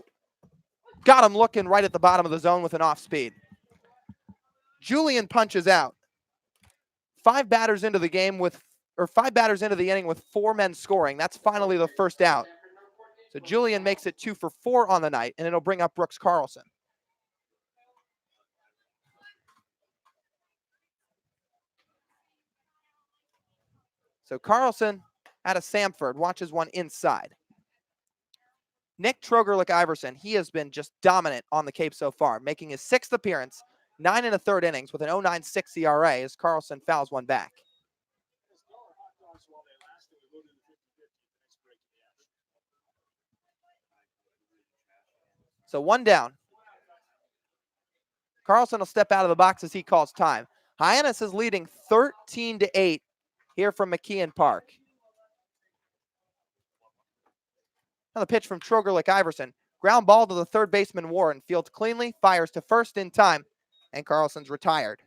Got him looking right at the bottom of the zone with an off speed. Julian punches out. 5 batters into the inning with 4 men scoring. That's finally the first out. So Julian makes it 2 for 4 on the night, and it'll bring up Brooks Carlson. So Carlson out of Samford watches one inside. Nick Trogerlick-Iverson, he has been just dominant on the Cape so far, making his 6th appearance, 9 1/3 innings with an 0.96 ERA as Carlson fouls one back. So 1 down. Carlson will step out of the box as he calls time. Hyannis is leading 13-8 here from McKeon Park. Now the pitch from Trogerlick-Iverson. Ground ball to the third baseman Warren. Fields cleanly, fires to first in time, and Carlson's retired.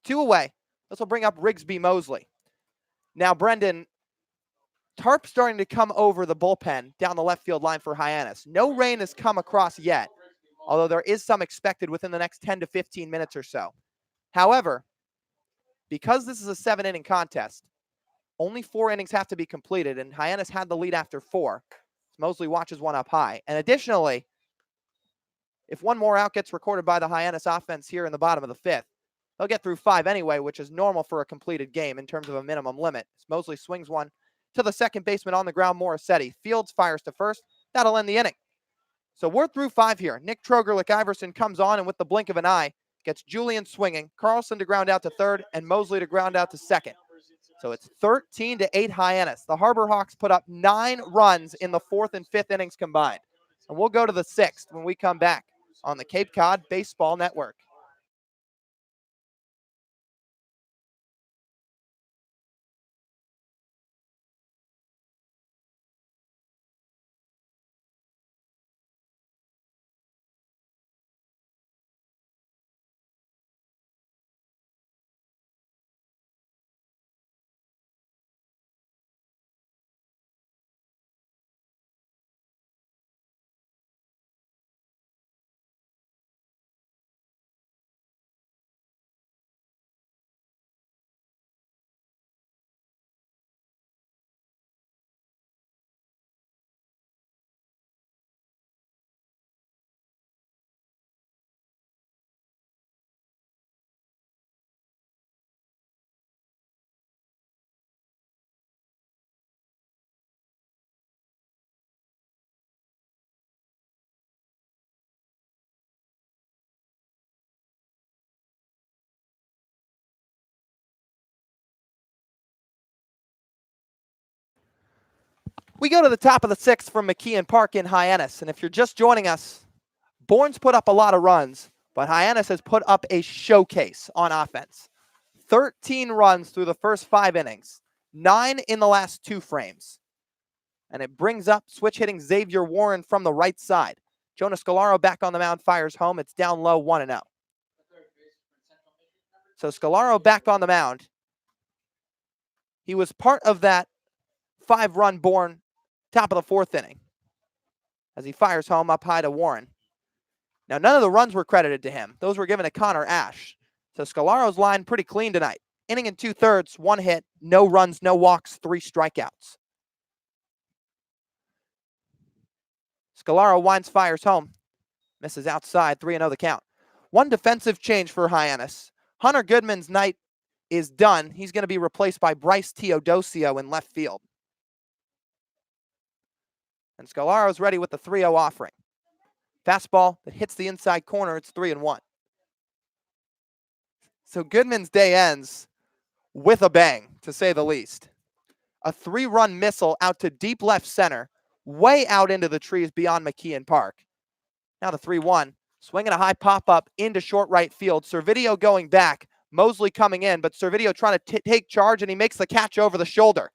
2 away. This will bring up Rigsby Mosley. Now, Brendan, tarp starting to come over the bullpen down the left field line for Hyannis. No rain has come across yet, although there is some expected within the next 10 to 15 minutes or so. However, because this is a 7-inning contest, only 4 innings have to be completed, and Hyannis had the lead after 4. Mosley watches one up high. And additionally, if one more out gets recorded by the Hyannis offense here in the bottom of the 5th, they'll get through 5 anyway, which is normal for a completed game in terms of a minimum limit. Mosley swings one to the second baseman on the ground, Morissetti. Fields fires to first. That'll end the inning. So we're through 5 here. Nick Trogerlick-Iverson comes on, and with the blink of an eye, gets Julian swinging, Carlson to ground out to third, and Mosley to ground out to second. So it's 13-8 Hyannis. The Harbor Hawks put up 9 runs in the 4th and 5th innings combined. And we'll go to the 6th when we come back on the Cape Cod Baseball Network. We go to the top of the 6th from McKeon Park in Hyannis. And if you're just joining us, Bourne's put up a lot of runs, but Hyannis has put up a showcase on offense. 13 runs through the first 5 innings, 9 in the last 2 frames. And it brings up switch hitting Xavier Warren from the right side. Jonah Scalaro back on the mound, fires home. It's down low, 1-0. So Scalaro back on the mound. He was part of that 5-run Bourne top of the 4th inning as he fires home up high to Warren. Now, none of the runs were credited to him. Those were given to Connor Ash. So Scalaro's line pretty clean tonight. Inning and 2/3, 1 hit, no runs, no walks, 3 strikeouts. Scalaro winds, fires home. Misses outside, 3-0 the count. 1 defensive change for Hyannis. Hunter Goodman's night is done. He's going to be replaced by Bryce Teodosio in left field. And Scalaro's ready with the 3-0 offering. Fastball that hits the inside corner. It's 3-1. So Goodman's day ends with a bang, to say the least. A 3-run missile out to deep left center, way out into the trees beyond McKeon Park. Now the 3-1, swinging a high pop-up into short right field. Servideo going back, Mosley coming in, but Servideo trying to take charge, and he makes the catch over the shoulder.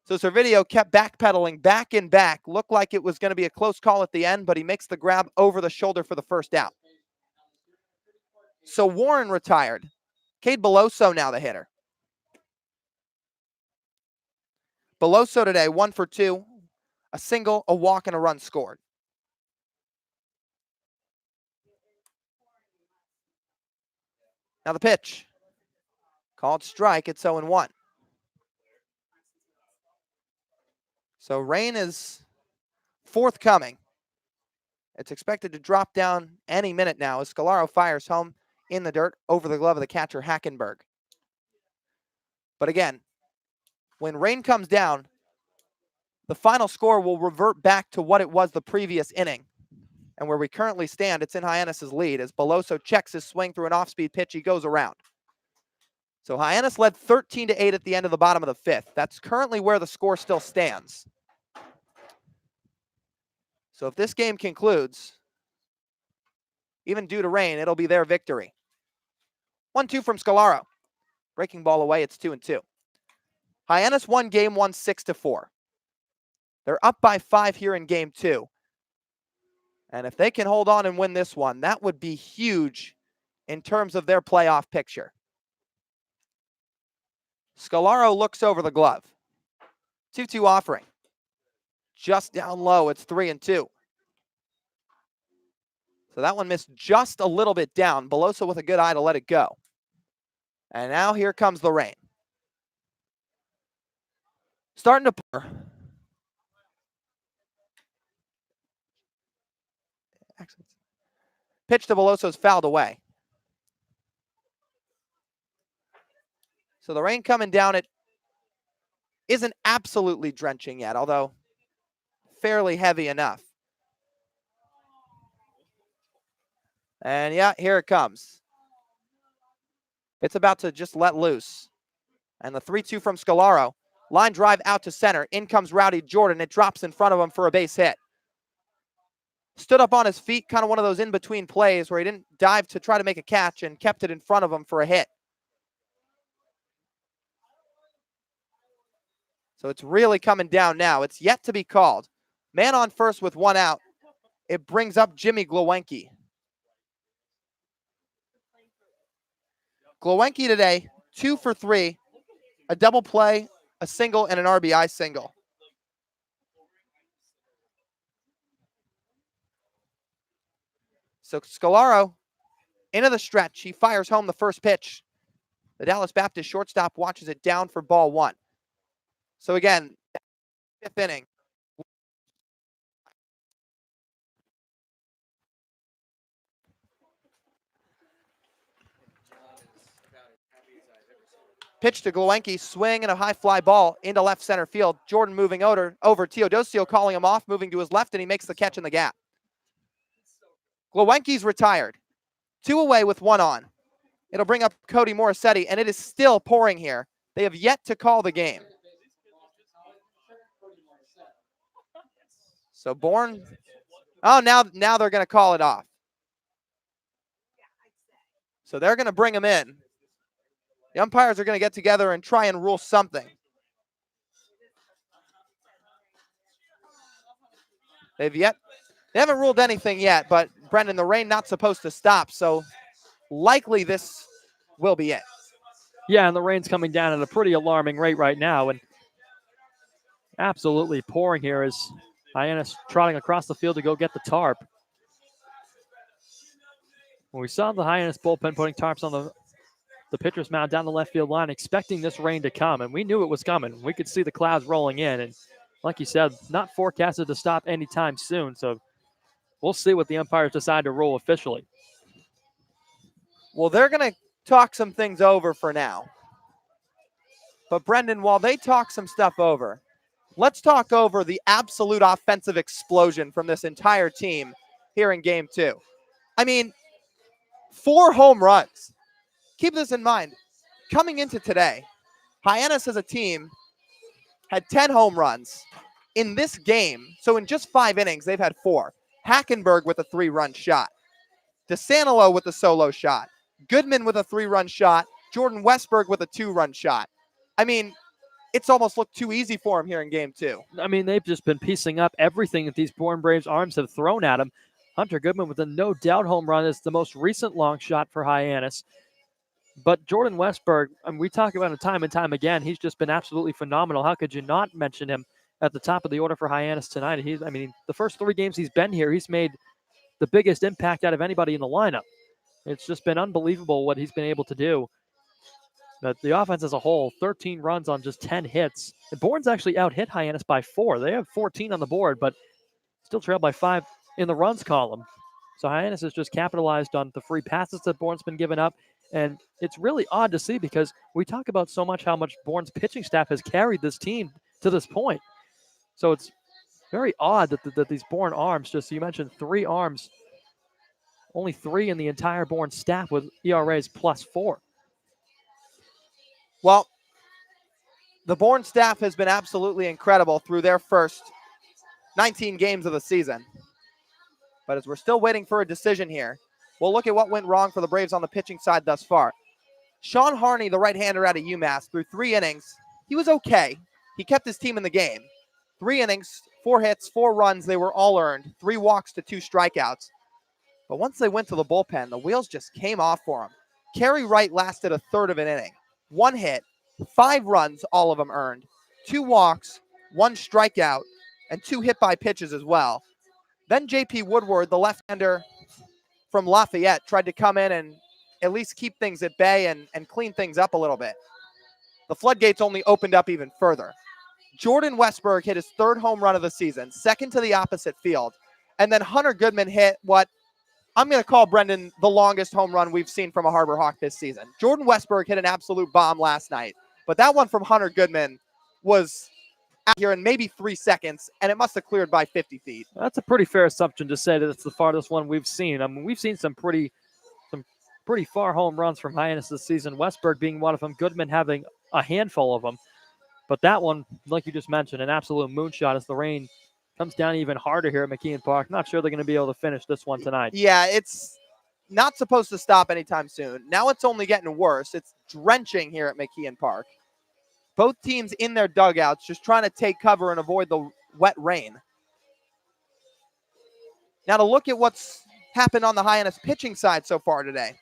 So Servideo kept backpedaling back and back. Looked like it was going to be a close call at the end, but he makes the grab over the shoulder for the first out. So Warren retired. Cade Beloso now the hitter. Beloso today, 1 for 2, a single, a walk, and a run scored. Now the pitch. Called strike, it's 0-1. So rain is forthcoming. It's expected to drop down any minute now as Scalaro fires home in the dirt over the glove of the catcher, Hackenberg. But again, when rain comes down, the final score will revert back to what it was the previous inning. And where we currently stand, it's in Hyannis' lead as Beloso checks his swing through an off-speed pitch. He goes around. So Hyannis led 13-8 at the end of the bottom of the 5th. That's currently where the score still stands. So if this game concludes, even due to rain, it'll be their victory. 1-2 from Scalaro. Breaking ball away, it's 2-2. Hyannis won game 1 6-4. They're up by 5 here in game 2. And if they can hold on and win this one, that would be huge in terms of their playoff picture. Scalaro looks over the glove. 2-2 offering. Just down low, it's 3-2. So that one missed just a little bit down. Beloso with a good eye to let it go. And now here comes the rain. Starting to pour. Pitch to Beloso's fouled away. So the rain coming down, it isn't absolutely drenching yet, although fairly heavy enough. And yeah, here it comes. It's about to just let loose. And the 3-2 from Scalaro. Line drive out to center. In comes Rowdy Jordan. It drops in front of him for a base hit. Stood up on his feet, kind of one of those in-between plays where he didn't dive to try to make a catch and kept it in front of him for a hit. So it's really coming down now. It's yet to be called. Man on first with 1 out. It brings up Jimmy Glowinski. Glowinski today, 2 for 3, a double play, a single, and an RBI single. So Scalaro into the stretch. He fires home the first pitch. The Dallas Baptist shortstop watches it down for ball 1. So again, 5th inning. Pitch to Glowinski, swing and a high fly ball into left center field. Jordan moving over. Teodosio calling him off, moving to his left, and he makes the catch in the gap. Glowinski's retired. 2 away with 1 on. It'll bring up Cody Morissetti, and it is still pouring here. They have yet to call the game. So Bourne, oh, now they're going to call it off. So they're going to bring him in. The umpires are going to get together and try and rule something. They haven't ruled anything yet, but Brendan, the rain not supposed to stop, so likely this will be it. Yeah, and the rain's coming down at a pretty alarming rate right now, and absolutely pouring here as Hyannis trotting across the field to go get the tarp. When we saw the Hyannis bullpen putting tarps on the pitcher's mound down the left field line, expecting this rain to come, and we knew it was coming. We could see the clouds rolling in, and like you said, not forecasted to stop anytime soon, so we'll see what the umpires decide to rule officially. Well, they're going to talk some things over for now. But Brendan, while they talk some stuff over, let's talk over the absolute offensive explosion from this entire team here in game 2. I mean, 4 home runs. Keep this in mind. coming into today, Hyannis as a team had 10 home runs. In this game, so in just 5 innings, they've had 4. Hackenberg with a 3-run shot. Santalo with a solo shot. Goodman with a 3-run shot. Jordan Westberg with a 2-run shot. I mean, it's almost looked too easy for him here in game 2. I mean, they've just been piecing up everything that these Bourne Braves arms have thrown at him. Hunter Goodman with a no-doubt home run is the most recent long shot for Hyannis. But Jordan Westberg, we talk about him time and time again. He's just been absolutely phenomenal. How could you not mention him at the top of the order for Hyannis tonight? The first 3 games he's been here, he's made the biggest impact out of anybody in the lineup. It's just been unbelievable what he's been able to do. But the offense as a whole, 13 runs on just 10 hits. And Bourne's actually out-hit Hyannis by 4. They have 14 on the board, but still trailed by 5 in the runs column. So Hyannis has just capitalized on the free passes that Bourne's been giving up. And it's really odd to see because we talk about so much how much Bourne's pitching staff has carried this team to this point. So it's very odd that these Bourne arms, just you mentioned 3 arms, only 3 in the entire Bourne staff with ERAs +4. Well, the Bourne staff has been absolutely incredible through their first 19 games of the season. But as we're still waiting for a decision here, we'll look at what went wrong for the Braves on the pitching side thus far. Sean Harney, the right-hander out of UMass, through 3 innings, he was okay. He kept his team in the game. 3 innings, 4 hits, 4 runs, they were all earned. 3 walks to 2 strikeouts. But once they went to the bullpen, the wheels just came off for him. Kerry Wright lasted a third of an inning. 1 hit, 5 runs, all of them earned. 2 walks, 1 strikeout, and 2 hit by pitches as well. Then J.P. Woodward, the left-hander from Lafayette, tried to come in and at least keep things at bay and clean things up a little bit. The floodgates only opened up even further. Jordan Westberg hit his 3rd home run of the season, 2nd to the opposite field. And then Hunter Goodman hit what I'm going to call, Brendan, the longest home run we've seen from a Harbor Hawk this season. Jordan Westberg hit an absolute bomb last night, but that one from Hunter Goodman was out here in maybe 3 seconds, and it must have cleared by 50 feet. That's a pretty fair assumption to say that it's the farthest one we've seen. I mean, we've seen some pretty far home runs from Hyannis this season, Westberg being one of them, Goodman having a handful of them. But that one, like you just mentioned, an absolute moonshot as the rain comes down even harder here at McKeon Park. Not sure they're going to be able to finish this one tonight. Yeah, it's not supposed to stop anytime soon. Now it's only getting worse. It's drenching here at McKeon Park. Both teams in their dugouts just trying to take cover and avoid the wet rain. Now to look at what's happened on the Hyannis pitching side so far today.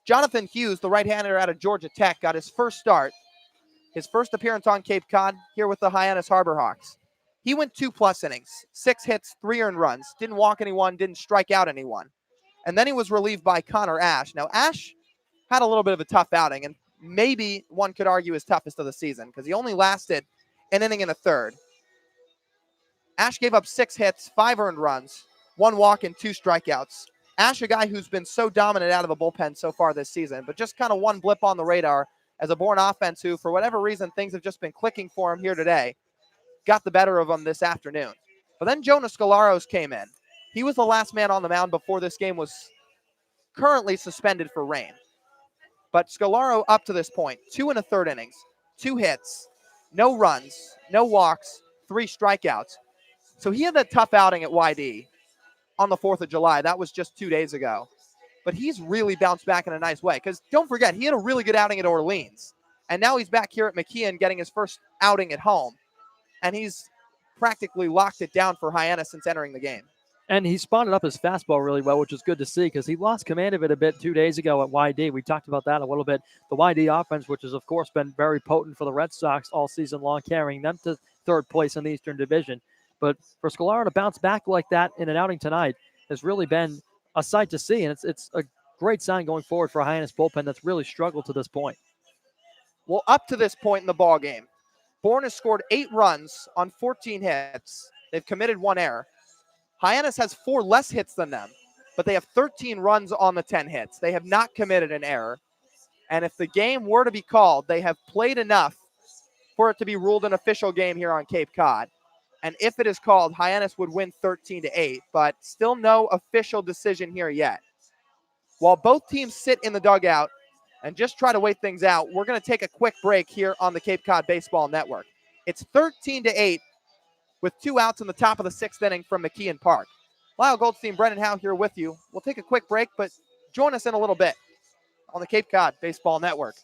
Jonathan Hughes, the right-hander out of Georgia Tech, got his first start, his first appearance on Cape Cod here with the Hyannis Harbor Hawks. He went 2+ innings, 6 hits, 3 earned runs, didn't walk anyone, didn't strike out anyone. And then he was relieved by Connor Ash. Now, Ash had a little bit of a tough outing, and maybe one could argue his toughest of the season because he only lasted an inning and a third. Ash gave up 6 hits, 5 earned runs, 1 walk, and 2 strikeouts. Ash, a guy who's been so dominant out of the bullpen so far this season, but just kind of one blip on the radar as a Bourne offense who, for whatever reason, things have just been clicking for him here today, got the better of him this afternoon. But then Jonah Scolaros came in. He was the last man on the mound before this game was currently suspended for rain. But Scolaro, up to this point, 2 1/3 innings, 2 hits, no runs, no walks, 3 strikeouts. So he had that tough outing at YD on the 4th of July. That was just 2 days ago. But he's really bounced back in a nice way because don't forget, he had a really good outing at Orleans. And now he's back here at McKeon getting his first outing at home. And he's practically locked it down for Hyannis since entering the game. And he spotted up his fastball really well, which is good to see because he lost command of it a bit 2 days ago at YD. We talked about that a little bit. The YD offense, which has, of course, been very potent for the Red Sox all season long, carrying them to 3rd place in the Eastern Division. But for Scolaro to bounce back like that in an outing tonight has really been a sight to see, and it's a great sign going forward for a Hyannis bullpen that's really struggled to this point. Well, up to this point in the ball game, Bourne has scored 8 runs on 14 hits. They've committed 1 error. Hyannis has 4 less hits than them, but they have 13 runs on the 10 hits. They have not committed an error. And if the game were to be called, they have played enough for it to be ruled an official game here on Cape Cod. And if it is called, Hyannis would win 13-8, but still no official decision here yet. While both teams sit in the dugout and just try to wait things out. We're going to take a quick break here on the Cape Cod Baseball Network. It's 13-8 with 2 outs in the top of the 6th inning from McKeon Park. Lyle Goldstein, Brendan Howe here with you. We'll take a quick break, but join us in a little bit on the Cape Cod Baseball Network.